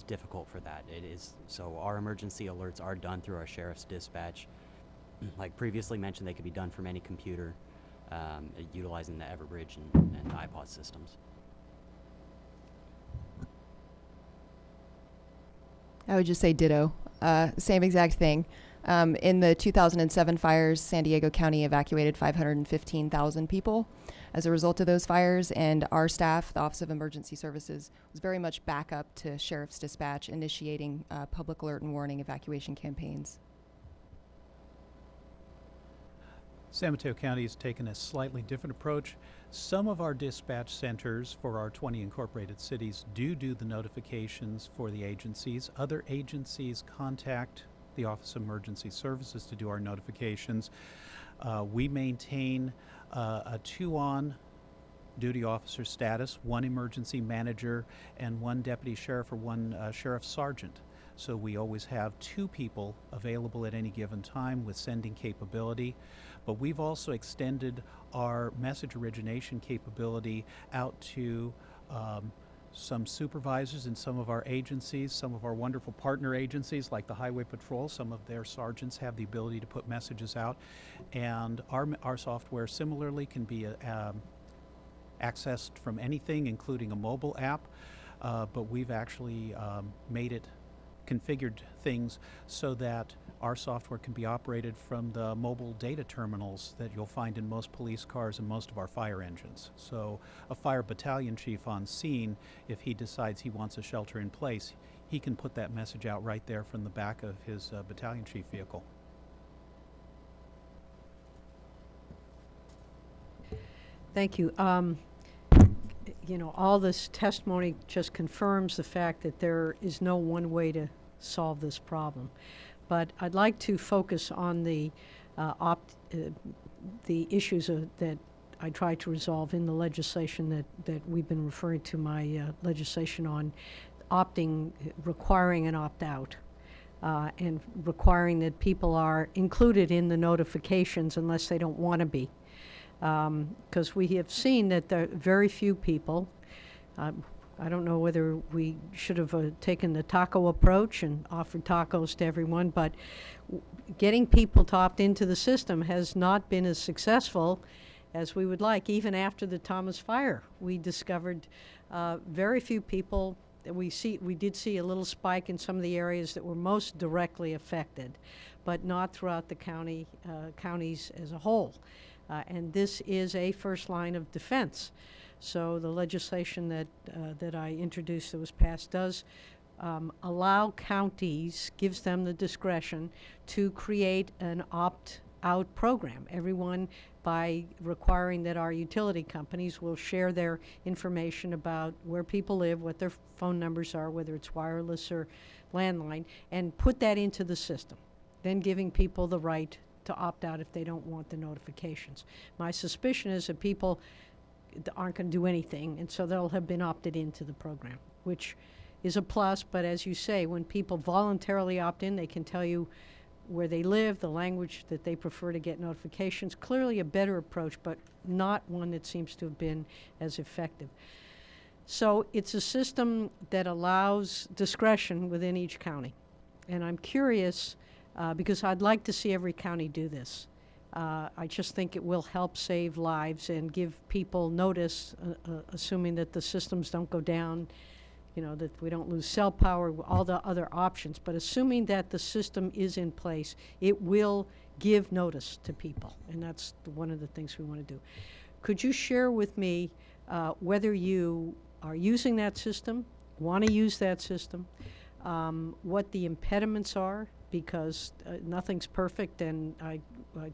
difficult for that. It is. So our emergency alerts are done through our sheriff's dispatch. Like previously mentioned, they could be done from any computer, utilizing the Everbridge and iPod systems. I would just say ditto. Same exact thing. In the 2007 fires, San Diego County evacuated 515,000 people as a result of those fires, and our staff, the Office of Emergency Services, was very much backup to Sheriff's Dispatch, initiating public alert and warning evacuation campaigns. San Mateo County has taken a slightly different approach. Some of our dispatch centers for our 20 incorporated cities do the notifications for the agencies. Other agencies contact the Office of Emergency Services to do our notifications. We maintain a 2-on duty officer status, 1 emergency manager, and 1 deputy sheriff or 1 sheriff sergeant. So we always have 2 people available at any given time with sending capability. But we've also extended our message origination capability out to some supervisors in some of our agencies, some of our wonderful partner agencies like the Highway Patrol. Some of their sergeants have the ability to put messages out. And our software similarly can be accessed from anything, including a mobile app. But we've actually made it configured things so that our software can be operated from the mobile data terminals that you'll find in most police cars and most of our fire engines. So a fire battalion chief on scene, if he decides he wants a shelter in place, he can put that message out right there from the back of his battalion chief vehicle. Thank you. You know, all this testimony just confirms the fact that there is no one way to solve this problem. But I'd like to focus on the issues that I try to resolve in the legislation that we've been referring to, my legislation on requiring an opt-out and requiring that people are included in the notifications unless they don't want to be. Because we have seen that there are very few people. I don't know whether we should have taken the taco approach and offered tacos to everyone, but getting people to opt into the system has not been as successful as we would like. Even after the Thomas fire, we discovered very few people. We did see a little spike in some of the areas that were most directly affected, but not throughout the counties as a whole. And this is a first line of defense. So the legislation that I introduced that was passed does allow counties, gives them the discretion to create an out program. Everyone, by requiring that our utility companies will share their information about where people live, what their phone numbers are, whether it's wireless or landline, and put that into the system, then giving people the right to opt out if they don't want the notifications. My suspicion is that people aren't going to do anything, and so they'll have been opted into the program, which is a plus. But as you say, when people voluntarily opt in, they can tell you where they live, the language that they prefer to get notifications. Clearly a better approach, but not one that seems to have been as effective. So it's a system that allows discretion within each county. And I'm curious, because I'd like to see every county do this. I just think it will help save lives and give people notice, assuming that the systems don't go down, you know, that we don't lose cell power, all the other options. But assuming that the system is in place, it will give notice to people. And that's one of the things we want to do. Could you share with me whether you are using that system, want to use that system, what the impediments are, because nothing's perfect, and I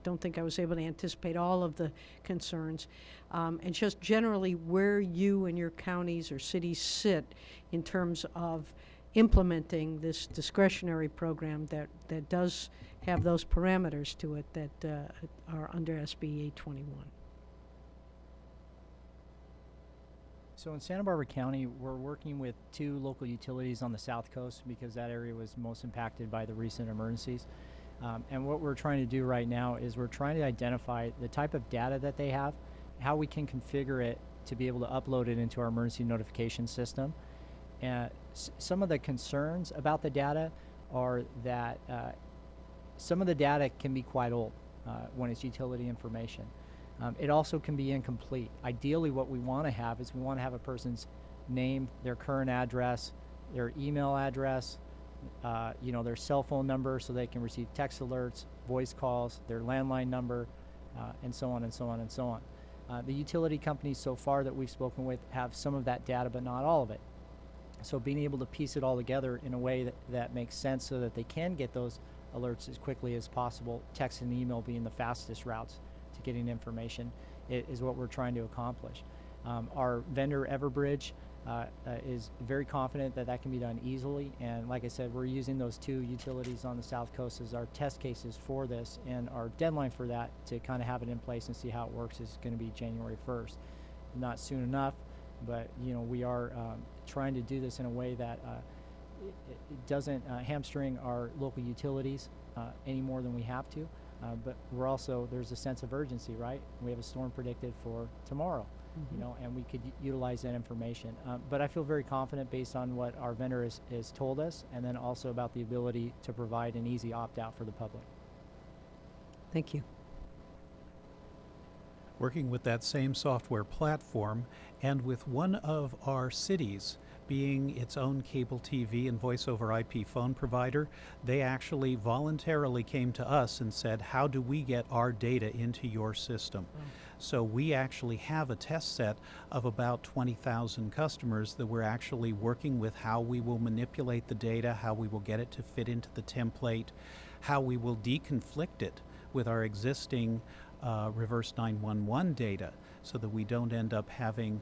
don't think I was able to anticipate all of the concerns, and just generally where you and your counties or cities sit in terms of implementing this discretionary program that does have those parameters to it that are under SB 821. So in Santa Barbara County, we're working with 2 local utilities on the South Coast because that area was most impacted by the recent emergencies. And what we're trying to do right now is we're trying to identify the type of data that they have, how we can configure it to be able to upload it into our emergency notification system. And some of the concerns about the data are that some of the data can be quite old when it's utility information. It also can be incomplete. Ideally, what we want to have is we want to have a person's name, their current address, their email address, you know, their cell phone number so they can receive text alerts, voice calls, their landline number, and so on and so on and so on. The utility companies so far that we've spoken with have some of that data, but not all of it. So being able to piece it all together in a way that makes sense so that they can get those alerts as quickly as possible, text and email being the fastest routes to getting information, is what we're trying to accomplish. Our vendor Everbridge is very confident that that can be done easily, and like I said, we're using those 2 utilities on the South Coast as our test cases for this, and our deadline for that to kind of have it in place and see how it works is going to be January 1st. Not soon enough, but you know, we are trying to do this in a way that it doesn't hamstring our local utilities any more than we have to. But we're also, there's a sense of urgency, right? We have a storm predicted for tomorrow, you know, and we could utilize that information. But I feel very confident based on what our vendor has told us, and then also about the ability to provide an easy opt-out for the public. Thank you. Working with that same software platform, and with one of our cities being its own cable TV and voice over IP phone provider, they actually voluntarily came to us and said, how do we get our data into your system? So we actually have a test set of about 20,000 customers that we're actually working with how we will manipulate the data, how we will get it to fit into the template, how we will deconflict it with our existing reverse 911 data so that we don't end up having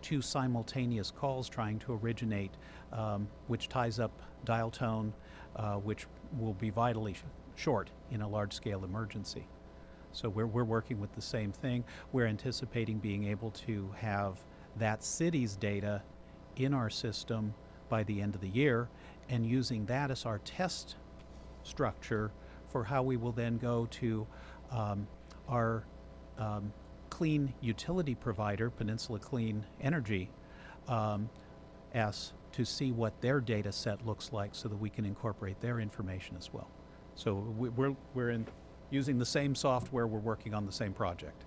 2 simultaneous calls trying to originate, which ties up dial tone, which will be vitally short in a large-scale emergency. So we're working with the same thing. We're anticipating being able to have that city's data in our system by the end of the year, and using that as our test structure for how we will then go to our clean utility provider, Peninsula Clean Energy, as to see what their data set looks like so that we can incorporate their information as well. So we're using the same software, we're working on the same project.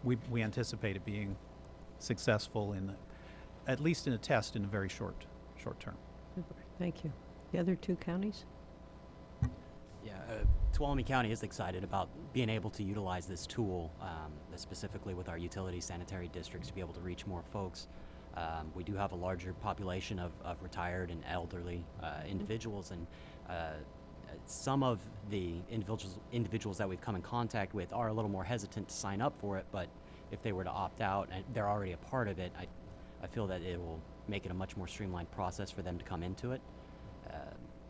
We anticipate it being successful in at least in a test in a very short term. Thank you. The other 2 counties? Yeah, Tuolumne County is excited about being able to utilize this tool, specifically with our utility sanitary districts, to be able to reach more folks. We do have a larger population of retired and elderly individuals, and some of the individuals that we've come in contact with are a little more hesitant to sign up for it, but if they were to opt out and they're already a part of it, I feel that it will make it a much more streamlined process for them to come into it.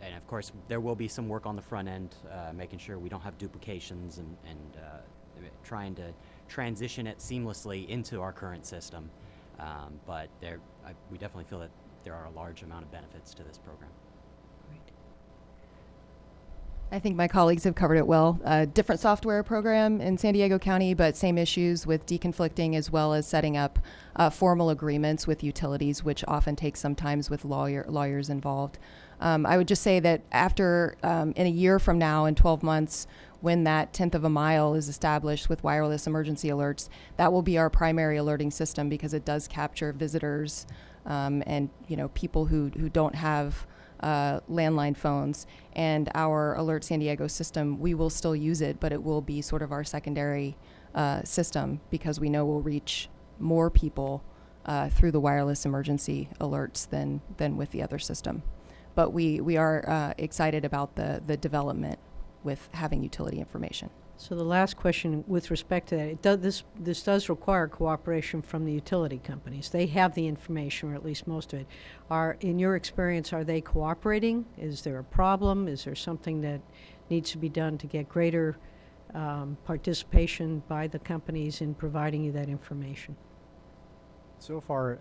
And of course, there will be some work on the front end, making sure we don't have duplications and trying to transition it seamlessly into our current system. But we definitely feel that there are a large amount of benefits to this program. I think my colleagues have covered it well. Different software program in San Diego County, but same issues with deconflicting as well as setting up formal agreements with utilities, which often takes some time with lawyers involved. I would just say that after, in a year from now, in 12 months, when that 1/10 of a mile is established with wireless emergency alerts, that will be our primary alerting system because it does capture visitors and people who don't have landline phones. And our Alert San Diego system, we will still use it, but it will be sort of our secondary system because we know we'll reach more people through the wireless emergency alerts than with the other system. But we are excited about the development with having utility information. So the last question with respect to that, this does require cooperation from the utility companies. They have the information, or at least most of it. In your experience, are they cooperating? Is there a problem? Is there something that needs to be done to get greater participation by the companies in providing you that information? So far,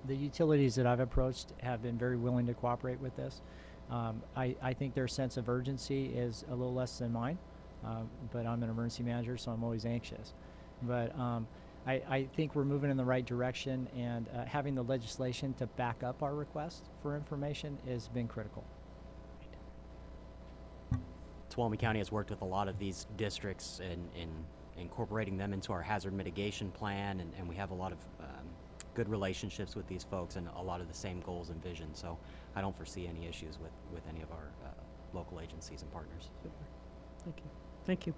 the utilities that I've approached have been very willing to cooperate with this. I think their sense of urgency is a little less than mine. But I'm an emergency manager, so I'm always anxious. But I think we're moving in the right direction, and having the legislation to back up our request for information has been critical. Tuolumne County has worked with a lot of these districts in incorporating them into our hazard mitigation plan, and we have a lot of good relationships with these folks and a lot of the same goals and visions. So I don't foresee any issues with any of our local agencies and partners. Super. Thank you. Thank you.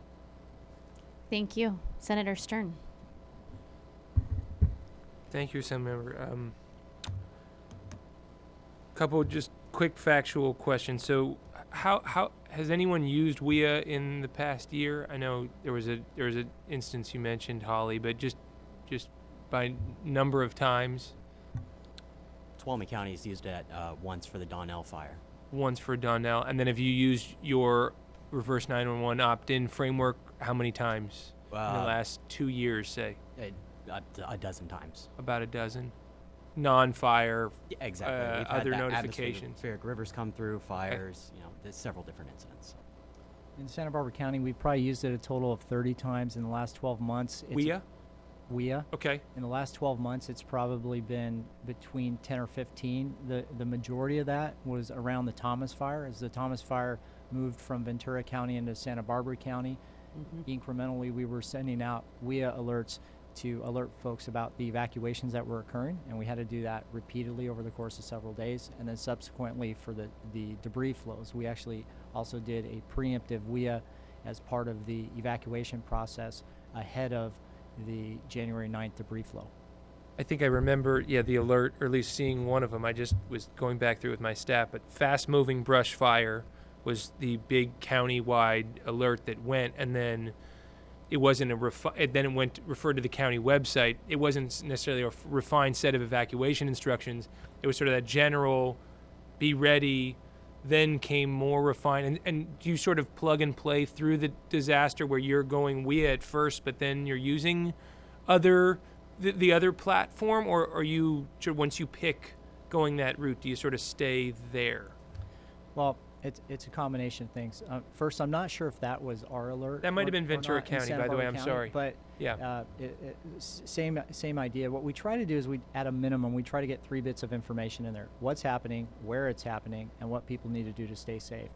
Thank you. Senator Stern. Thank you, Assemblymember. Couple just quick factual questions. So, how has anyone used WIA in the past year? I know there was an instance you mentioned, Holly, but just by number of times. Tuolumne County has used it once for the Donnell fire. Once for Donnell, and then have you used your reverse 911 opt-in framework how many times in the last 2 years, say? A dozen times. About a dozen? Non-fire, exactly. Other notifications. Atmospheric rivers come through, fires, there's several different incidents. In Santa Barbara County, we've probably used it a total of 30 times in the last 12 months. WIA. Okay. In the last 12 months, it's probably been between 10 or 15. The majority of that was around the Thomas Fire. As the Thomas Fire moved from Ventura County into Santa Barbara County, incrementally we were sending out WIA alerts to alert folks about the evacuations that were occurring, and we had to do that repeatedly over the course of several days. And then subsequently for the debris flows, we actually also did a preemptive WIA as part of the evacuation process ahead of the January 9th debris flow. I think I remember, the alert, or at least seeing one of them. I just was going back through with my staff, but fast-moving brush fire was the big county-wide alert that went, and then it wasn't then it went referred to the county website. It wasn't necessarily a refined set of evacuation instructions. It was sort of that general, be ready. Then came more refined, and do you sort of plug and play through the disaster where you're going WIA at first, but then you're using the other platform, or are you once you pick going that route, do you sort of stay there? Well, it's a combination of things. First, I'm not sure if that was our alert. That might have been Ventura County, by the way. I'm sorry. But yeah, same idea. What we try to do is at a minimum, we try to get 3 bits of information in there: what's happening, where it's happening, and what people need to do to stay safe.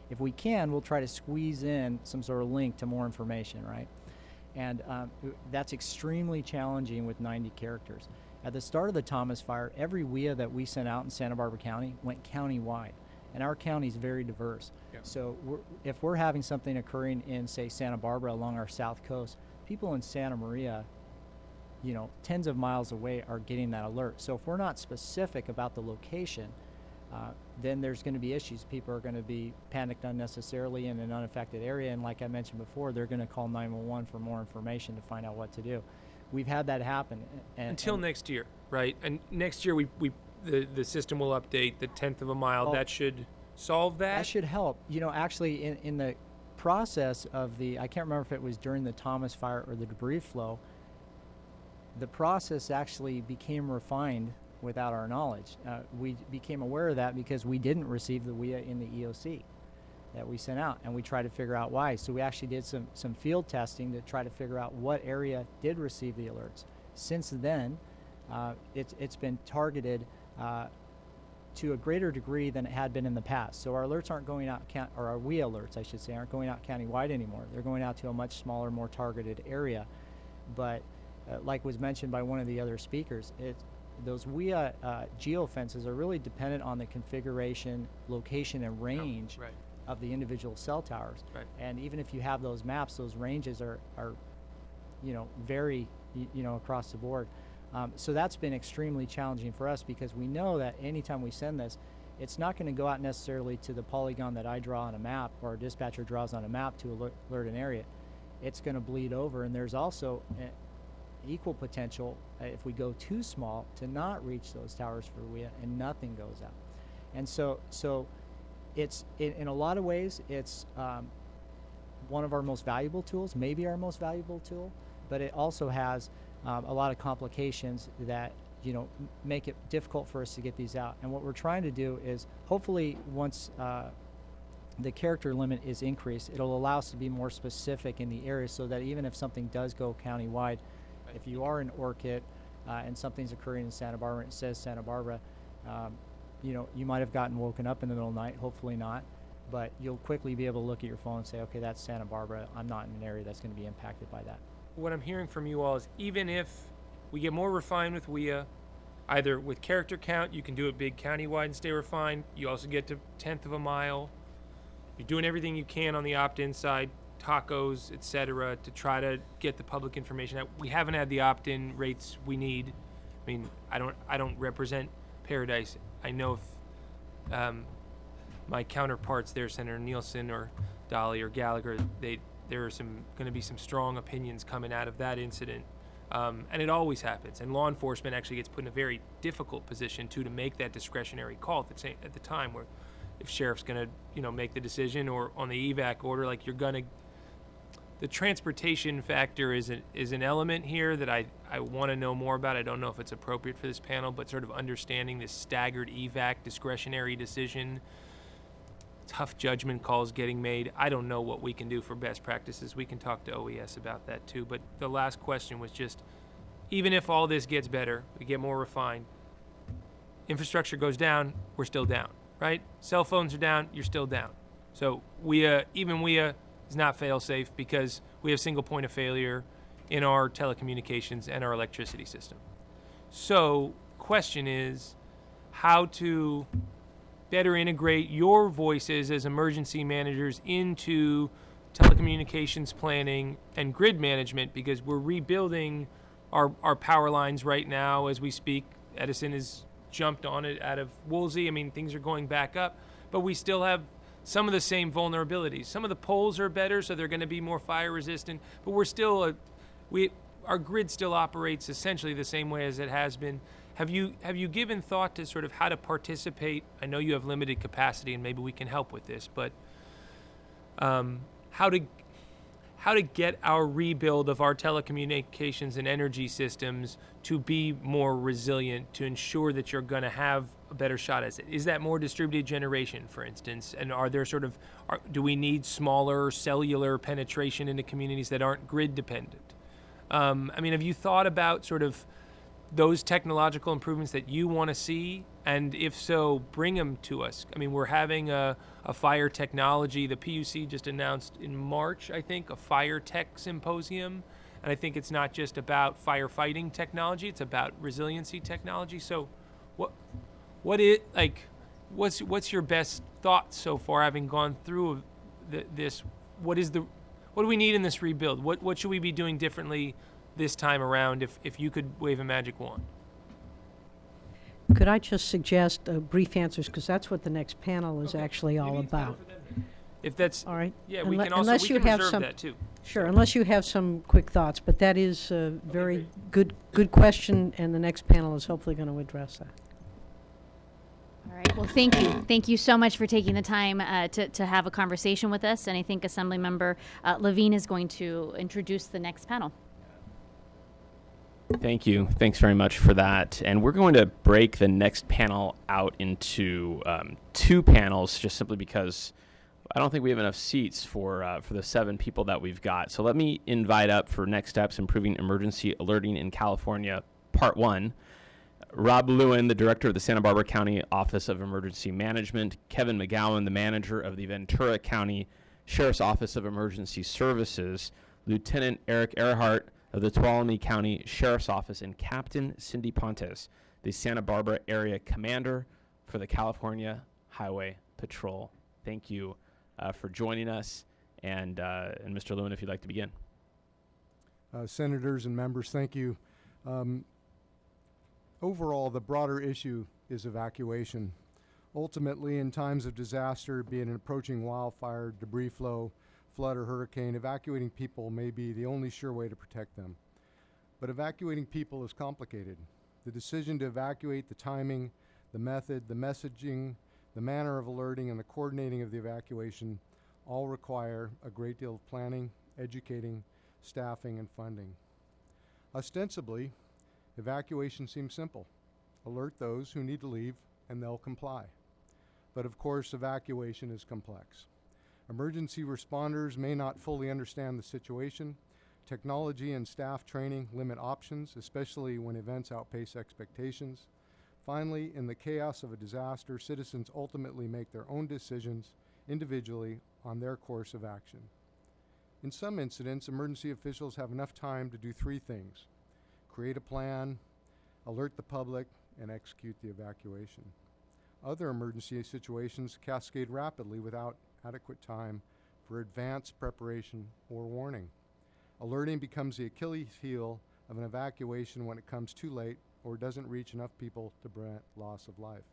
If we can, we'll try to squeeze in some sort of link to more information, right? And that's extremely challenging with 90 characters. At the start of the Thomas Fire, every WIA that we sent out in Santa Barbara County went county-wide. And our county is very diverse. Yeah. So if we're having something occurring in, say, Santa Barbara along our south coast, people in Santa Maria, tens of miles away are getting that alert. So if we're not specific about the location, then there's going to be issues. People are going to be panicked unnecessarily in an unaffected area, and like I mentioned before, they're going to call 911 for more information to find out what to do. We've had that happen. Until next year, right? And next year the system will update the 1/10 of a mile. That should solve that? That should help. Actually in the process of I can't remember if it was during the Thomas fire or the debris flow, the process actually became refined without our knowledge. We became aware of that because we didn't receive the WIA in the EOC that we sent out, and we tried to figure out why. So we actually did some field testing to try to figure out what area did receive the alerts. Since then, it's been targeted to a greater degree than it had been in the past. So our alerts aren't going out, or our WIA alerts, I should say, aren't going out countywide anymore. They're going out to a much smaller, more targeted area. But like was mentioned by one of the other speakers, those WIA geofences are really dependent on the configuration, location, and range of the individual cell towers. Right. And even if you have those maps, those ranges are vary, across the board. So that's been extremely challenging for us because we know that anytime we send this, it's not going to go out necessarily to the polygon that I draw on a map or a dispatcher draws on a map to alert an area. It's going to bleed over, and there's also equal potential if we go too small to not reach those towers for WIA and nothing goes out. And so it's in a lot of ways it's one of our most valuable tools, maybe our most valuable tool, but it also has a lot of complications that make it difficult for us to get these out. And what we're trying to do is hopefully once the character limit is increased, it'll allow us to be more specific in the area so that even if something does go countywide, if you are in Orchid and something's occurring in Santa Barbara and it says Santa Barbara, you might have gotten woken up in the middle of the night, hopefully not, but you'll quickly be able to look at your phone and say, okay, that's Santa Barbara. I'm not in an area that's going to be impacted by that. What I'm hearing from you all is even if we get more refined with WIA, either with character count, you can do it big countywide and stay refined. You also get to 1/10 of a mile. You're doing everything you can on the opt-in side, tacos, etc., to try to get the public information out. We haven't had the opt-in rates we need. I mean, I don't represent Paradise. I know if my counterparts there, Senator Nielsen or Dolly or Gallagher, there are going to be some strong opinions coming out of that incident. And it always happens. And law enforcement actually gets put in a very difficult position, too, to make that discretionary call at the time where if sheriff's going to, make the decision or on the evac order, like the transportation factor is an element here that I want to know more about. I don't know if it's appropriate for this panel, but sort of understanding this staggered evac discretionary decision, tough judgment calls getting made. I don't know what we can do for best practices. We can talk to OES about that too. But the last question was just, even if all this gets better, we get more refined, infrastructure goes down, we're still down, right? Cell phones are down, you're still down. So even WIA is not fail-safe because we have single point of failure in our telecommunications and our electricity system. So question is how to better integrate your voices as emergency managers into telecommunications planning and grid management, because we're rebuilding our power lines right now as we speak. Edison has jumped on it out of Woolsey. I mean, things are going back up, but we still have some of the same vulnerabilities. Some of the poles are better, so they're going to be more fire resistant, but we're still our grid still operates essentially the same way as it has been. Have you given thought to sort of how to participate? I know you have limited capacity, and maybe we can help with this, but how to get our rebuild of our telecommunications and energy systems to be more resilient, to ensure that you're going to have a better shot at it? Is that more distributed generation, for instance? And are there do we need smaller cellular penetration into communities that aren't grid dependent? Have you thought about sort of those technological improvements that you want to see? And if so, bring them to us. I mean, we're having a fire technology. The PUC just announced in March, I think, a fire tech symposium. And I think it's not just about firefighting technology, it's about resiliency technology. So what's your best thoughts so far, having gone through this? What do we need in this rebuild? What should we be doing differently this time around if you could wave a magic wand? could I just suggest brief answers, because that's what the next panel is actually all about. If that's all right. Yeah, we can unless also you have reserve some, that too. Sure, unless you have some quick thoughts, but that is a very good question, and the next panel is hopefully going to address that. All right. Well, thank you. Thank you so much for taking the time to have a conversation with us. And I think Assemblymember Levine is going to introduce the next panel. Thank you. Thanks very much for that. And we're going to break the next panel out into 2 panels, just simply because I don't think we have enough seats for the 7 people that we've got. So let me invite up for Next Steps Improving Emergency Alerting in California, Part 1, Rob Lewin, the Director of the Santa Barbara County Office of Emergency Management, Kevin McGowan, the Manager of the Ventura County Sheriff's Office of Emergency Services, Lieutenant Eric Earhart of the Tuolumne County Sheriff's Office, and Captain Cindy Pontes, the Santa Barbara Area Commander for the California Highway Patrol. Thank you for joining us. And Mr. Lewin, if you'd like to begin. Senators and members, thank you. Overall, the broader issue is evacuation. Ultimately, in times of disaster, be it an approaching wildfire, debris flow, flood, or hurricane, evacuating people may be the only sure way to protect them. But evacuating people is complicated. The decision to evacuate, the timing, the method, the messaging, the manner of alerting, and the coordinating of the evacuation all require a great deal of planning, educating, staffing, and funding. Ostensibly, evacuation seems simple. Alert those who need to leave, and they'll comply. But of course, evacuation is complex. Emergency responders may not fully understand the situation. Technology and staff training limit options, especially when events outpace expectations. Finally, in the chaos of a disaster, citizens ultimately make their own decisions individually on their course of action. In some incidents, emergency officials have enough time to do 3 things: create a plan, alert the public, and execute the evacuation. Other emergency situations cascade rapidly without adequate time for advanced preparation or warning. Alerting becomes the Achilles heel of an evacuation when it comes too late or doesn't reach enough people to prevent loss of life.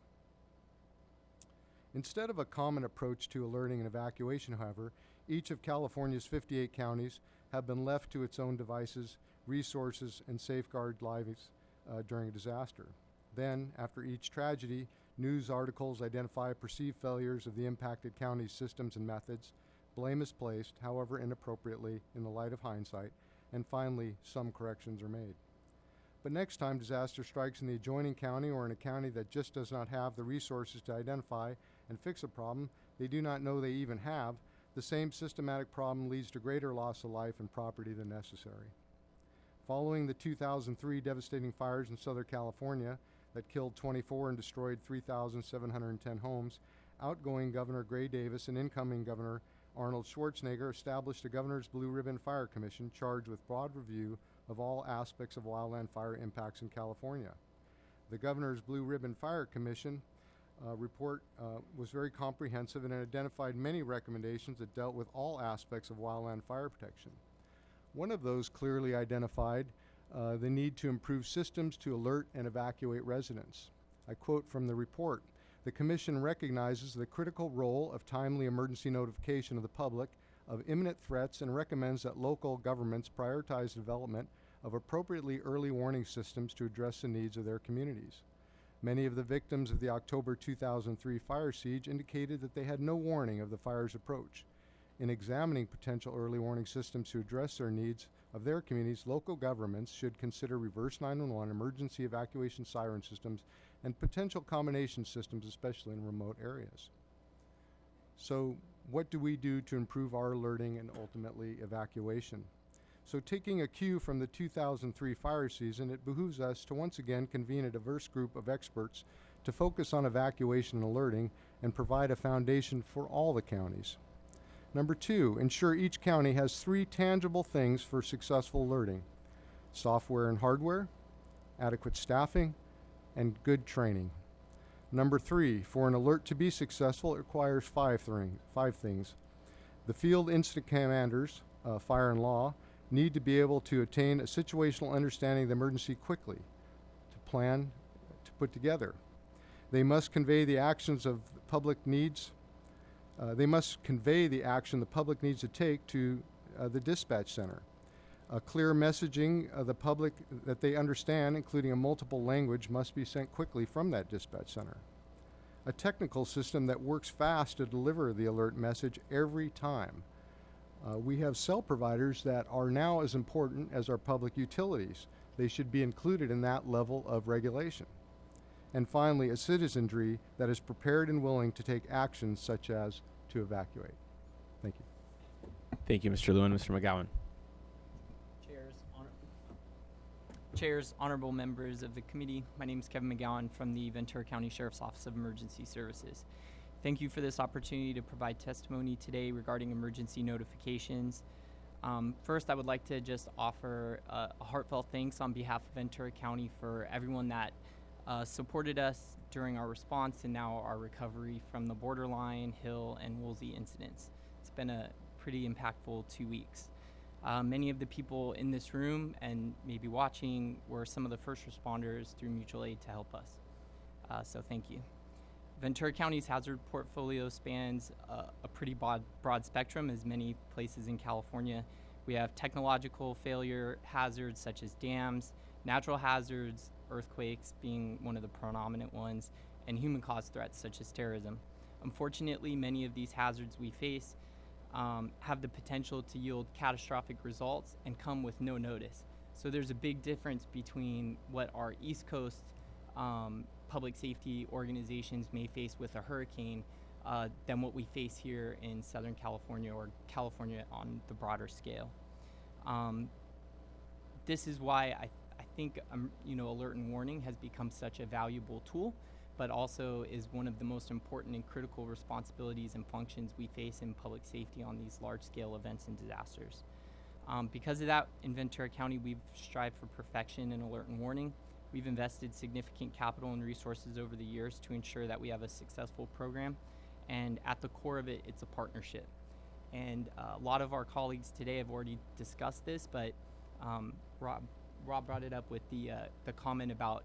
Instead of a common approach to alerting and evacuation, however, each of California's 58 counties have been left to its own devices, resources, and safeguard lives during a disaster. Then, after each tragedy, news articles identify perceived failures of the impacted county's systems and methods. Blame is placed, however inappropriately, in the light of hindsight, and finally, some corrections are made. But next time disaster strikes in the adjoining county or in a county that just does not have the resources to identify and fix a problem they do not know they even have, the same systematic problem leads to greater loss of life and property than necessary. Following the 2003 devastating fires in Southern California that killed 24 and destroyed 3,710 homes, outgoing Governor Gray Davis and incoming Governor Arnold Schwarzenegger established the Governor's Blue Ribbon Fire Commission charged with broad review of all aspects of wildland fire impacts in California. The Governor's Blue Ribbon Fire Commission report was very comprehensive and it identified many recommendations that dealt with all aspects of wildland fire protection. One of those clearly identified the need to improve systems to alert and evacuate residents. I quote from the report: "The Commission recognizes the critical role of timely emergency notification of the public of imminent threats and recommends that local governments prioritize development of appropriately early warning systems to address the needs of their communities. Many of the victims of the October 2003 fire siege indicated that they had no warning of the fire's approach. In examining potential early warning systems to address their needs of their communities, local governments should consider reverse 911, emergency evacuation siren systems, and potential combination systems, especially in remote areas." So what do we do to improve our alerting and ultimately evacuation? So taking a cue from the 2003 fire season, it behooves us to once again convene a diverse group of experts to focus on evacuation and alerting and provide a foundation for all the counties. Number 2, ensure each county has 3 tangible things for successful alerting: software and hardware, adequate staffing, and good training. Number 3, for an alert to be successful, it requires 5 things. The field incident commanders, fire and law, need to be able to attain a situational understanding of the emergency quickly, to plan, to put together. They must convey the actions of public needs. They must convey the action the public needs to take to the dispatch center. A clear messaging of the public that they understand, including a multiple language, must be sent quickly from that dispatch center. A technical system that works fast to deliver the alert message every time. We have cell providers that are now as important as our public utilities. They should be included in that level of regulation. And finally, a citizenry that is prepared and willing to take actions such as to evacuate. Thank you. Thank you, Mr. Lewin. Mr. McGowan. Chairs, honorable members of the committee, my name is Kevin McGowan from the Ventura County Sheriff's Office of Emergency Services. Thank you for this opportunity to provide testimony today regarding emergency notifications. First, I would like to just offer a heartfelt thanks on behalf of Ventura County for everyone that supported us during our response and now our recovery from the Borderline, Hill, and Woolsey incidents. It's been a pretty impactful 2 weeks. Many of the people in this room and maybe watching were some of the first responders through mutual aid to help us. So thank you. Ventura County's hazard portfolio spans a pretty broad spectrum, as many places in California. We have technological failure hazards such as dams, natural hazards, earthquakes being one of the predominant ones, and human-caused threats such as terrorism. Unfortunately, many of these hazards we face have the potential to yield catastrophic results and come with no notice. So there's a big difference between what our East Coast public safety organizations may face with a hurricane than what we face here in Southern California or California on the broader scale. This is why I think alert and warning has become such a valuable tool, but also is one of the most important and critical responsibilities and functions we face in public safety on these large-scale events and disasters. Because of that, in Ventura County, we've strived for perfection in alert and warning. We've invested significant capital and resources over the years to ensure that we have a successful program, and at the core of it, it's a partnership. And a lot of our colleagues today have already discussed this, but Rob brought it up with the comment about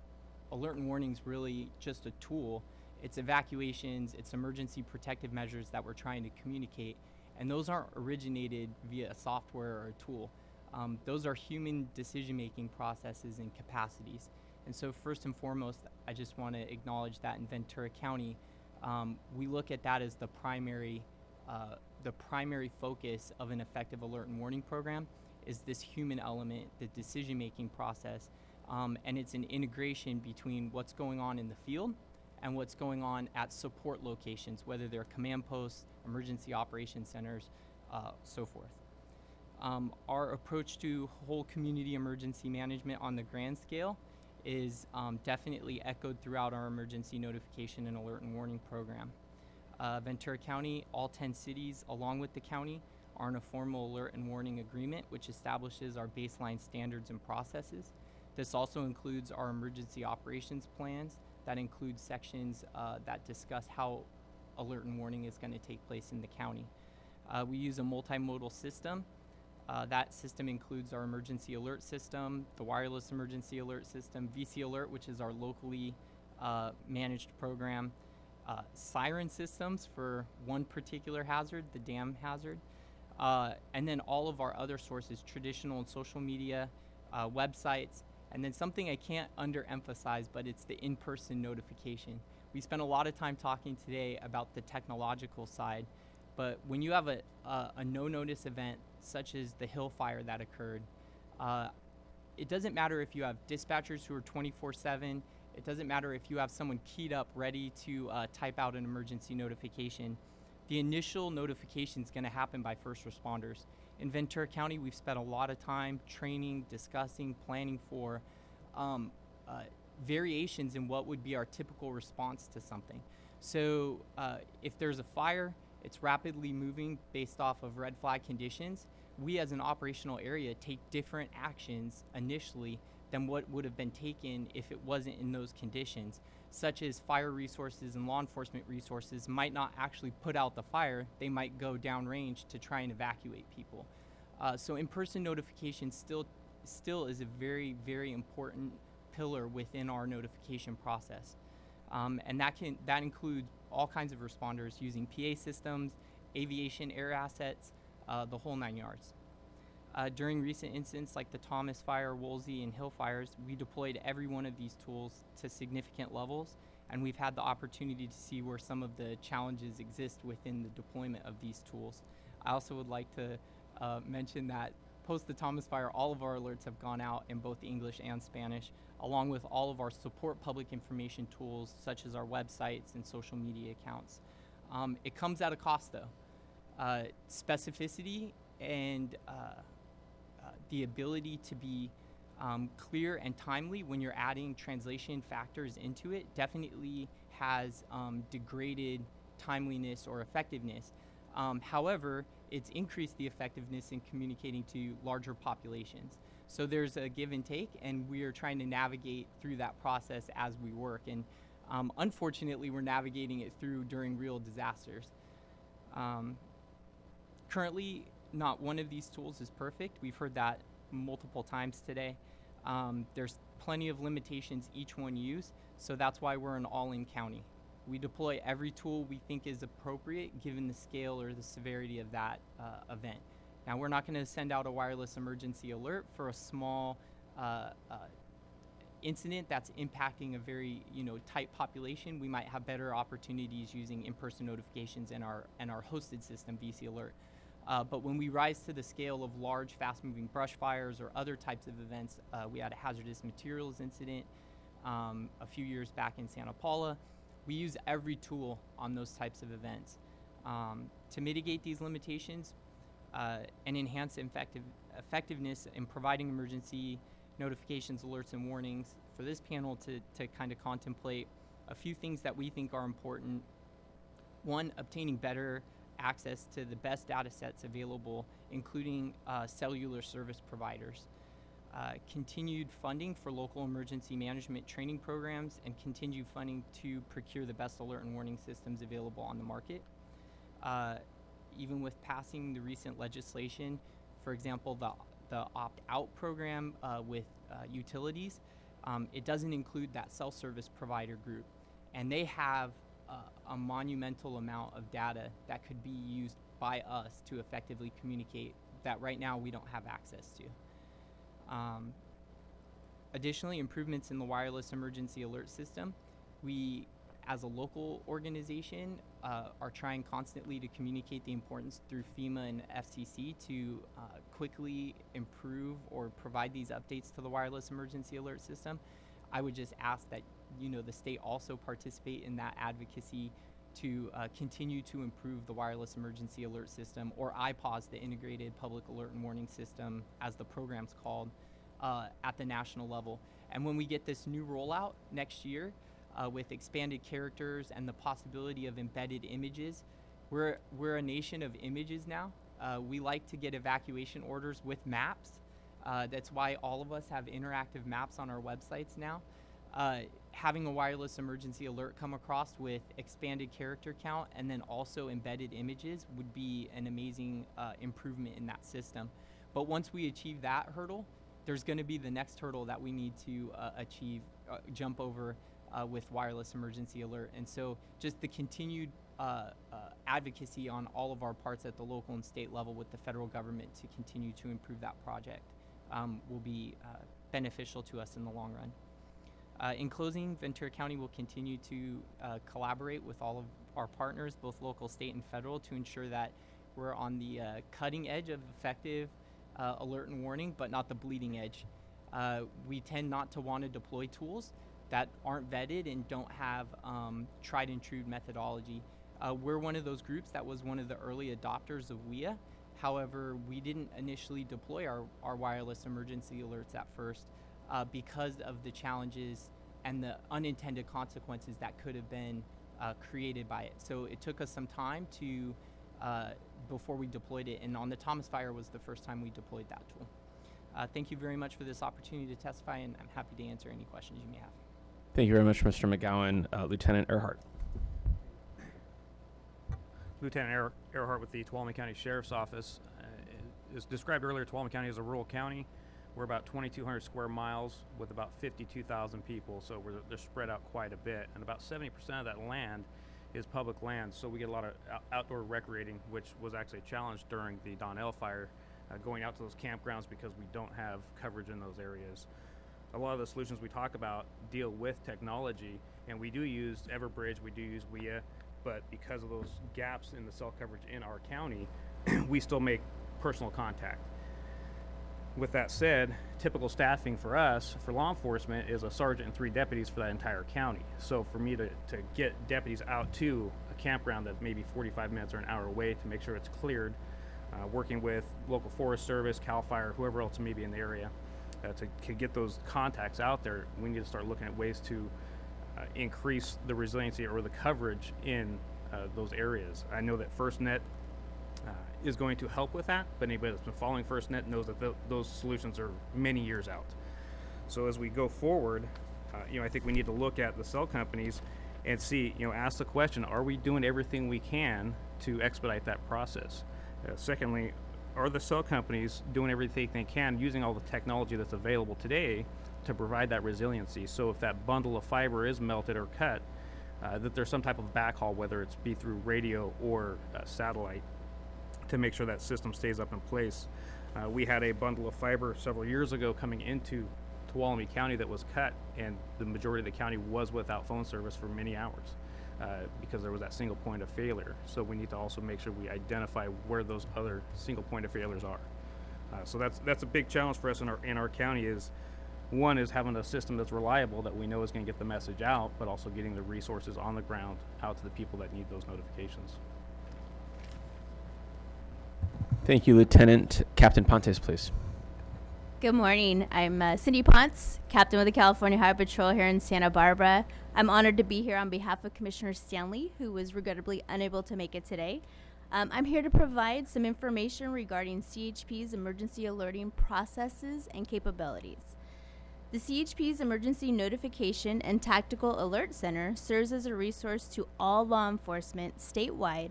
alert and warning is really just a tool. It's evacuations, it's emergency protective measures that we're trying to communicate, and those aren't originated via a software or a tool. Those are human decision-making processes and capacities. And so first and foremost, I just want to acknowledge that in Ventura County, we look at that as the primary focus of an effective alert and warning program is this human element, the decision-making process. And it's an integration between what's going on in the field and what's going on at support locations, whether they're command posts, emergency operations centers, so forth. Our approach to whole community emergency management on the grand scale is definitely echoed throughout our emergency notification and alert and warning program. Ventura County, all 10 cities along with the county are in a formal alert and warning agreement, which establishes our baseline standards and processes. This also includes our emergency operations plans that include sections that discuss how alert and warning is going to take place in the county. We use a multimodal system. That system includes our emergency alert system, the wireless emergency alert system, VC Alert, which is our locally managed program, siren systems for one particular hazard, the dam hazard, and then all of our other sources, traditional and social media, websites, and then something I can't underemphasize, but it's the in-person notification. We spent a lot of time talking today about the technological side, but when you have a no-notice event such as the Hill fire that occurred, it doesn't matter if you have dispatchers who are 24/7. It doesn't matter if you have someone keyed up ready to type out an emergency notification. The initial notification is going to happen by first responders. In Ventura County, we've spent a lot of time training, discussing, planning for variations in what would be our typical response to something. So if there's a fire, it's rapidly moving based off of red flag conditions. We as an operational area take different actions initially than what would have been taken if it wasn't in those conditions, such as fire resources and law enforcement resources might not actually put out the fire. They might go downrange to try and evacuate people. So in-person notification still is a very, very important pillar within our notification process. And that includes all kinds of responders using PA systems, aviation air assets, the whole 9 yards. During recent incidents like the Thomas Fire, Woolsey, and Hill fires, we deployed every one of these tools to significant levels, and we've had the opportunity to see where some of the challenges exist within the deployment of these tools. I also would like to mention that post the Thomas Fire, all of our alerts have gone out in both English and Spanish, along with all of our support public information tools, such as our websites and social media accounts. It comes at a cost, though. Specificity and the ability to be clear and timely when you're adding translation factors into it definitely has degraded timeliness or effectiveness. However, it's increased the effectiveness in communicating to larger populations. So there's a give and take, and we are trying to navigate through that process as we work. And unfortunately, we're navigating it through during real disasters. Currently, not one of these tools is perfect. We've heard that multiple times today. There's plenty of limitations each one use, so that's why we're an all-in county. We deploy every tool we think is appropriate given the scale or the severity of that event. Now, we're not going to send out a wireless emergency alert for a small incident that's impacting a very tight population. We might have better opportunities using in-person notifications and our hosted system, VC Alert. But when we rise to the scale of large, fast-moving brush fires or other types of events, we had a hazardous materials incident a few years back in Santa Paula. We use every tool on those types of events. To mitigate these limitations and enhance effectiveness in providing emergency notifications, alerts, and warnings, for this panel to kind of contemplate a few things that we think are important. One, obtaining better access to the best data sets available, including cellular service providers. Continued funding for local emergency management training programs, and continued funding to procure the best alert and warning systems available on the market. Even with passing the recent legislation, for example, the opt-out program with utilities, it doesn't include that self-service provider group. And they have a monumental amount of data that could be used by us to effectively communicate that right now we don't have access to. Additionally, improvements in the wireless emergency alert system. We, as a local organization, are trying constantly to communicate the importance through FEMA and FCC to quickly improve or provide these updates to the wireless emergency alert system. I would just ask that the state also participate in that advocacy to continue to improve the wireless emergency alert system, or IPAWS, the Integrated Public Alert and Warning System, as the program's called, at the national level. And when we get this new rollout next year with expanded characters and the possibility of embedded images, we're a nation of images now. We like to get evacuation orders with maps. That's why all of us have interactive maps on our websites now. Having a wireless emergency alert come across with expanded character count and then also embedded images would be an amazing improvement in that system. But once we achieve that hurdle, there's going to be the next hurdle that we need to jump over with wireless emergency alert. And so just the continued advocacy on all of our parts at the local and state level with the federal government to continue to improve that project will be beneficial to us in the long run. In closing, Ventura County will continue to collaborate with all of our partners, both local, state, and federal, to ensure that we're on the cutting edge of effective alert and warning, but not the bleeding edge. We tend not to want to deploy tools that aren't vetted and don't have tried and true methodology. We're one of those groups that was one of the early adopters of WIA. However, we didn't initially deploy our wireless emergency alerts at first because of the challenges and the unintended consequences that could have been created by it. So it took us some time to before we deployed it, and on the Thomas Fire was the first time we deployed that tool. Thank you very much for this opportunity to testify, and I'm happy to answer any questions you may have. Thank you very much, Mr. McGowan. Lieutenant Earhart. Lieutenant Earhart with the Tuolumne County Sheriff's Office. As described earlier, Tuolumne County is a rural county. We're about 2,200 square miles with about 52,000 people, so they're spread out quite a bit. And about 70% of that land is public land, so we get a lot of outdoor recreating, which was actually a challenge during the Donnell fire, going out to those campgrounds because we don't have coverage in those areas. A lot of the solutions we talk about deal with technology, and we do use Everbridge, we do use WIA, but because of those gaps in the cell coverage in our county, we still make personal contact. With that said, typical staffing for us, for law enforcement, is a sergeant and 3 deputies for that entire county. So for me to get deputies out to a campground that's maybe 45 minutes or an hour away to make sure it's cleared, working with local Forest Service, CAL FIRE, whoever else may be in the area, to get those contacts out there, we need to start looking at ways to increase the resiliency or the coverage in those areas. I know that FirstNet is going to help with that, but anybody that's been following FirstNet knows that those solutions are many years out. So as we go forward, I think we need to look at the cell companies and see, ask the question, are we doing everything we can to expedite that process? Secondly, are the cell companies doing everything they can using all the technology that's available today to provide that resiliency? So if that bundle of fiber is melted or cut, that there's some type of backhaul, whether it's be through radio or satellite, to make sure that system stays up in place. We had a bundle of fiber several years ago coming into Tuolumne County that was cut, and the majority of the county was without phone service for many hours because there was that single point of failure. So we need to also make sure we identify where those other single point of failures are. So that's a big challenge for us in our county. Is one is having a system that's reliable that we know is going to get the message out, but also getting the resources on the ground out to the people that need those notifications. Thank you, Lieutenant. Captain Pontes, please. Good morning. I'm Cindy Ponce, Captain with the California Highway Patrol here in Santa Barbara. I'm honored to be here on behalf of Commissioner Stanley, who was regrettably unable to make it today. I'm here to provide some information regarding CHP's emergency alerting processes and capabilities. The CHP's Emergency Notification and Tactical Alert Center serves as a resource to all law enforcement statewide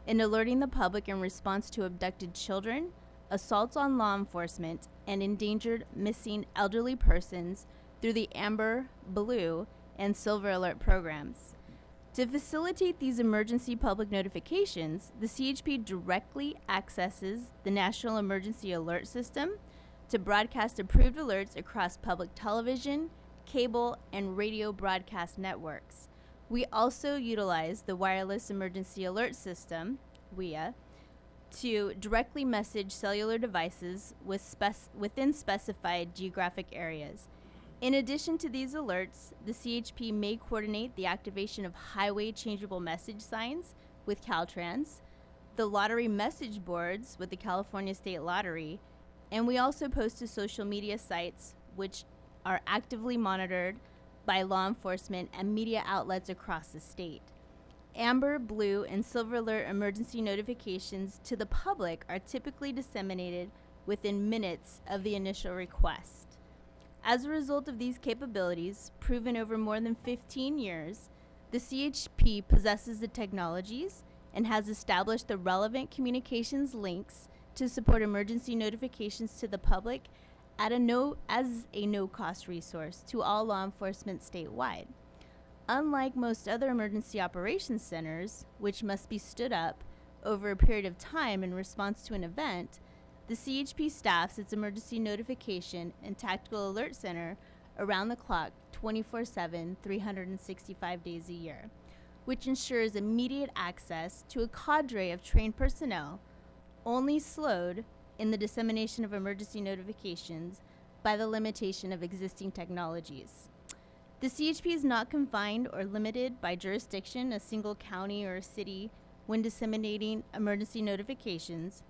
in alerting the public in response to abducted children, assaults on law enforcement, and endangered missing elderly persons through the Amber, Blue, and Silver Alert programs. To facilitate these emergency public notifications, the CHP directly accesses the National Emergency Alert System to broadcast approved alerts across public television, cable, and radio broadcast networks. We also utilize the Wireless Emergency Alert System, WIA, to directly message cellular devices within specified geographic areas. In addition to these alerts, the CHP may coordinate the activation of highway changeable message signs with Caltrans, the lottery message boards with the California State Lottery, and we also post to social media sites which are actively monitored by law enforcement and media outlets across the state. Amber, Blue, and Silver Alert emergency notifications to the public are typically disseminated within minutes of the initial request. As a result of these capabilities, proven over more than 15 years, the CHP possesses the technologies and has established the relevant communications links to support emergency notifications to the public as a no-cost resource to all law enforcement statewide. Unlike most other emergency operations centers, which must be stood up over a period of time in response to an event, the CHP staffs its emergency notification and tactical alert center around the clock 24/7, 365 days a year, which ensures immediate access to a cadre of trained personnel, only slowed in the dissemination of emergency notifications by the limitation of existing technologies. The CHP is not confined or limited by jurisdiction, a single county or a city, when disseminating emergency notifications.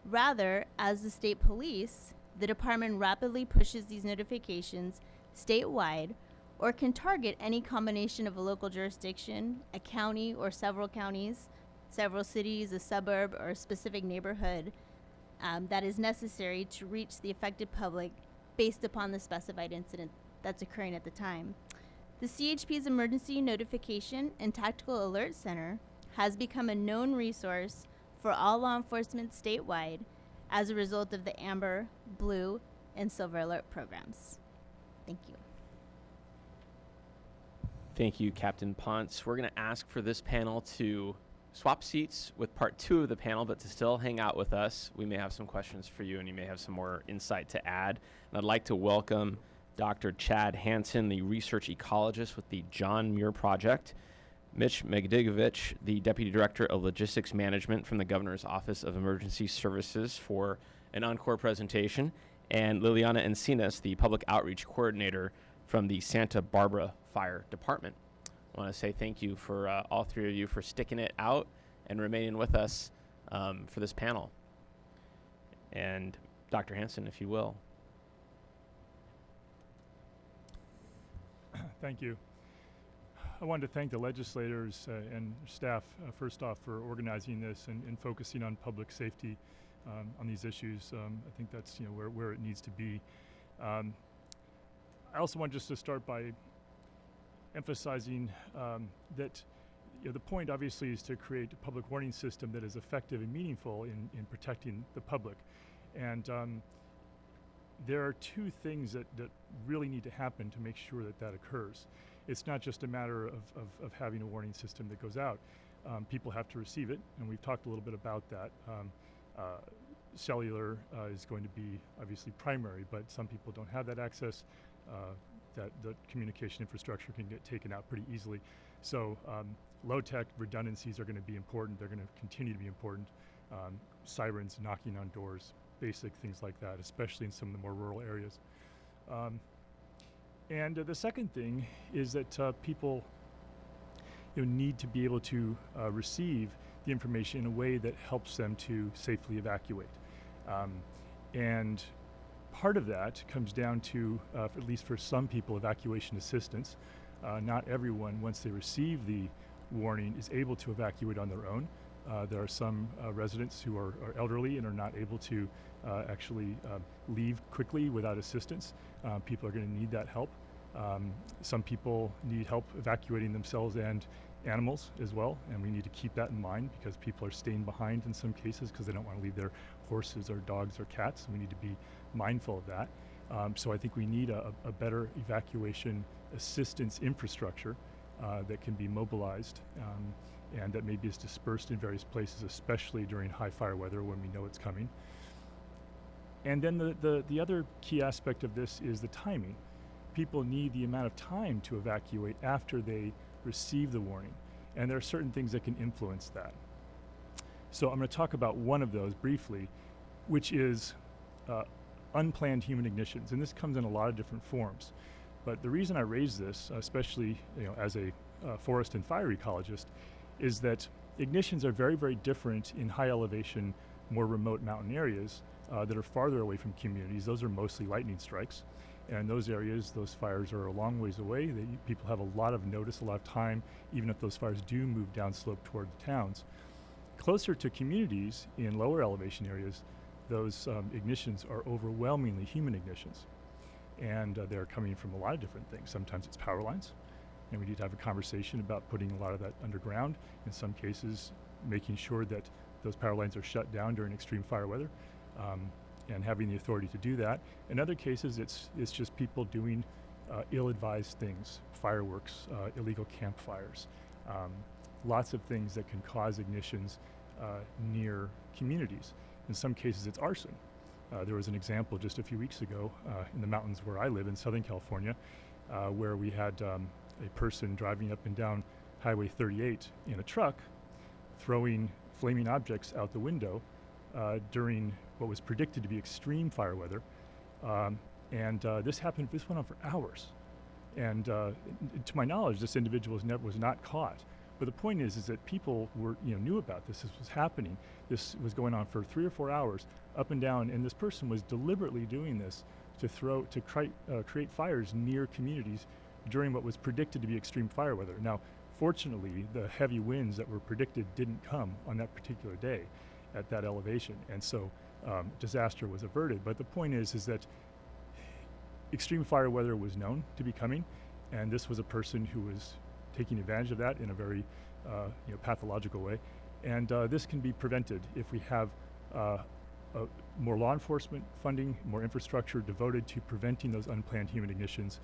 Rather, as the state police, the department rapidly pushes these notifications statewide or can target any combination of a local jurisdiction, a county or several counties, several cities, a suburb, or a specific neighborhood that is necessary to reach the affected public based upon the specified incident that's occurring at the time. The CHP's Emergency Notification and Tactical Alert Center has become a known resource for all law enforcement statewide as a result of the Amber, Blue, and Silver Alert programs. Thank you. Thank you, Captain Ponce. We're going to ask for this panel to swap seats with part 2 of the panel, but to still hang out with us. We may have some questions for you, and you may have some more insight to add. And I'd like to welcome Dr. Chad Hansen, the research ecologist with the John Muir Project, Mitch Megdigovich, the Deputy Director of Logistics Management from the Governor's Office of Emergency Services, for an encore presentation, and Liliana Encinas, the Public Outreach Coordinator from the Santa Barbara Fire Department. I want to say thank you for all 3 of you for sticking it out and remaining with us for this panel. And Dr. Hansen, if you will. Thank you. I wanted to thank the legislators and staff, first off, for organizing this and focusing on public safety on these issues. I think that's where it needs to be. I also want just to start by emphasizing that the point obviously is to create a public warning system that is effective and meaningful in protecting the public. And there are 2 things that really need to happen to make sure that occurs. It's not just a matter of having a warning system that goes out. People have to receive it, and we've talked a little bit about that. Cellular is going to be obviously primary, but some people don't have that access. That the communication infrastructure can get taken out pretty easily. So low-tech redundancies are going to be important. They're going to continue to be important. Sirens knocking on doors, basic things like that, especially in some of the more rural areas. And the second thing is that people need to be able to receive the information in a way that helps them to safely evacuate. And part of that comes down to, at least for some people, evacuation assistance. Not everyone, once they receive the warning, is able to evacuate on their own. There are some residents who are elderly and are not able to actually leave quickly without assistance. People are going to need that help. Some people need help evacuating themselves and animals as well, and we need to keep that in mind because people are staying behind in some cases because they don't want to leave their horses or dogs or cats. We need to be mindful of that. So I think we need a better evacuation assistance infrastructure that can be mobilized and that maybe is dispersed in various places, especially during high fire weather when we know it's coming. And then the other key aspect of this is the timing. People need the amount of time to evacuate after they receive the warning, and there are certain things that can influence that. So I'm going to talk about one of those briefly, which is unplanned human ignitions, and this comes in a lot of different forms. But the reason I raise this, especially as a forest and fire ecologist, is that ignitions are very, very different in high elevation, more remote mountain areas that are farther away from communities. Those are mostly lightning strikes. And in those areas, those fires are a long ways away. People have a lot of notice, a lot of time, even if those fires do move downslope toward the towns. Closer to communities in lower elevation areas, those ignitions are overwhelmingly human ignitions. And they're coming from a lot of different things. Sometimes it's power lines, and we need to have a conversation about putting a lot of that underground. In some cases, making sure that those power lines are shut down during extreme fire weather. And having the authority to do that. In other cases, it's just people doing ill-advised things, fireworks, illegal campfires, lots of things that can cause ignitions near communities. In some cases, it's arson. There was an example just a few weeks ago in the mountains where I live in Southern California, where we had a person driving up and down Highway 38 in a truck, throwing flaming objects out the window during what was predicted to be extreme fire weather. This went on for hours. And to my knowledge, this individual was not caught. But the point is that people knew about this. This was happening. This was going on for 3 or 4 hours, up and down, and this person was deliberately doing this to create fires near communities during what was predicted to be extreme fire weather. Now, fortunately, the heavy winds that were predicted didn't come on that particular day at that elevation, and so disaster was averted. But the point is that extreme fire weather was known to be coming, and this was a person who was taking advantage of that in a very pathological way. And this can be prevented if we have more law enforcement funding, more infrastructure devoted to preventing those unplanned human ignitions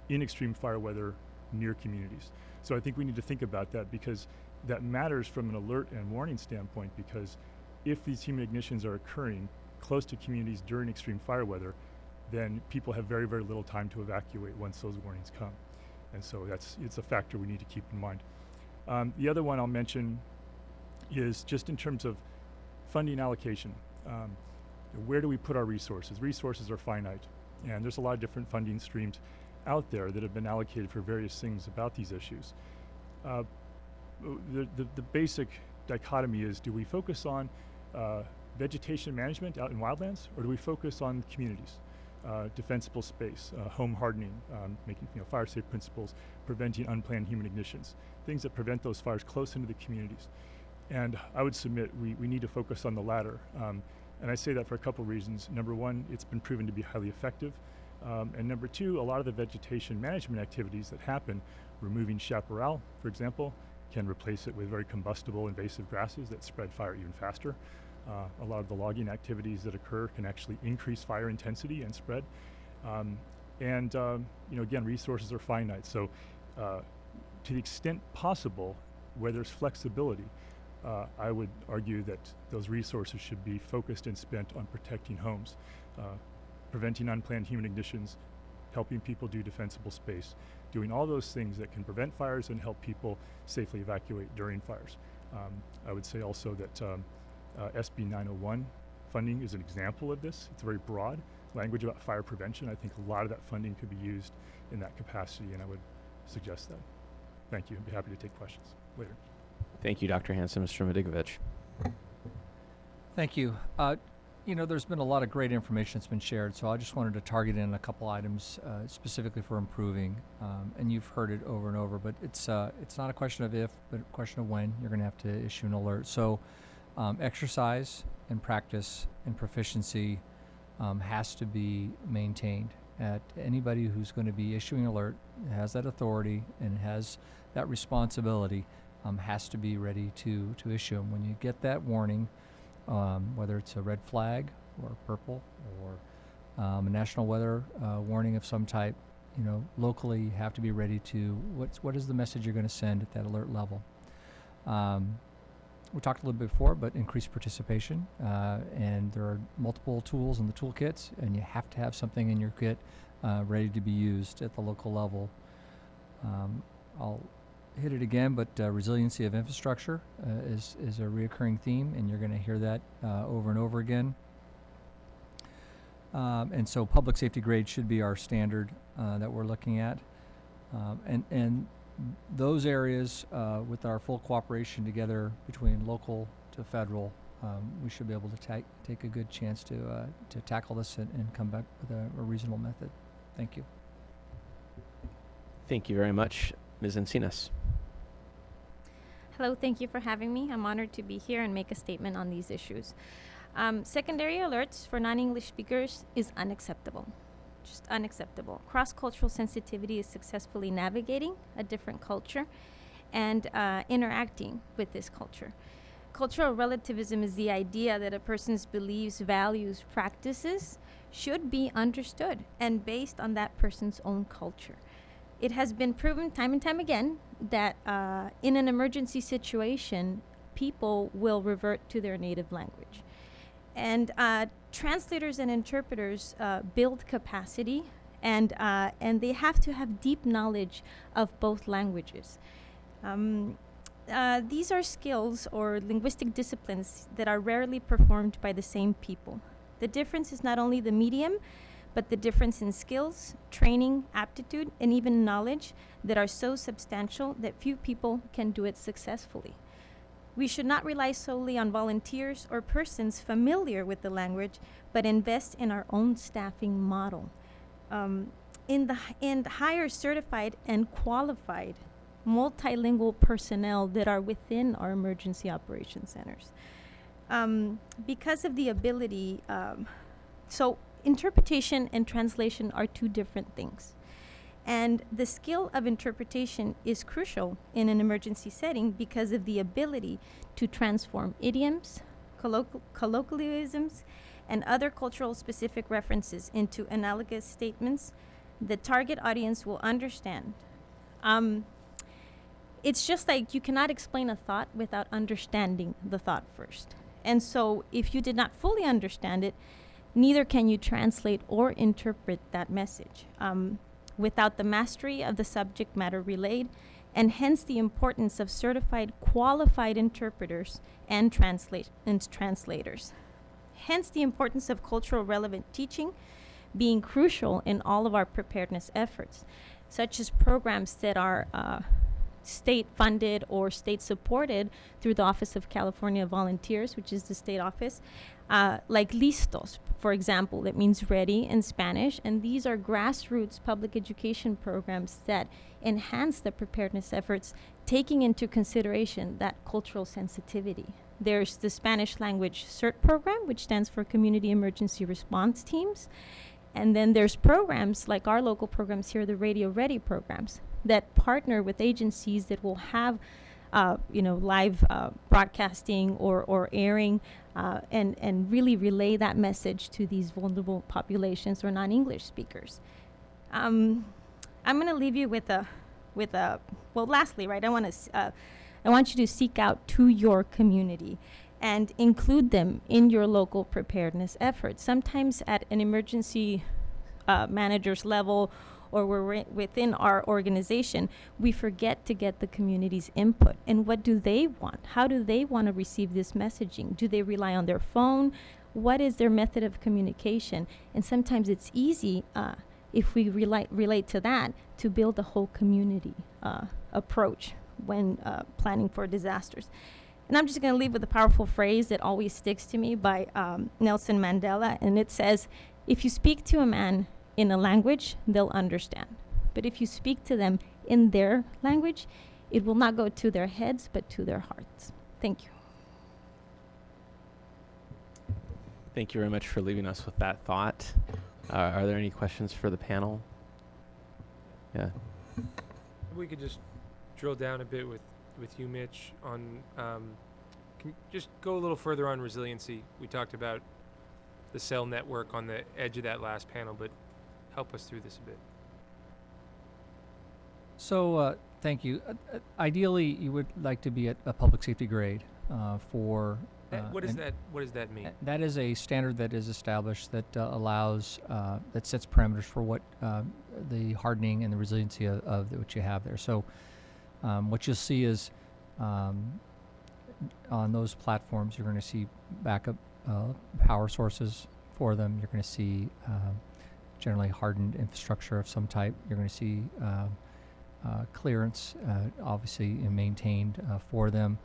in extreme fire weather near communities. So I think we need to think about that, because that matters from an alert and warning standpoint, because if these human ignitions are occurring close to communities during extreme fire weather, then people have very, very little time to evacuate once those warnings come. And so it's a factor we need to keep in mind. The other one I'll mention is just in terms of funding allocation. Where do we put our resources? Resources are finite, and there's a lot of different funding streams out there that have been allocated for various things about these issues. The basic dichotomy is, do we focus on vegetation management out in wildlands, or do we focus on communities? Defensible space, home hardening, making fire safe principles, preventing unplanned human ignitions, things that prevent those fires close into the communities. And I would submit we need to focus on the latter. And I say that for a couple reasons. Number one, it's been proven to be highly effective. And number two, a lot of the vegetation management activities that happen, removing chaparral, for example, can replace it with very combustible invasive grasses that spread fire even faster. A lot of the logging activities that occur can actually increase fire intensity and spread. Again, resources are finite. So to the extent possible, where there's flexibility, I would argue that those resources should be focused and spent on protecting homes, preventing unplanned human ignitions, helping people do defensible space, doing all those things that can prevent fires and help people safely evacuate during fires. I would say also that SB 901 funding is an example of this. It's very broad language about fire prevention. I think a lot of that funding could be used in that capacity, and I would suggest that. Thank you. I'd be happy to take questions later. Thank you, Dr. Hansen. Mr. Medigovich. Thank you. There's been a lot of great information that's been shared, so I just wanted to target in a couple items specifically for improving. And you've heard it over and over, but it's not a question of if, but a question of when you're going to have to issue an alert. So exercise and practice and proficiency has to be maintained. At anybody who's going to be issuing alert, has that authority and has that responsibility, has to be ready to issue them. When you get that warning, whether it's a red flag or purple or a national weather warning of some type, locally you have to be ready to, what is the message you're going to send at that alert level? We talked a little bit before, but increased participation, and there are multiple tools in the toolkits, and you have to have something in your kit ready to be used at the local level. I'll hit it again, but resiliency of infrastructure is a reoccurring theme, and you're going to hear that over and over again. And so public safety grade should be our standard that we're looking at. And those areas, with our full cooperation together between local to federal, we should be able to take a good chance to tackle this and come back with a reasonable method. Thank you. Thank you very much. Ms. Encinas. Hello, thank you for having me. I'm honored to be here and make a statement on these issues. Secondary alerts for non-English speakers is unacceptable. Just unacceptable. Cross-cultural sensitivity is successfully navigating a different culture and interacting with this culture. Cultural relativism is the idea that a person's beliefs, values, practices should be understood and based on that person's own culture. It has been proven time and time again that in an emergency situation, people will revert to their native language. And translators and interpreters build capacity, and they have to have deep knowledge of both languages. These are skills or linguistic disciplines that are rarely performed by the same people. The difference is not only the medium, but the difference in skills, training, aptitude, and even knowledge that are so substantial that few people can do it successfully. We should not rely solely on volunteers or persons familiar with the language, but invest in our own staffing model. And hire certified and qualified multilingual personnel that are within our emergency operations centers. Because of the ability, so interpretation and translation are two different things. And the skill of interpretation is crucial in an emergency setting because of the ability to transform idioms, colloquialisms, and other cultural specific references into analogous statements, the target audience will understand. It's just like you cannot explain a thought without understanding the thought first. And so if you did not fully understand it, neither can you translate or interpret that message without the mastery of the subject matter relayed, and hence the importance of certified qualified interpreters and translators. Hence the importance of cultural relevant teaching being crucial in all of our preparedness efforts, such as programs that are state funded or state supported through the Office of California Volunteers, which is the state office, like Listos, for example. That means ready in Spanish, and these are grassroots public education programs that enhance the preparedness efforts, taking into consideration that cultural sensitivity. There's the Spanish language CERT program, which stands for Community Emergency Response Teams. And then there's programs like our local programs here, the Radio Ready programs, that partner with agencies that will have live broadcasting or airing and really relay that message to these vulnerable populations or non-English speakers. I'm going to leave you with a lastly, right, I want you to seek out to your community and include them in your local preparedness efforts. Sometimes at an emergency manager's level, or we're within our organization, we forget to get the community's input. And what do they want? How do they want to receive this messaging? Do they rely on their phone? What is their method of communication? And sometimes it's easy, if we relate to that, to build a whole community approach when planning for disasters. And I'm just going to leave with a powerful phrase that always sticks to me by Nelson Mandela, and it says, if you speak to a man in a language, they'll understand. But if you speak to them in their language, it will not go to their heads, but to their hearts. Thank you. Thank you very much for leaving us with that thought. Are there any questions for the panel? Yeah. We could just drill down a bit with you, Mitch, on can you just go a little further on resiliency. We talked about the cell network on the edge of that last panel, but help us through this a bit. So thank you. Ideally, you would like to be at a public safety grade for. What does that mean? That is a standard that is established that allows that sets parameters for what the hardening and the resiliency of what you have there. So what you'll see is on those platforms, you're going to see backup power sources for them. You're going to see generally hardened infrastructure of some type. You're going to see clearance, obviously maintained for them.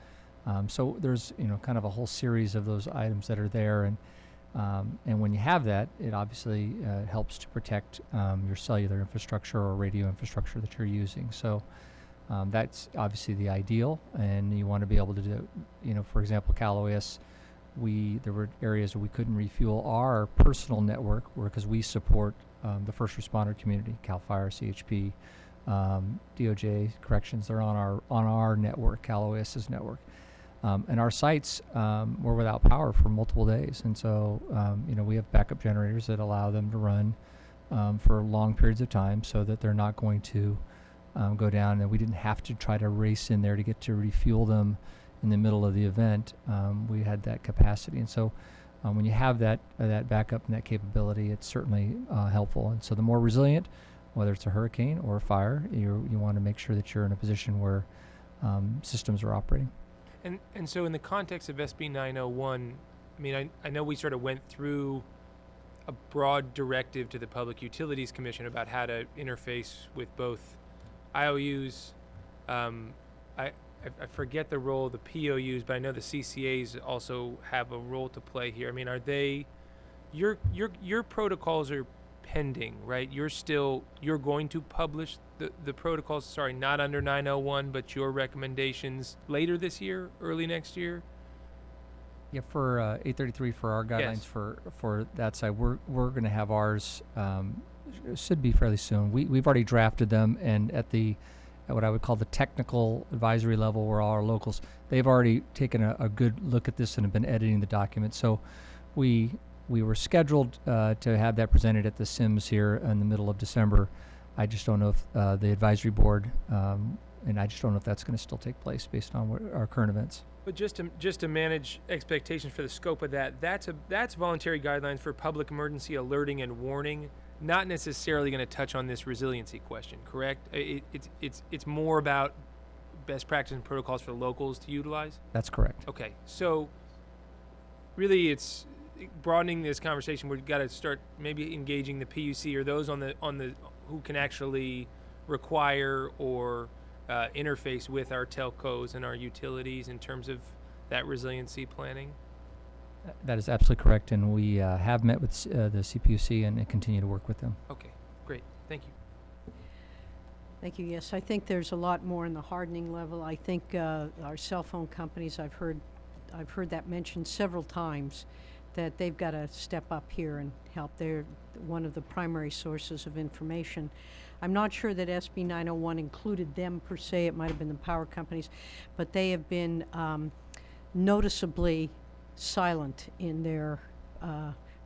So there's kind of a whole series of those items that are there, and when you have that, it obviously helps to protect your cellular infrastructure or radio infrastructure that you're using. So that's obviously the ideal, and you want to be able to do, for example, Cal OES, there were areas where we couldn't refuel our personal network because we support the first responder community, Cal Fire, CHP, DOJ, corrections. They're on our network, Cal OES's network. And our sites were without power for multiple days. And so, we have backup generators that allow them to run for long periods of time so that they're not going to go down. And we didn't have to try to race in there to get to refuel them in the middle of the event. We had that capacity. And so when you have that backup and that capability, it's certainly helpful. And so the more resilient, whether it's a hurricane or a fire, you want to make sure that you're in a position where systems are operating. And so in the context of SB 901, I mean, I know we sort of went through a broad directive to the Public Utilities Commission about how to interface with both IOUs. I forget the role of the POUs, but I know the CCAs also have a role to play here. I mean, are they, your protocols are pending, right? You're going to publish the protocols, not under 901, but your recommendations later this year, early next year? Yeah, for 833 for our guidelines. Yes. For that side, we're going to have ours, should be fairly soon. We've already drafted them, and at the at what I would call the technical advisory level, where all our locals, they've already taken a good look at this and have been editing the document. So we were scheduled to have that presented at the Sims here in the middle of December. I just don't know if the advisory board, and I just don't know if that's going to still take place based on what our current events. But just to manage expectations for the scope of that's voluntary guidelines for public emergency alerting and warning, not necessarily going to touch on this resiliency question, correct? It's more about best practice and protocols for locals to utilize? That's correct. Okay, so really it's broadening this conversation. We've got to start maybe engaging the PUC or those on the who can actually require or interface with our telcos and our utilities in terms of that resiliency planning. That is absolutely correct, and we have met with the CPUC and continue to work with them. Okay, great. Thank you. Thank you. Yes, I think there's a lot more in the hardening level. I think our cell phone companies, I've heard that mentioned several times, that they've got to step up here and help. They're one of the primary sources of information. I'm not sure that SB 901 included them per se. It might have been the power companies, but they have been noticeably silent in their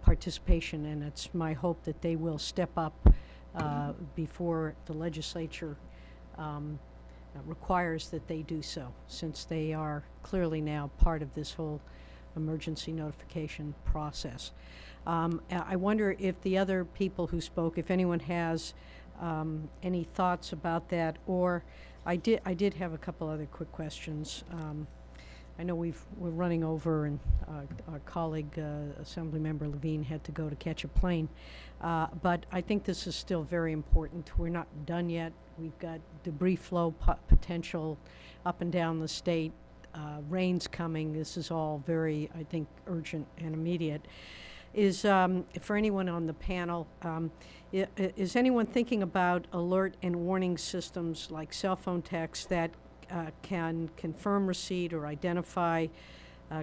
participation, and it's my hope that they will step up before the legislature requires that they do so, since they are clearly now part of this whole emergency notification process. I wonder if the other people who spoke, if anyone has any thoughts about that, or I did have a couple other quick questions. I know we're running over, and our colleague, Assemblymember Levine, had to go to catch a plane. But I think this is still very important. We're not done yet. We've got debris flow potential up and down the state, rains coming. This is all very, I think, urgent and immediate. Is, for anyone on the panel, is anyone thinking about alert and warning systems like cell phone text that can confirm receipt or identify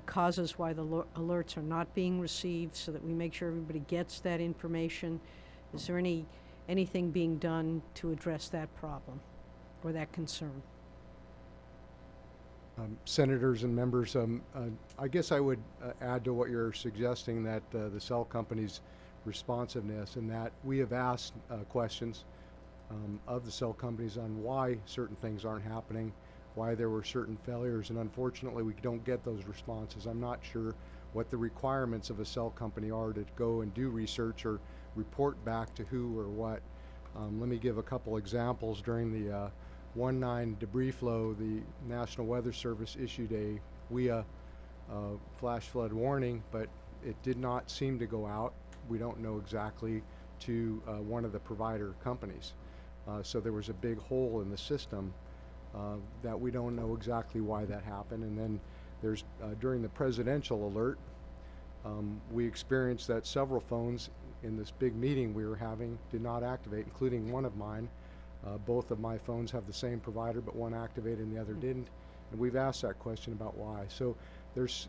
causes why the alerts are not being received, so that we make sure everybody gets that information? Is there anything being done to address that problem or that concern? Senators and members, I guess I would add to what you're suggesting, that the cell companies' responsiveness, and that we have asked questions of the cell companies on why certain things aren't happening, why there were certain failures, and unfortunately we don't get those responses. I'm not sure what the requirements of a cell company are to go and do research or report back to who or what. Let me give a couple examples. During the 1/9 debris flow, the National Weather Service issued a WIA flash flood warning, but it did not seem to go out. We don't know exactly to one of the provider companies. So there was a big hole in the system that we don't know exactly why that happened. And then there's during the presidential alert, we experienced that several phones in this big meeting we were having did not activate, including one of mine. Both of my phones have the same provider, but one activated and the other didn't. And we've asked that question about why. So there's,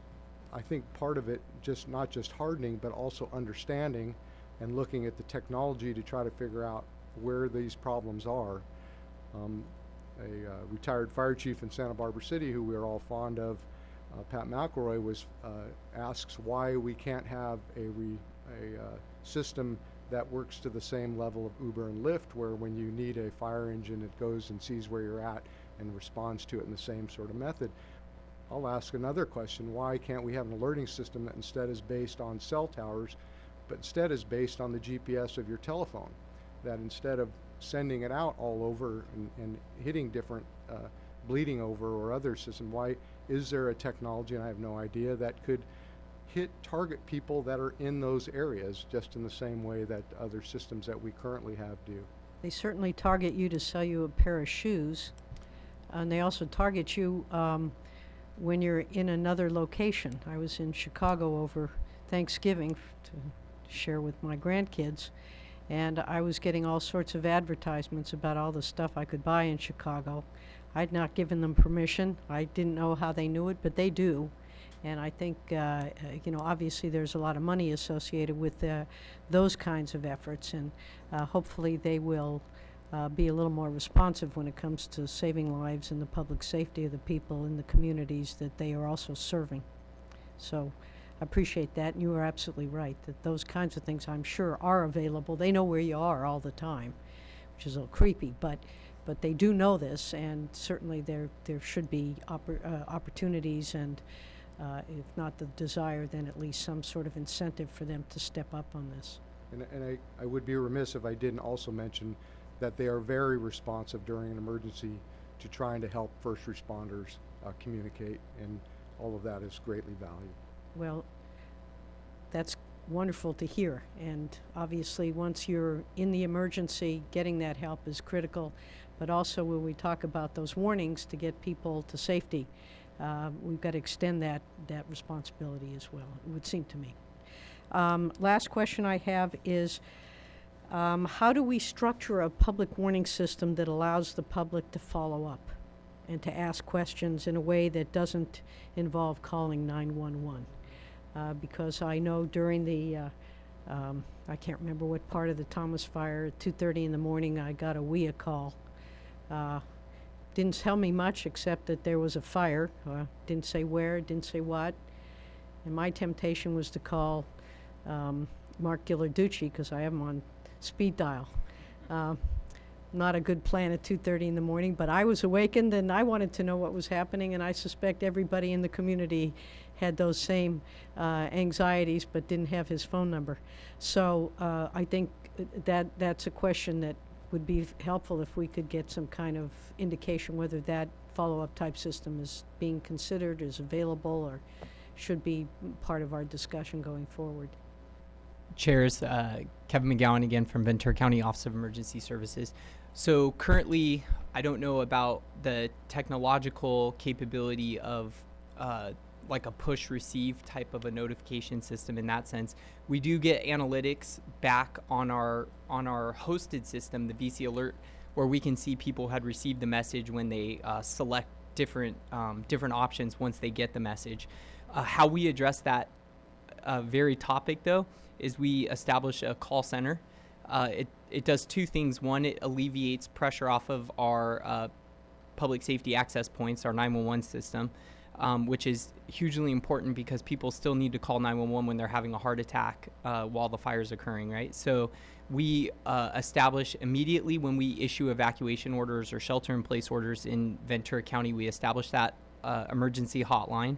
I think, part of it not just hardening, but also understanding and looking at the technology to try to figure out where these problems are. A retired fire chief in Santa Barbara City, who we are all fond of, Pat McElroy, asks why we can't have a system that works to the same level of Uber and Lyft, where when you need a fire engine, it goes and sees where you're at and responds to it in the same sort of method. I'll ask another question: why can't we have an alerting system that instead is based on cell towers, but instead is based on the GPS of your telephone? That instead of sending it out all over and hitting different bleeding over or other system, why is there a technology, and I have no idea, that could target people that are in those areas just in the same way that other systems that we currently have do? They certainly target you to sell you a pair of shoes, and they also target you when you're in another location. I was in Chicago over Thanksgiving to share with my grandkids, and I was getting all sorts of advertisements about all the stuff I could buy in Chicago. I'd not given them permission. I didn't know how they knew it, but they do. And I think, obviously there's a lot of money associated with those kinds of efforts, and hopefully they will be a little more responsive when it comes to saving lives and the public safety of the people in the communities that they are also serving. So I appreciate that, and you are absolutely right that those kinds of things, I'm sure, are available. They know where you are all the time, which is a little creepy, but they do know this, and certainly there should be opportunities and if not the desire, then at least some sort of incentive for them to step up on this. And I would be remiss if I didn't also mention that they are very responsive during an emergency to trying to help first responders communicate, and all of that is greatly valued. Well, that's wonderful to hear, and obviously once you're in the emergency, getting that help is critical, but also when we talk about those warnings to get people to safety, we've got to extend that responsibility as well, it would seem to me. Last question I have is, how do we structure a public warning system that allows the public to follow up and to ask questions in a way that doesn't involve calling 911? Because I know during the, I can't remember what part of the Thomas fire, at 2:30 in the morning, I got a WIA call. Didn't tell me much except that there was a fire. Didn't say where, didn't say what. And my temptation was to call Mark Ghilarducci, because I have him on speed dial. Not a good plan at 2:30 in the morning, but I was awakened and I wanted to know what was happening, and I suspect everybody in the community had those same anxieties but didn't have his phone number. So I think that's a question that would be helpful if we could get some kind of indication whether that follow-up type system is being considered, is available, or should be part of our discussion going forward. Chairs, Kevin McGowan again from Ventura County Office of Emergency Services. So currently, I don't know about the technological capability of like a push receive type of a notification system in that sense. We do get analytics back on our hosted system, the VC Alert, where we can see people had received the message when they select different options once they get the message. How we address that very topic, though, is we establish a call center. It does two things. One, it alleviates pressure off of our public safety access points, our 911 system, which is hugely important because people still need to call 911 when they're having a heart attack while the fire is occurring, right? So we establish immediately when we issue evacuation orders or shelter-in-place orders in Ventura County, we establish that emergency hotline.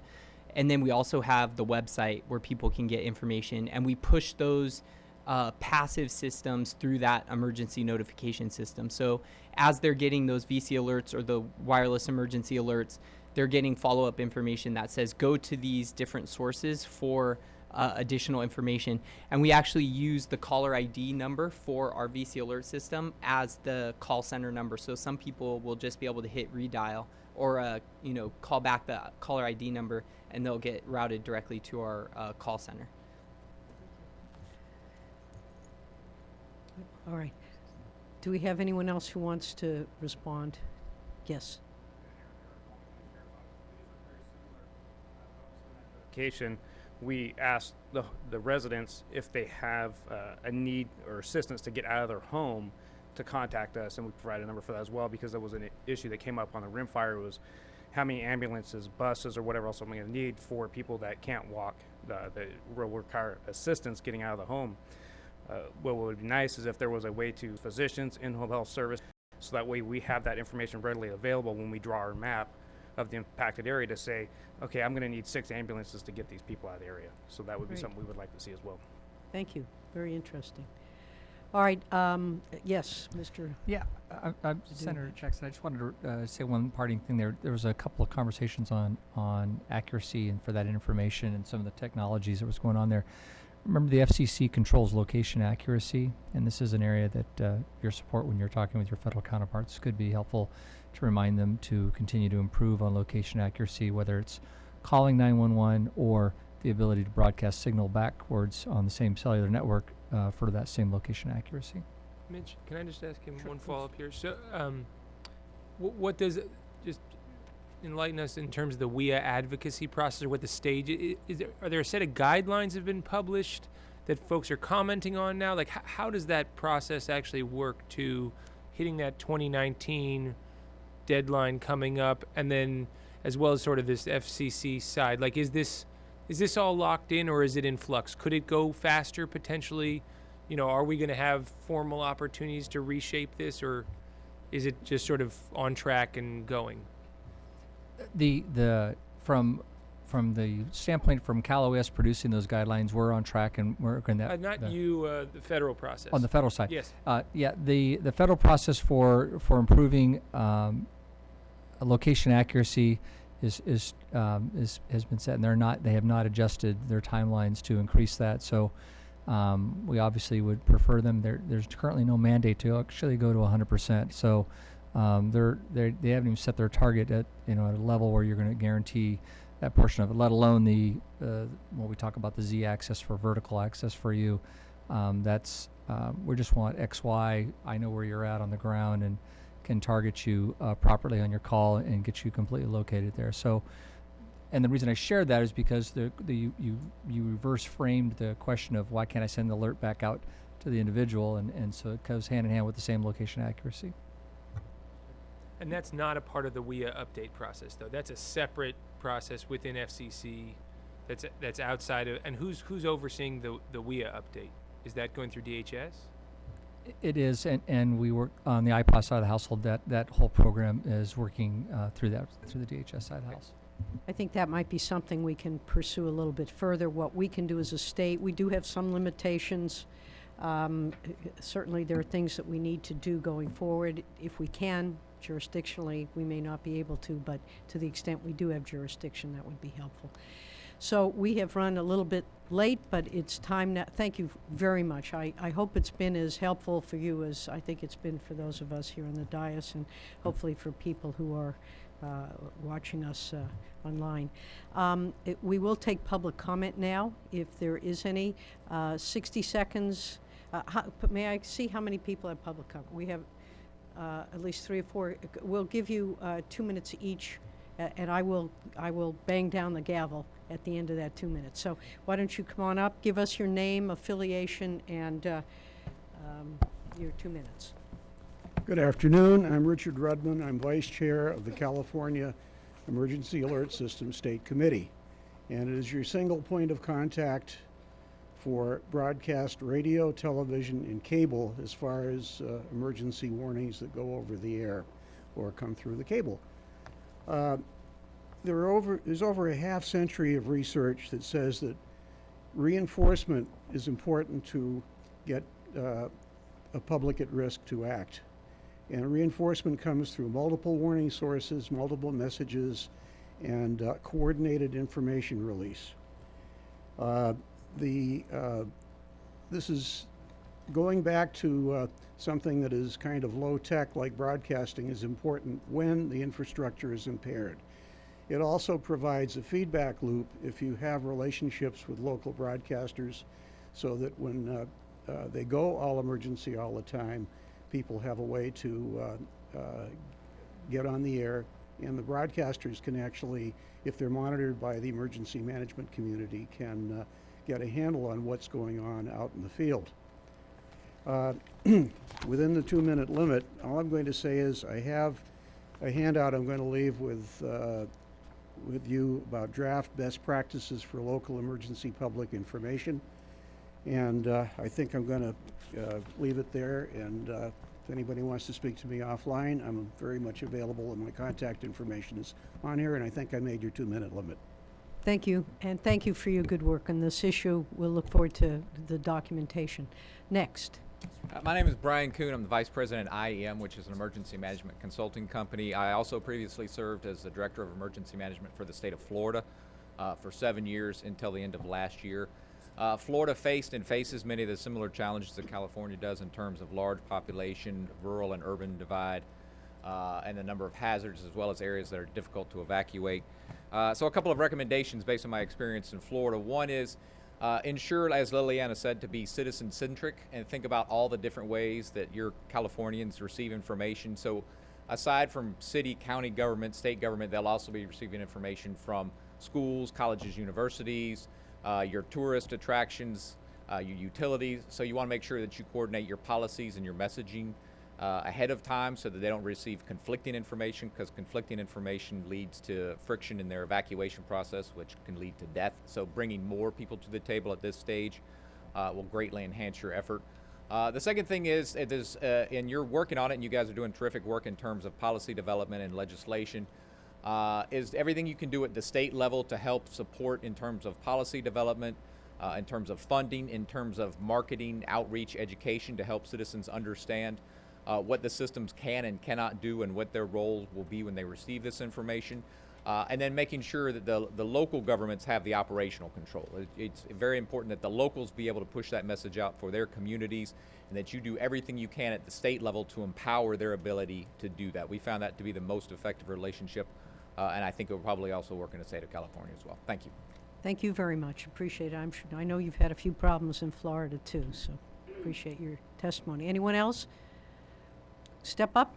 And then we also have the website where people can get information, and we push those passive systems through that emergency notification system. So as they're getting those VC alerts or the wireless emergency alerts, they're getting follow-up information that says go to these different sources for additional information. And we actually use the caller ID number for our VC alert system as the call center number. So some people will just be able to hit redial or call back the caller ID number, and they'll get routed directly to our call center. All right. Do we have anyone else who wants to respond? Yes. We asked the residents if they have a need or assistance to get out of their home to contact us, and we provide a number for that as well, because there was an issue that came up on the Rim fire. Was how many ambulances, buses, or whatever else I'm going to need for people that can't walk, that will require assistance getting out of the home. What would be nice is if there was a way to physicians, in-home health service, so that way we have that information readily available when we draw our map of the impacted area to say, okay, I'm going to need 6 ambulances to get these people out of the area. So that would be something we would like to see as well. Thank you. Very interesting. All right. Yes, Mr. Yeah, Senator Jackson, I just wanted to say one parting thing there. There was a couple of conversations on accuracy and for that information and some of the technologies that was going on there. Remember, the FCC controls location accuracy, and this is an area that your support when you're talking with your federal counterparts could be helpful to remind them to continue to improve on location accuracy, whether it's calling 911 or the ability to broadcast signal backwards on the same cellular network for that same location accuracy. Mitch, can I just ask him one follow-up here? So what does just enlighten us in terms of the WIA advocacy process, or what the stage is? Are there a set of guidelines that have been published that folks are commenting on now? Like, how does that process actually work to hitting that 2019 deadline coming up, and then as well as sort of this FCC side? Like, is this all locked in, or is it in flux? Could it go faster potentially? You know, are we going to have formal opportunities to reshape this, or is it just sort of on track and going? From the standpoint from Cal OS producing those guidelines, we're on track and we're in that. The federal process. On the federal side. Yes. Yeah, the federal process for improving location accuracy has been set, and they have not adjusted their timelines to increase that. So we obviously would prefer them. There's currently no mandate to actually go to 100%. So they haven't even set their target at at a level where you're going to guarantee that portion of it, let alone when we talk about the Z axis for vertical access for you. We just want XY. I know where you're at on the ground and can target you properly on your call and get you completely located there. So, and the reason I shared that is because you reverse framed the question of why can't I send the alert back out to the individual, and so it goes hand in hand with the same location accuracy. And that's not a part of the WIA update process, though. That's a separate process within FCC. That's outside of. And who's overseeing the WIA update? Is that going through DHS? It is, and we work on the IPOS side of the household. That whole program is working through the DHS side of the house. I think that might be something we can pursue a little bit further. What we can do as a state, we do have some limitations. Certainly there are things that we need to do going forward. If we can, jurisdictionally, we may not be able to, but to the extent we do have jurisdiction, that would be helpful. So we have run a little bit late, but it's time now. Thank you very much. I hope it's been as helpful for you as I think it's been for those of us here on the dais, and hopefully for people who are watching us online. We will take public comment now, if there is any. 60 seconds. May I see how many people have public comment? We have at least 3 or 4. We'll give you 2 minutes each, and I will bang down the gavel at the end of that 2 minutes. So why don't you come on up, give us your name, affiliation, and your 2 minutes. Good afternoon. I'm Richard Rudman. I'm Vice Chair of the California Emergency Alert System State Committee. And it is your single point of contact for broadcast radio, television, and cable as far as emergency warnings that go over the air or come through the cable. There's over a half century of research that says that reinforcement is important to get a public at risk to act. And reinforcement comes through multiple warning sources, multiple messages, and coordinated information release. This is going back to something that is kind of low tech, like broadcasting, is important when the infrastructure is impaired. It also provides a feedback loop if you have relationships with local broadcasters, so that when they go all emergency all the time, people have a way to get on the air, and the broadcasters can actually, if they're monitored by the emergency management community, can get a handle on what's going on out in the field. Within the 2 minute limit, all I'm going to say is I have a handout I'm going to leave with you about draft best practices for local emergency public information. And I think I'm going to leave it there, and if anybody wants to speak to me offline, I'm very much available, and my contact information is on here, and I think I made your 2 minute limit. Thank you, and thank you for your good work on this issue. We'll look forward to the documentation. Next. My name is Brian Kuhn. I'm the Vice President at IEM, which is an emergency management consulting company. I also previously served as the Director of Emergency Management for the state of Florida for 7 years until the end of last year. Florida faced and faces many of the similar challenges that California does in terms of large population, rural and urban divide, and the number of hazards, as well as areas that are difficult to evacuate. So a couple of recommendations based on my experience in Florida. One is ensure, as Liliana said, to be citizen-centric and think about all the different ways that your Californians receive information. So aside from city, county government, state government, they'll also be receiving information from schools, colleges, universities, your tourist attractions, your utilities. So you want to make sure that you coordinate your policies and your messaging ahead of time so that they don't receive conflicting information, because conflicting information leads to friction in their evacuation process, which can lead to death. So bringing more people to the table at this stage will greatly enhance your effort. The second thing is, and you're working on it, and you guys are doing terrific work in terms of policy development and legislation, is everything you can do at the state level to help support in terms of policy development, in terms of funding, in terms of marketing, outreach, education, to help citizens understand what the systems can and cannot do and what their role will be when they receive this information. And then making sure that the local governments have the operational control. It's very important that the locals be able to push that message out for their communities, and that you do everything you can at the state level to empower their ability to do that. We found that to be the most effective relationship, and I think it will probably also work in the state of California as well. Thank you. Thank you very much. Appreciate it. I know you've had a few problems in Florida too, so appreciate your testimony. Anyone else? Step up.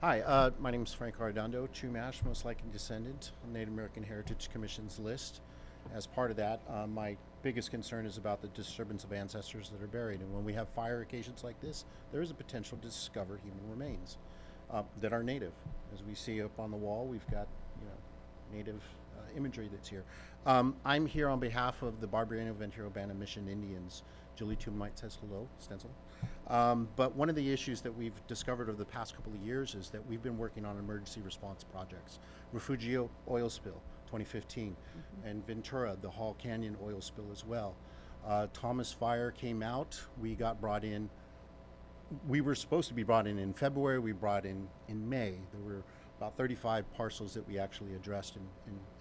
Hi, my name is Frank Arredondo, Chumash, most likely descendant, on Native American Heritage Commission's list. As part of that, my biggest concern is about the disturbance of ancestors that are buried. And when we have fire occasions like this, there is a potential to discover human remains that are native. As we see up on the wall, we've got native imagery that's here. I'm here on behalf of the Barbarino Ventura Band of Mission Indians. Julie Tumite says hello, stencil. But one of the issues that we've discovered over the past couple of years is that we've been working on emergency response projects. Refugio oil spill, 2015, and Ventura, the Hall Canyon oil spill as well. Thomas Fire came out, we got brought in. We were supposed to be brought in February, we brought in May. There were about 35 parcels that we actually addressed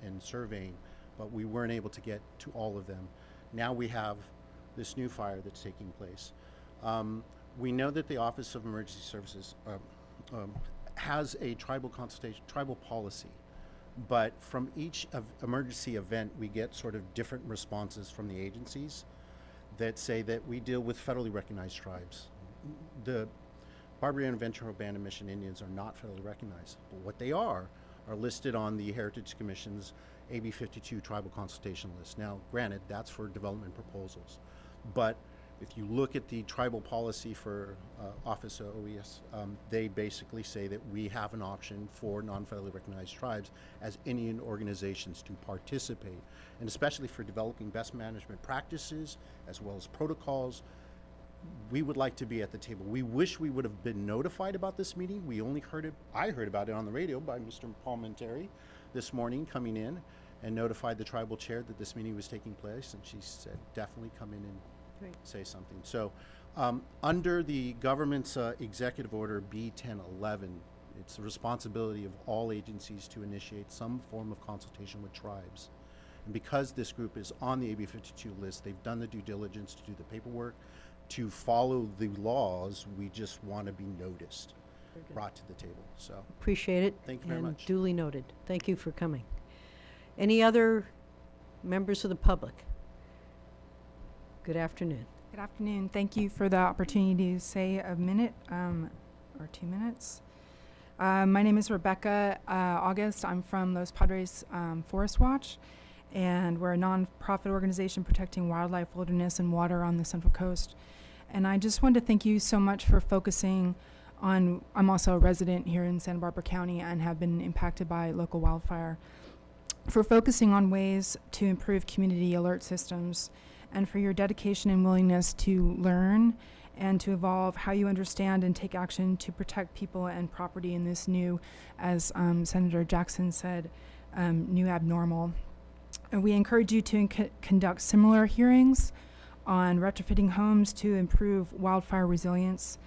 in surveying, but we weren't able to get to all of them. Now we have this new fire that's taking place. We know that the Office of Emergency Services has a tribal consultation, tribal policy, but from each emergency event, we get sort of different responses from the agencies that say that we deal with federally recognized tribes. The Barbarino Ventura Band of Mission Indians are not federally recognized, but what they are listed on the Heritage Commission's AB 52 tribal consultation list. Now, granted, that's for development proposals, but if you look at the tribal policy for Office of OES, they basically say that we have an option for non-federally recognized tribes as Indian organizations to participate, and especially for developing best management practices as well as protocols. We would like to be at the table. We wish we would have been notified about this meeting. We only heard it, I heard about it on the radio by Mr. Palmentary this morning, coming in and notified the tribal chair that this meeting was taking place, and she said, definitely come in and say something. So under the government's executive order B1011, it's the responsibility of all agencies to initiate some form of consultation with tribes. And because this group is on the AB 52 list, they've done the due diligence to do the paperwork, to follow the laws. We just want to be noticed, brought to the table. So Appreciate it. Thank you very much. Duly noted. Thank you for coming. Any other members of the public? Good afternoon. Good afternoon. Thank you for the opportunity to say a minute or 2 minutes. My name is Rebecca August. I'm from Los Padres Forest Watch, and we're a nonprofit organization protecting wildlife, wilderness, and water on the Central Coast. And I just wanted to thank you so much for focusing on, I'm also a resident here in Santa Barbara County and have been impacted by local wildfire, for focusing on ways to improve community alert systems, and for your dedication and willingness to learn and to evolve how you understand and take action to protect people and property in this new, as Senator Jackson said, new abnormal. And we encourage you to conduct similar hearings on retrofitting homes to improve wildfire resilience,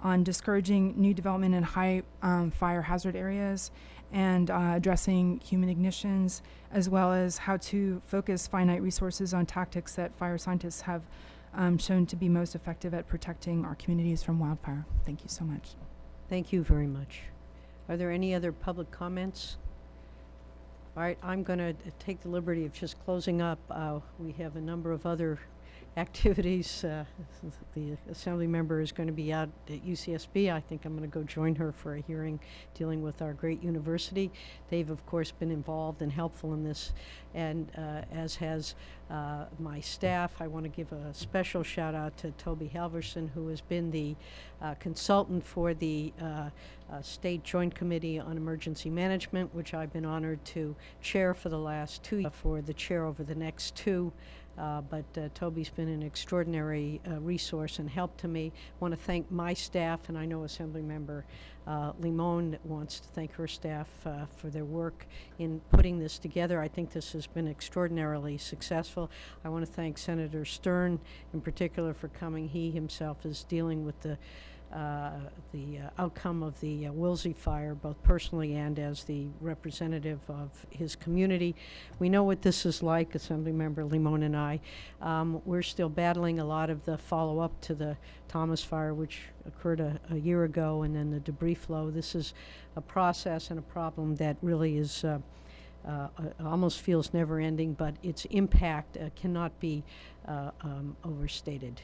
on discouraging new development in high fire hazard areas, and addressing human ignitions, as well as how to focus finite resources on tactics that fire scientists have shown to be most effective at protecting our communities from wildfire. Thank you so much. Thank you very much. Are there any other public comments? All right, I'm going to take the liberty of just closing up. We have a number of other activities. The assembly member is going to be out at UCSB. I think I'm going to go join her for a hearing dealing with our great university. They've, of course, been involved and helpful in this, and as has my staff. I want to give a special shout out to Toby Halverson, who has been the consultant for the State Joint Committee on Emergency Management, which I've been honored to chair for the last 2 years, for the chair over the next 2. But Toby's been an extraordinary resource and help to me. I want to thank my staff, and I know Assemblymember Limon wants to thank her staff for their work in putting this together. I think this has been extraordinarily successful. I want to thank Senator Stern in particular for coming. He himself is dealing with the outcome of the Woolsey fire, both personally and as the representative of his community. We know what this is like, Assemblymember Limon and I. We're still battling a lot of the follow-up to the Thomas fire, which occurred a year ago, and then the debris flow. This is a process and a problem that really is almost feels never-ending, but its impact cannot be overstated.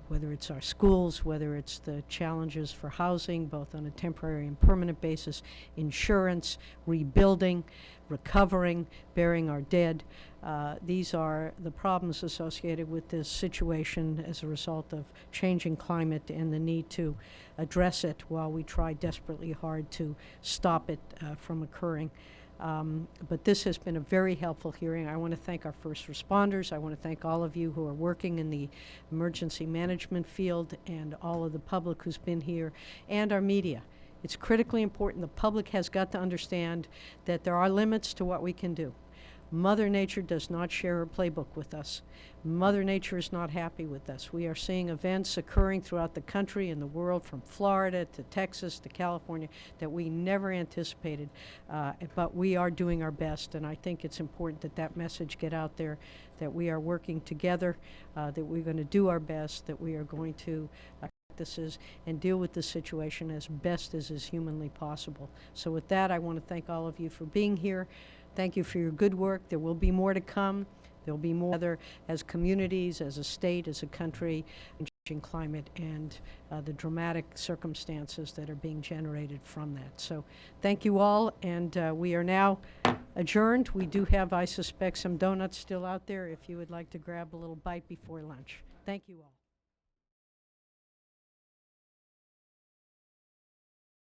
Whether it's our schools, whether it's the challenges for housing, both on a temporary and permanent basis, insurance, rebuilding, recovering, burying our dead. These are the problems associated with this situation as a result of changing climate and the need to address it while we try desperately hard to stop it from occurring. But this has been a very helpful hearing. I want to thank our first responders. I want to thank all of you who are working in the emergency management field and all of the public who's been here, and our media. It's critically important. The public has got to understand that there are limits to what we can do. Mother Nature does not share her playbook with us. Mother Nature is not happy with us. We are seeing events occurring throughout the country and the world, from Florida to Texas to California, that we never anticipated, but we are doing our best, and I think it's important that that message get out there, that we are working together, that we're going to do our best, that we are going to practices and deal with the situation as best as is humanly possible. So with that, I want to thank all of you for being here. Thank you for your good work. There will be more to come. There will be more other as communities, as a state, as a country, changing climate and the dramatic circumstances that are being generated from that. So thank you all, and we are now adjourned. We do have, I suspect, some donuts still out there if you would like to grab a little bite before lunch. Thank you all.